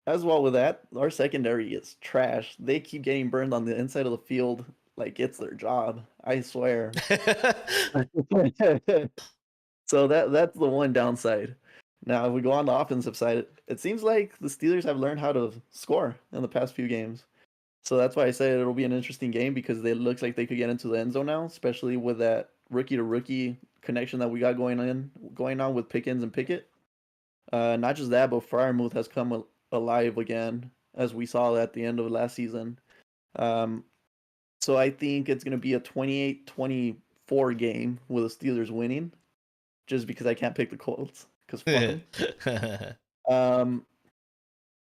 As well with that, our secondary is trash. They keep getting burned on the inside of the field like it's their job. I swear. So So that's the one downside. Now, if we go on the offensive side, it seems like the Steelers have learned how to score in the past few games. So that's why I say it'll be an interesting game because it looks like they could get into the end zone now, especially with that rookie to rookie connection that we got going on with Pickens and Pickett. Not just that, but Freiermuth has come alive again, as we saw at the end of last season. So I think it's going to be a 28-24 game with the Steelers winning, just because I can't pick the Colts because fuck them.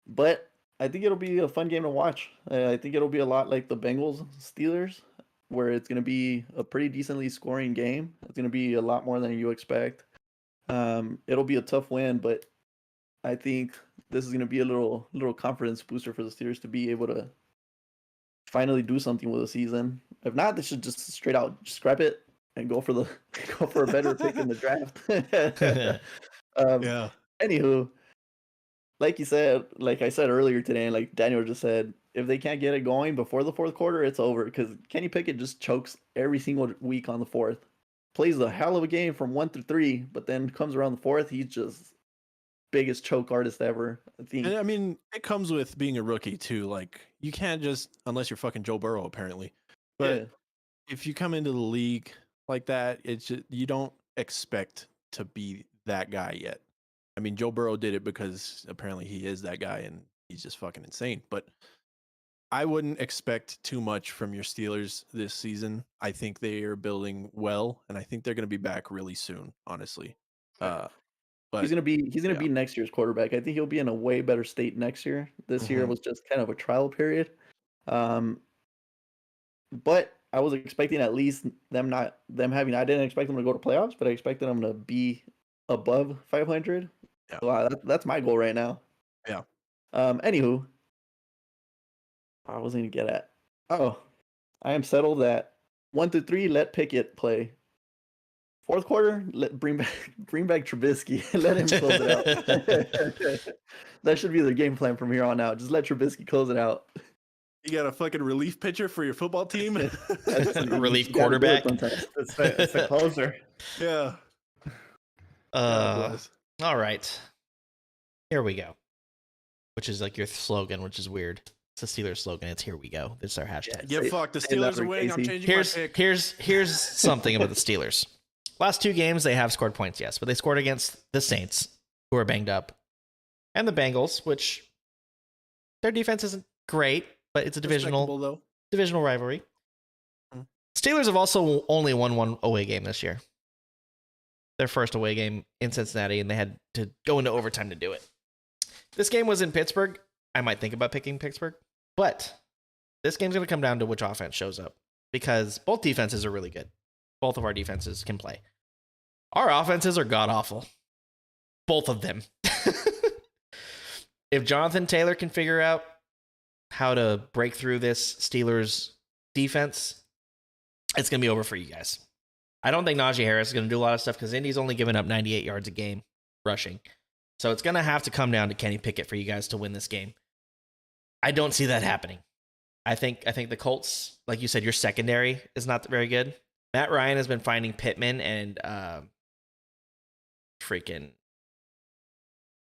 But I think it'll be a fun game to watch. I think it'll be a lot like the Bengals Steelers, where it's going to be a pretty decently scoring game. It's going to be a lot more than you expect. It'll be a tough win, but I think this is going to be a little confidence booster for the Steelers to be able to finally do something with the season. If not, they should just straight out scrap it and go for a better pick in the draft. Yeah. Anywho, like I said earlier today, and like Daniel just said, if they can't get it going before the fourth quarter, it's over. Because Kenny Pickett just chokes every single week on the fourth. Plays a hell of a game from 1 through 3, but then comes around the fourth, he's just biggest choke artist ever. I think. And I mean, it comes with being a rookie too. Like, you can't just, unless you're fucking Joe Burrow, apparently. But Yeah. if you come into the league like that, it's just, you don't expect to be that guy yet. I mean, Joe Burrow did it because apparently he is that guy and he's just fucking insane. But I wouldn't expect too much from your Steelers this season. I think they are building well, and I think they're going to be back really soon, honestly. But he's gonna be next year's quarterback. I think he'll be in a way better state next year. This year was just kind of a trial period. But I was expecting at least them having. I didn't expect them to go to playoffs, but I expected them to be above 500. Yeah. So that's my goal right now. Yeah. Anywho, I was going to get at. Oh, I am settled that 1 through 3. Let Pickett play. Fourth quarter, bring back Trubisky. Let him close it out. That should be the game plan from here on out. Just let Trubisky close it out. You got a fucking relief pitcher for your football team? Relief quarterback. It's the closer. Yeah. All right. Here we go. Which is like your slogan, which is weird. It's a Steelers slogan. It's "Here we go." It's our hashtag. Get fucked. The Steelers are winning. I'm changing my pick. Here's something about the Steelers. Last 2 games, they have scored points, yes, but they scored against the Saints, who are banged up, and the Bengals, which their defense isn't great, but it's a divisional rivalry. Mhm. Steelers have also only won 1 away game this year. Their first away game in Cincinnati, and they had to go into overtime to do it. This game was in Pittsburgh. I might think about picking Pittsburgh, but this game's going to come down to which offense shows up because both defenses are really good. Both of our defenses can play. Our offenses are god-awful. Both of them. If Jonathan Taylor can figure out how to break through this Steelers defense, it's going to be over for you guys. I don't think Najee Harris is going to do a lot of stuff because Indy's only giving up 98 yards a game rushing. So it's going to have to come down to Kenny Pickett for you guys to win this game. I don't see that happening. I think the Colts, like you said, your secondary is not very good. Matt Ryan has been finding Pittman and freaking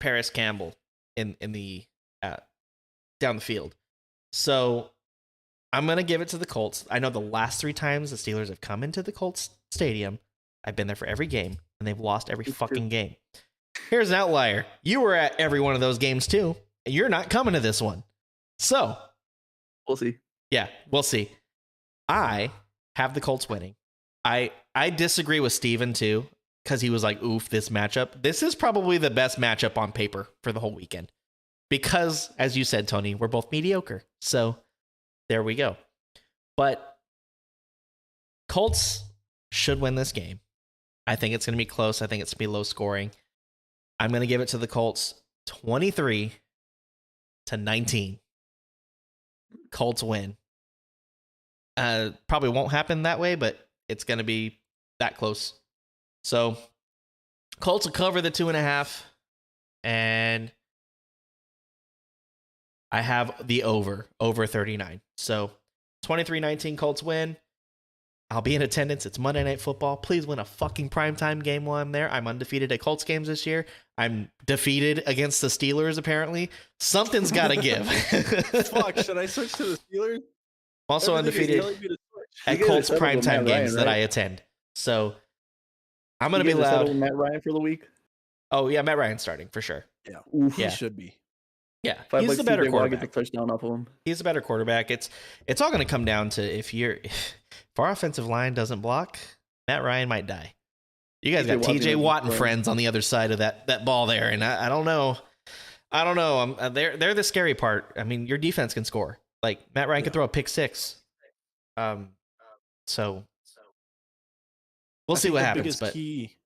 Paris Campbell in the down the field. So I'm going to give it to the Colts. I know the last 3 times the Steelers have come into the Colts stadium, I've been there for every game, and they've lost every fucking game. Here's an outlier. You were at every one of those games too, and you're not coming to this one. So we'll see. Yeah, we'll see. I have the Colts winning. I disagree with Steven too, because he was like, oof, this matchup. This is probably the best matchup on paper for the whole weekend. Because, as you said, Tony, we're both mediocre. So there we go. But Colts should win this game. I think it's going to be close. I think it's going to be low scoring. I'm going to give it to the Colts 23-19. Colts win. Probably won't happen that way, but it's going to be that close. So Colts will cover the 2.5, and I have the over 39. So 23-19 Colts win. I'll be in attendance. It's Monday Night Football. Please win a fucking primetime game while I'm there. I'm undefeated at Colts games this year. I'm defeated against the Steelers, apparently. Something's got to give. Fuck, should I switch to the Steelers? Also Everything is undefeated telling me to switch. at You guys Colts settled with primetime Matt games Ryan, that right? I attend. So I'm going to You be guys settled loud. with Matt Ryan for the week. Oh, yeah, Matt Ryan's starting for sure. Oof. He Yeah. should be. Yeah, If I he's like the better TJ Watt, get the quarterback. touchdown off of him. He's a better quarterback. It's all going to come down to if our offensive line doesn't block, Matt Ryan might die. You guys TJ got Watt's TJ gonna Watt and run. friends on the other side of that ball there, and I don't know. They're the scary part. I mean, your defense can score. Like Matt Ryan could throw a pick six. So we'll I see think what the happens. biggest But key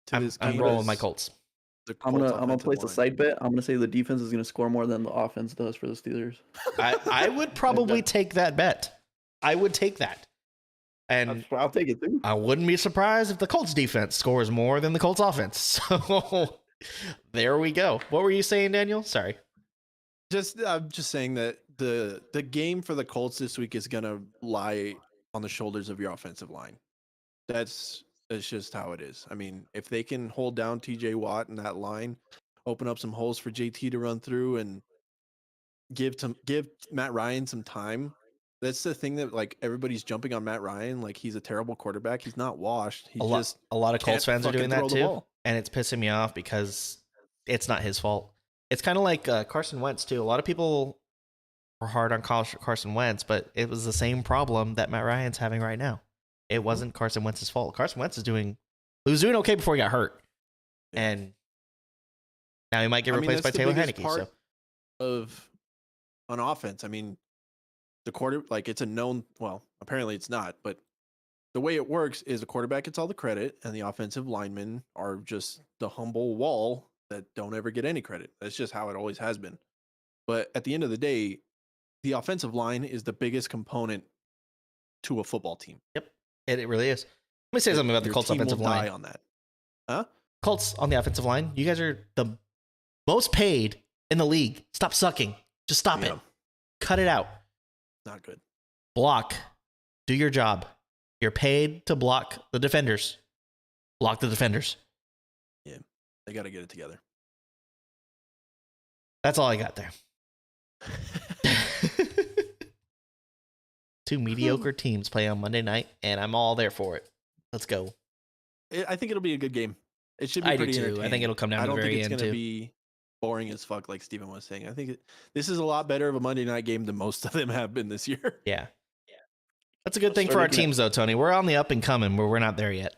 to this I'm game rolling is my Colts. the I'm Colts gonna offensive place a line. side bet. I'm gonna say the defense is gonna score more than the offense does for the Steelers. I would probably take that bet. I would take that. And I'll take it too. I wouldn't be surprised if the Colts defense scores more than the Colts offense. So there we go. What were you saying, Daniel? Sorry. I'm just saying that the game for the Colts this week is gonna lie on the shoulders of your offensive line. That's just how it is. I mean, if they can hold down TJ Watt and that line, open up some holes for JT to run through, and give Matt Ryan some time. That's the thing that like everybody's jumping on Matt Ryan like he's a terrible quarterback. He's not washed. He's just A lot of Colts can't fans are doing fucking that throw the too, ball. and it's pissing me off because it's not his fault. It's kind of like Carson Wentz too. A lot of people were hard on Carson Wentz, but it was the same problem that Matt Ryan's having right now. It wasn't Carson Wentz's fault. Carson Wentz was doing okay before he got hurt, and now he might get replaced by that's the Taylor biggest Heineke. part So of on offense. I mean, the quarter like it's a known. Well, apparently it's not, but the way it works is the quarterback gets all the credit, and the offensive linemen are just the humble wall that don't ever get any credit. That's just how it always has been. But at the end of the day, the offensive line is the biggest component to a football team. it really is. Let me say something about the Your Colts team offensive will line. die on that. Huh? Colts on the offensive line, you guys are the most paid in the league. Stop sucking. Just stop it. Yeah. Cut it out. Not good. Block. Do your job. You're paid to block the defenders. Block the defenders. They got to get it together. That's all I got there. Two mediocre teams play on Monday night, and I'm all there for it. Let's go. I think it'll be a good game. It should be I do pretty too. I entertaining. think it'll come down I to don't the think very it's end going to too. be boring as fuck, like Steven was saying. I think this is a lot better of a Monday night game than most of them have been this year. Yeah. That's a good thing Start for our looking at- teams, though, Tony. We're on the up and coming, where we're not there yet.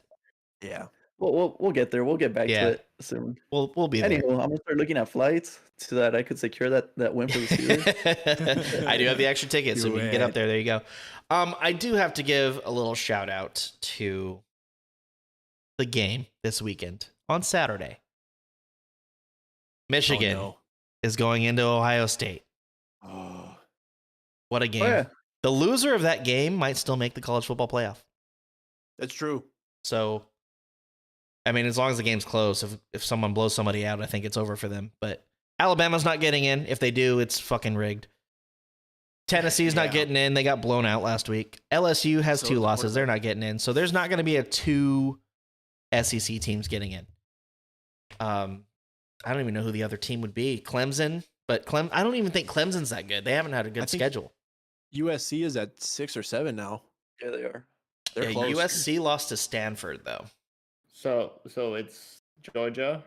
Yeah. We'll get there. We'll get back Yeah. to it soon. We'll be there. Anywho, I'm gonna start looking at flights so that I could secure that win for the Steelers. I do have the extra tickets, so Do we can get up it. there. There you go. I do have to give a little shout out to the game this weekend on Saturday. Michigan Oh, is going into Ohio State. no. Oh. What a game. Oh, yeah. The loser of that game might still make the college football playoff. That's true. So, I mean, as long as the game's close, if someone blows somebody out, I think it's over for them. But Alabama's not getting in. If they do, it's fucking rigged. Tennessee's not Yeah. getting in. They got blown out last week. LSU has So two is losses. They're Oregon. not getting in. So there's not going to be a two SEC teams getting in. I don't even know who the other team would be. Clemson, but I don't even think Clemson's that good. They haven't had a I good think- schedule. USC is at 6 or 7 now. Yeah, they are. They're Yeah, close. USC lost to Stanford though. So it's Georgia,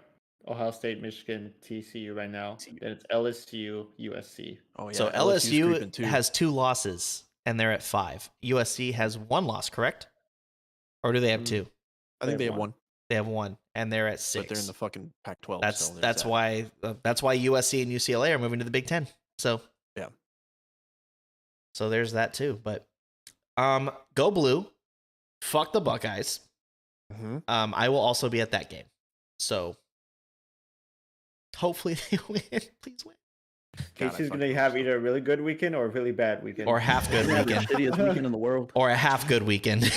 Ohio State, Michigan, TCU right now. Then it's LSU, USC. Oh yeah. So LSU's LSU creeping, too. has two losses and they're at 5. USC has one loss, correct? Or do they have Mm, two? I think they they have have one, They have one, and they're at 6. but they're in the fucking Pac-12. that's so there's that's that. why USC and UCLA are moving to the Big Ten. So Yeah. So there's that too. But go blue. Fuck the Buckeyes. Mhm. I will also be at that game. So hopefully they win. Please win. God, I Casey's fucking gonna have either a really good weekend or a really bad weekend. Or half good They have the weekend. shittiest weekend in the world. Or a half good weekend.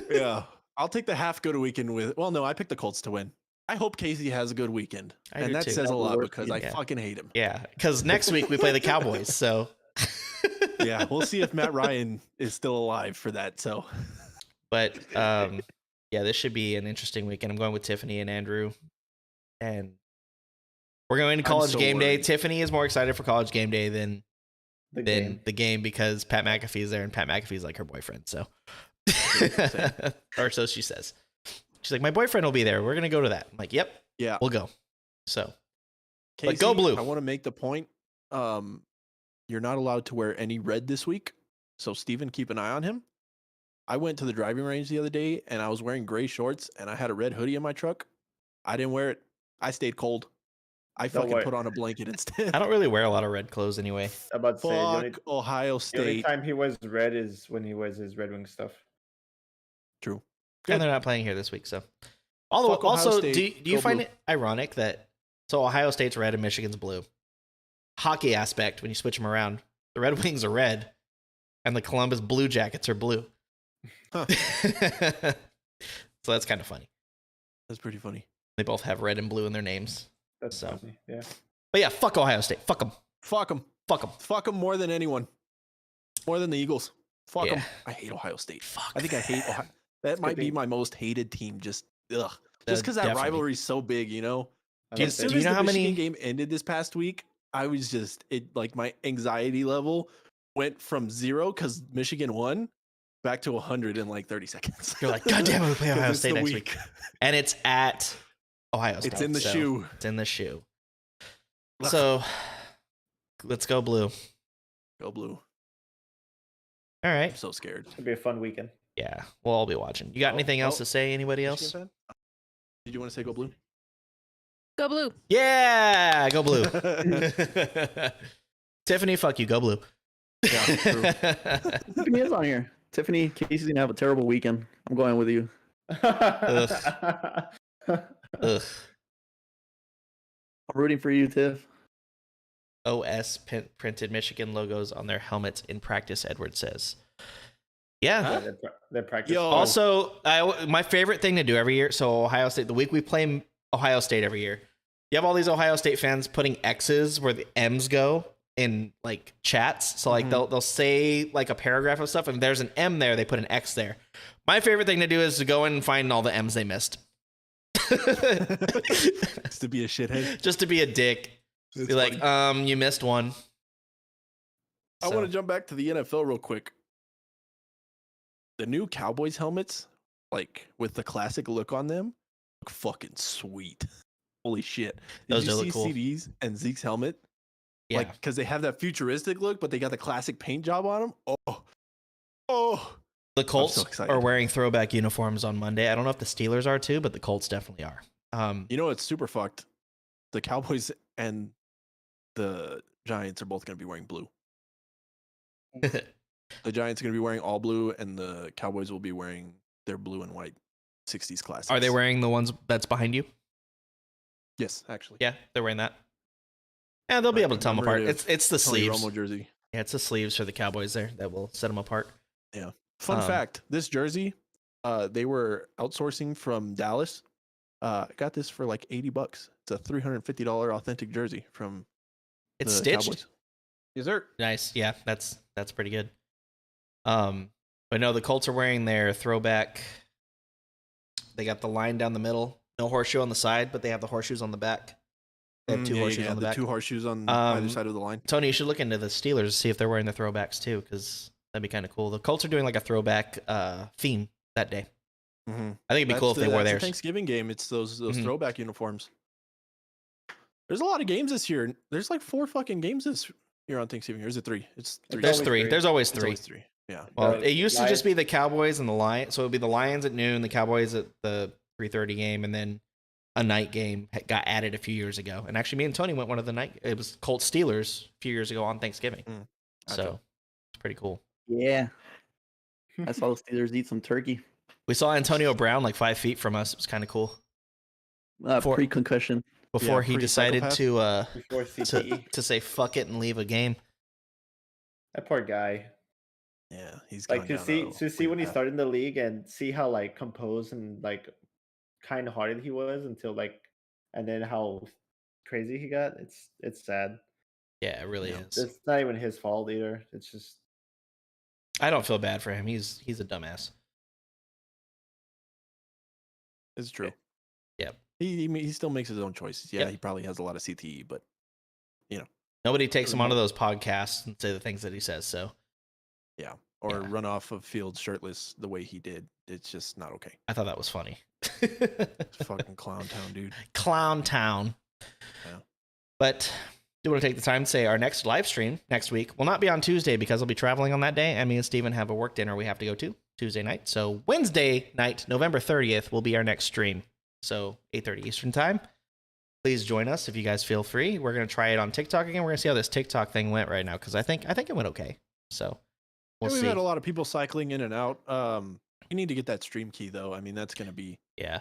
Yeah. I'll take the half good weekend with. Well, no, I picked the Colts to win. I hope Casey has a good weekend, I and do that too. says That's a the lot worst because I team. fucking hate him. Yeah, because next week we play the Cowboys. So Yeah, we'll see if Matt Ryan is still alive for that. So But yeah, this should be an interesting weekend. I'm going with Tiffany and Andrew, and we're going to college so game day. worried. Tiffany is more excited for college game day than The game. the game because Pat McAfee's there, and Pat McAfee's like her boyfriend. So, or so she says. She's like, my boyfriend will be there. We're gonna go to that. I'm like, yep, Yeah. we'll go. So, Casey, but go blue. I want to make the point. You're not allowed to wear any red this week. So Steven, keep an eye on him. I went to the driving range the other day and I was wearing gray shorts and I had a red hoodie in my truck. I didn't wear it. I stayed cold. I Don't fucking worry. put on a blanket instead. I don't really wear a lot of red clothes anyway. I'm about to say, Fuck Ohio the only State. time he wears red is when he wears his Red Wing stuff. True. And they're not playing here this week, so. Although, Fuck Ohio also, State, do you go find blue. it ironic that so Ohio State's red and Michigan's blue? Hockey aspect, when you switch them around, the Red Wings are red, and the Columbus Blue Jackets are blue. Huh. So that's kind of funny. That's pretty funny. They both have red and blue in their names. That's So. funny. Yeah. But yeah, fuck Ohio State. Fuck them. Fuck them. Fuck them. Fuck them more than anyone. More than the Eagles. Fuck Yeah. them. I hate Ohio State. Fuck. I think I hate Ohio. That good might be thing. my most hated team. Just ugh. Just because that Definitely. rivalry is so big, you know. I As like soon do you as know the how Michigan many- game ended this past week, I was just like my anxiety level went from 0 because Michigan won back to 100 in like 30 seconds. You're like, God damn it, we play 'Cause Ohio it's State the next week. And it's at Ohio State. It's in the so shoe. It's in the shoe. Ugh. So let's go blue. Go blue. All right. I'm so scared. It'll be a fun weekend. Yeah, we'll all be watching. You got Oh, anything else oh, to say? Anybody Michigan else? fan? Did you want to say go blue? Go blue. Yeah, go blue. Tiffany, fuck you. Go blue. Yeah, true. Tiffany is on here. Tiffany, Casey's gonna have a terrible weekend. I'm going with you. Ugh. I'm rooting for you, Tiff. OS printed Michigan logos on their helmets in practice, Edward says. Yeah. Yeah, they're practicing. Yo. Also, my favorite thing to do every year. So Ohio State, the week we play Ohio State every year, you have all these Ohio State fans putting X's where the M's go in like chats. So like Mhm. they'll say like a paragraph of stuff, and there's an M there, they put an X there. My favorite thing to do is to go in and find all the M's they missed. Just to be a shithead. Just to be a dick. It's Be like, funny. you missed one. I want to jump back to the NFL real quick. The new Cowboys helmets, like with the classic look on them, look fucking sweet. Holy shit. Did Those you do see look cool. CDs and Zeke's helmet? Yeah. Like, because they have that futuristic look, but they got the classic paint job on them. Oh. The Colts excited. are wearing throwback uniforms on Monday. I don't know if the Steelers are too, but the Colts definitely are. You know what's super fucked? The Cowboys and the Giants are both going to be wearing blue. The Giants are going to be wearing all blue, and the Cowboys will be wearing their blue and white 60s classics. Are they wearing the ones that's behind you? Yes, actually. Yeah, they're wearing that. Yeah, they'll be Right, able to tell them apart. commemorative It's the Tony sleeves. Romo jersey. Yeah, it's the sleeves for the Cowboys there that will set them apart. Fun Um, fact: this jersey, they were outsourcing from Dallas. I got this for like $80. It's a $350 authentic jersey from It's the stitched. Cowboys. Yes, sir. Nice. Yeah, that's pretty good. But no, the Colts are wearing their throwback. They got the line down the middle, no horseshoe on the side, but they have the horseshoes on the back. They have two Yeah, horseshoes yeah, on the back. two horseshoes on either Um, side of the line. Tony, you should look into the Steelers, see if they're wearing the throwbacks too, because that'd be kind of cool. The Colts are doing like a throwback theme that day. Mm-hmm. I think it'd be cool if they wore that's the theirs. Thanksgiving game. It's those Mhm. throwback uniforms. There's a lot of games this year. There's like 4 fucking games this year on Thanksgiving. Or is it 3? It's 3. There's always three. three. There's always It's three. always 3. Yeah. Well, The it used to just Lions- be the Cowboys and the Lions. So it would be the Lions at noon, the Cowboys at the 3:30 game, and then a night game got added a few years ago. And actually, me and Tony went one of the night. It was Colts Steelers a few years ago on Thanksgiving. Gotcha. So it's pretty cool. Yeah. I saw the Steelers eat some turkey. We saw Antonio Brown like 5 feet from us. It was kind of cool. Uh, pre-concussion. Before Yeah, he pretty decided psychopath. Before CTE. to say fuck it and leave a game. That poor guy. Yeah. He's Like gone to down see a when he path. started in the league and see how like composed and like kind hearted he was until like, and then how crazy he got. It's sad. Yeah, it really Yeah. is. It's not even his fault either. It's just I don't feel bad for him. He's a dumbass. It's true. Yep. He still makes his own choices. Yeah, Yep. he probably has a lot of CTE, but Nobody takes him Really onto those podcasts and say the things that he says. So yeah. Or Yeah. run off of field shirtless the way he did. It's just not okay. I thought that was funny. It's fucking clown town, dude. Clown Town. Yeah. But do want to take the time to say our next live stream next week will not be on Tuesday because I'll be traveling on that day. And me and Steven have a work dinner we have to go to Tuesday night. So Wednesday night, November 30th, will be our next stream. So 8:30 Eastern time. Please join us if you guys feel free. We're going to try it on TikTok again. We're going to see how this TikTok thing went right now because I think it went okay. So we'll We've see. had a lot of people cycling in and out. You need to get that stream key though. I mean, that's gonna be Yeah.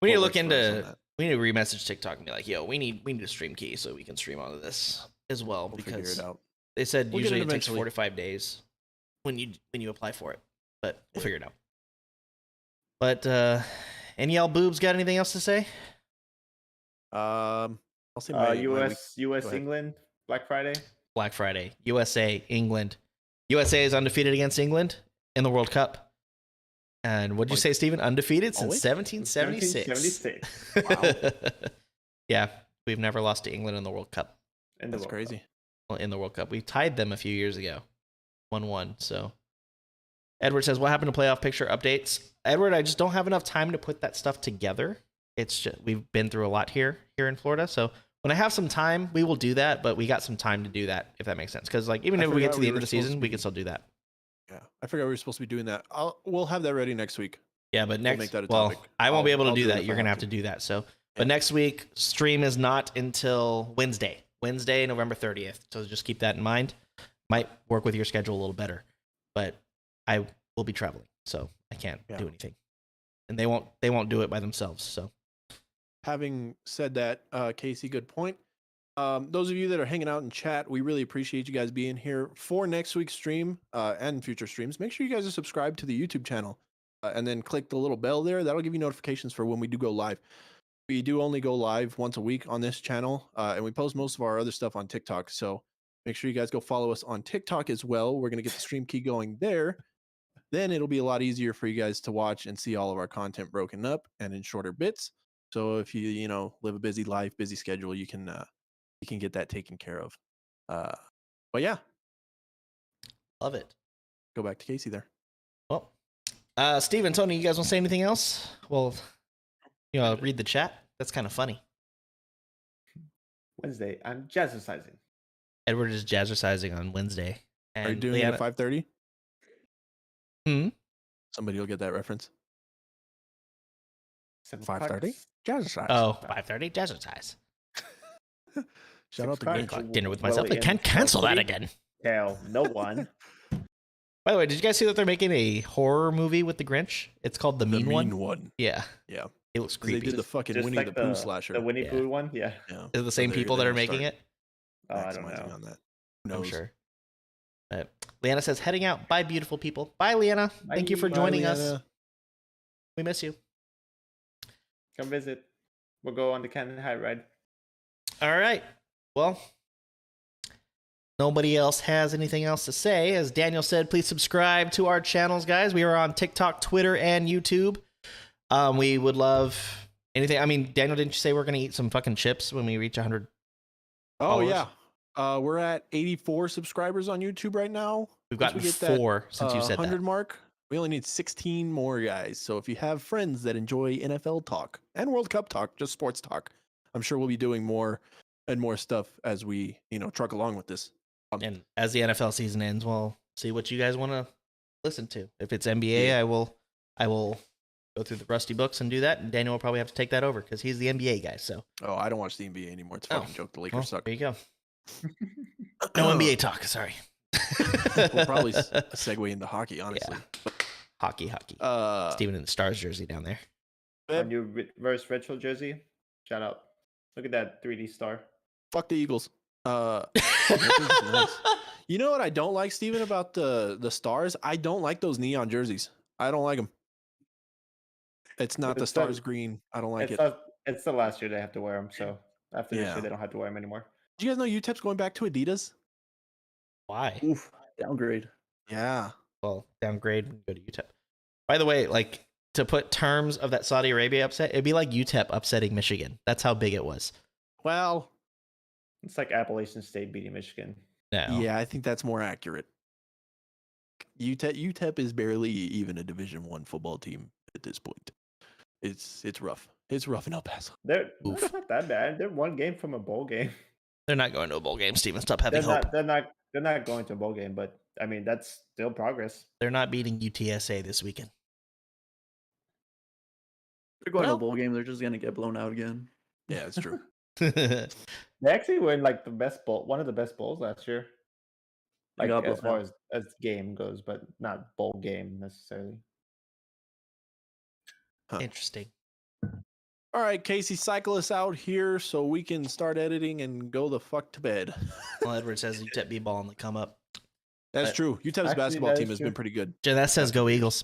We need to what look works for us on into that. we need to remessage TikTok and be like, yo, we need a stream key so we can stream onto this as well We'll figure because it out. they said We'll get usually it it takes eventually. 4 to 5 days when you apply for it. But we'll Yeah. figure it out. But any y'all boobs got anything else to say? I'll say my week. US Go ahead. England Black Friday. Black Friday, USA, England. USA is undefeated against England in the World Cup. And what'd you Like, say, Steven? Undefeated since always? 1776. 1776. Yeah, we've never lost to England in the World Cup. In the That's World Cup. crazy. Well, in the World Cup. We tied them a few years ago. 1-1. So Edward says, what happened to playoff picture updates? Edward, I just don't have enough time to put that stuff together. It's just, we've been through a lot here in Florida. So when I have some time, we will do that, but we got some time to do that, if that makes sense. Because like even I if we get forgot to the we end of were the supposed season, to we be- can still do that. Yeah, I forgot we were supposed to be doing that. We'll have that ready next week. Yeah, but next, make that a well, topic. I won't be I'll- able to I'll do do it that. if You're I gonna have have to to. do that. So, Yeah. but next week stream is not until Wednesday, November 30th. So just keep that in mind. Might work with your schedule a little better, but I will be traveling, so I can't Yeah. do anything, and they won't do it by themselves. So Having said that, Casey, good point. Those of you that are hanging out in chat, we really appreciate you guys being here for next week's stream and future streams. Make sure you guys are subscribed to the YouTube channel and then click the little bell there. That'll give you notifications for when we do go live. We do only go live once a week on this channel, and we post most of our other stuff on TikTok. So make sure you guys go follow us on TikTok as well. We're going to get the stream key going there. Then it'll be a lot easier for you guys to watch and see all of our content broken up and in shorter bits. So if you live a busy life, busy schedule, you can get that taken care of. But yeah, love it. go back to Casey there. Well, Steve and Tony, you guys want to say anything else? Well, read the chat. That's kind of funny. Wednesday. I'm jazzercising. Edward is jazzercising on Wednesday. And Are you doing it Leanna- at 5:30? Hmm? Somebody will get that reference. 5:30. Jazzercise. Oh, 5:30, jazzercise. Shout out to Six Grinch. o'clock. Dinner with Well, myself. They yeah, can't cancel that 12:30. again. Tell no one. By the way, did you guys see that they're making a horror movie with the Grinch? It's called The Mean One. Yeah. Yeah. It looks 'Cause They creepy. did the fucking Just Winnie like the Pooh slasher. The Winnie Yeah. Pooh one. Yeah. Yeah. Is it the same they're- people that they're are gonna making start it? Oh, I don't maximizing know. on that. Who I'm knows? sure. But Leanna says, heading out. Bye, beautiful people. Bye, Leanna. Thank you for Bye, joining us. Leanna. We miss you. Come visit. We'll go on the Cannon High ride. All right. Well, nobody else has anything else to say. As Daniel said, please subscribe to our channels, guys. We are on TikTok, Twitter, and YouTube. We would love anything. I mean, Daniel, didn't you say we're going to eat some fucking chips when we reach 100? Oh followers? yeah. We're at 84 subscribers on YouTube right now. We've Once gotten we get that, 4 since you said 100 that. mark. We only need 16 more guys. So if you have friends that enjoy NFL talk and World Cup talk, just sports talk, I'm sure we'll be doing more and more stuff as we, truck along with this. And as the NFL season ends, we'll see what you guys want to listen to. If it's NBA, I will go through the rusty books and do that. And Daniel will probably have to take that over because he's the NBA guy. So Oh, I don't watch the NBA anymore. It's a fucking joke. The Lakers well, suck. there you go. No NBA talk. Sorry. We'll probably segue into hockey, honestly. Hockey. Steven in the Stars jersey down there. Our new reverse retro jersey. Shout out. Look at that 3D star. Fuck the Eagles. Nice. You know what I don't like, Steven, about the Stars? I don't like those neon jerseys. I don't like them. It's not the It's not- Stars green. I don't like It's it. it's the last year they have to wear them. So after this Yeah. year, they don't have to wear them anymore. Do you guys know UTEP's going back to Adidas? Why? Oof, downgrade. Yeah. Well, downgrade and go to UTEP. By the way, like to put terms of that Saudi Arabia upset, it'd be like UTEP upsetting Michigan. That's how big it was. Well, It's like Appalachian State beating Michigan. No. yeah, I think that's more accurate. UTEP is barely even a Division I football team at this point. It's rough. It's rough in El Paso. They're Oof. not that bad. They're one game from a bowl game. They're not going to a bowl game, Steven. Stop having They're hope. not. They're not going to a bowl game. But I mean, that's still progress. They're not beating UTSA this weekend. They're going to Well- a bowl game. They're just gonna get blown out again. Yeah, it's true. They actually win like the best bowl, one of the best bowls last year. They Like got as blown far out. as game goes, but not bowl game necessarily. Interesting. All right, Casey, cycle us out here so we can start editing and go the fuck to bed. Well, Edward says UTEP be ball on the come up. That's But- true. UTEP's Actually, basketball that team is has true. been pretty good. Jen, that says go Eagles.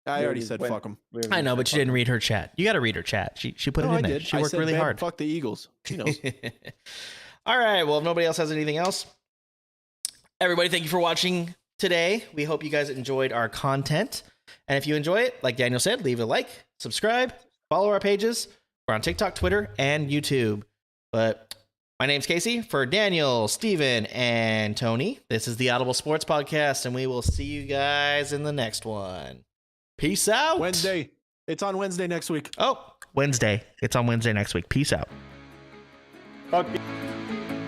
I We already already said went- fuck them. We I know, said but you fuck didn't them. read her chat. You got to read her chat. She put it No, in I there. did. She I worked said, really "Ben, hard. Fuck the Eagles. She knows. All right. Well, if nobody else has anything else, everybody, thank you for watching today. We hope you guys enjoyed our content. And if you enjoy it, like Daniel said, leave a like, subscribe, follow our pages. We're on TikTok, Twitter, and YouTube. But my name's Casey. For Daniel, Steven, and Tony, this is the Audible Sports Podcast, and we will see you guys in the next one. Peace out. Wednesday. It's on Wednesday next week. Oh, Wednesday. It's on Wednesday next week. Peace out. Fuck you.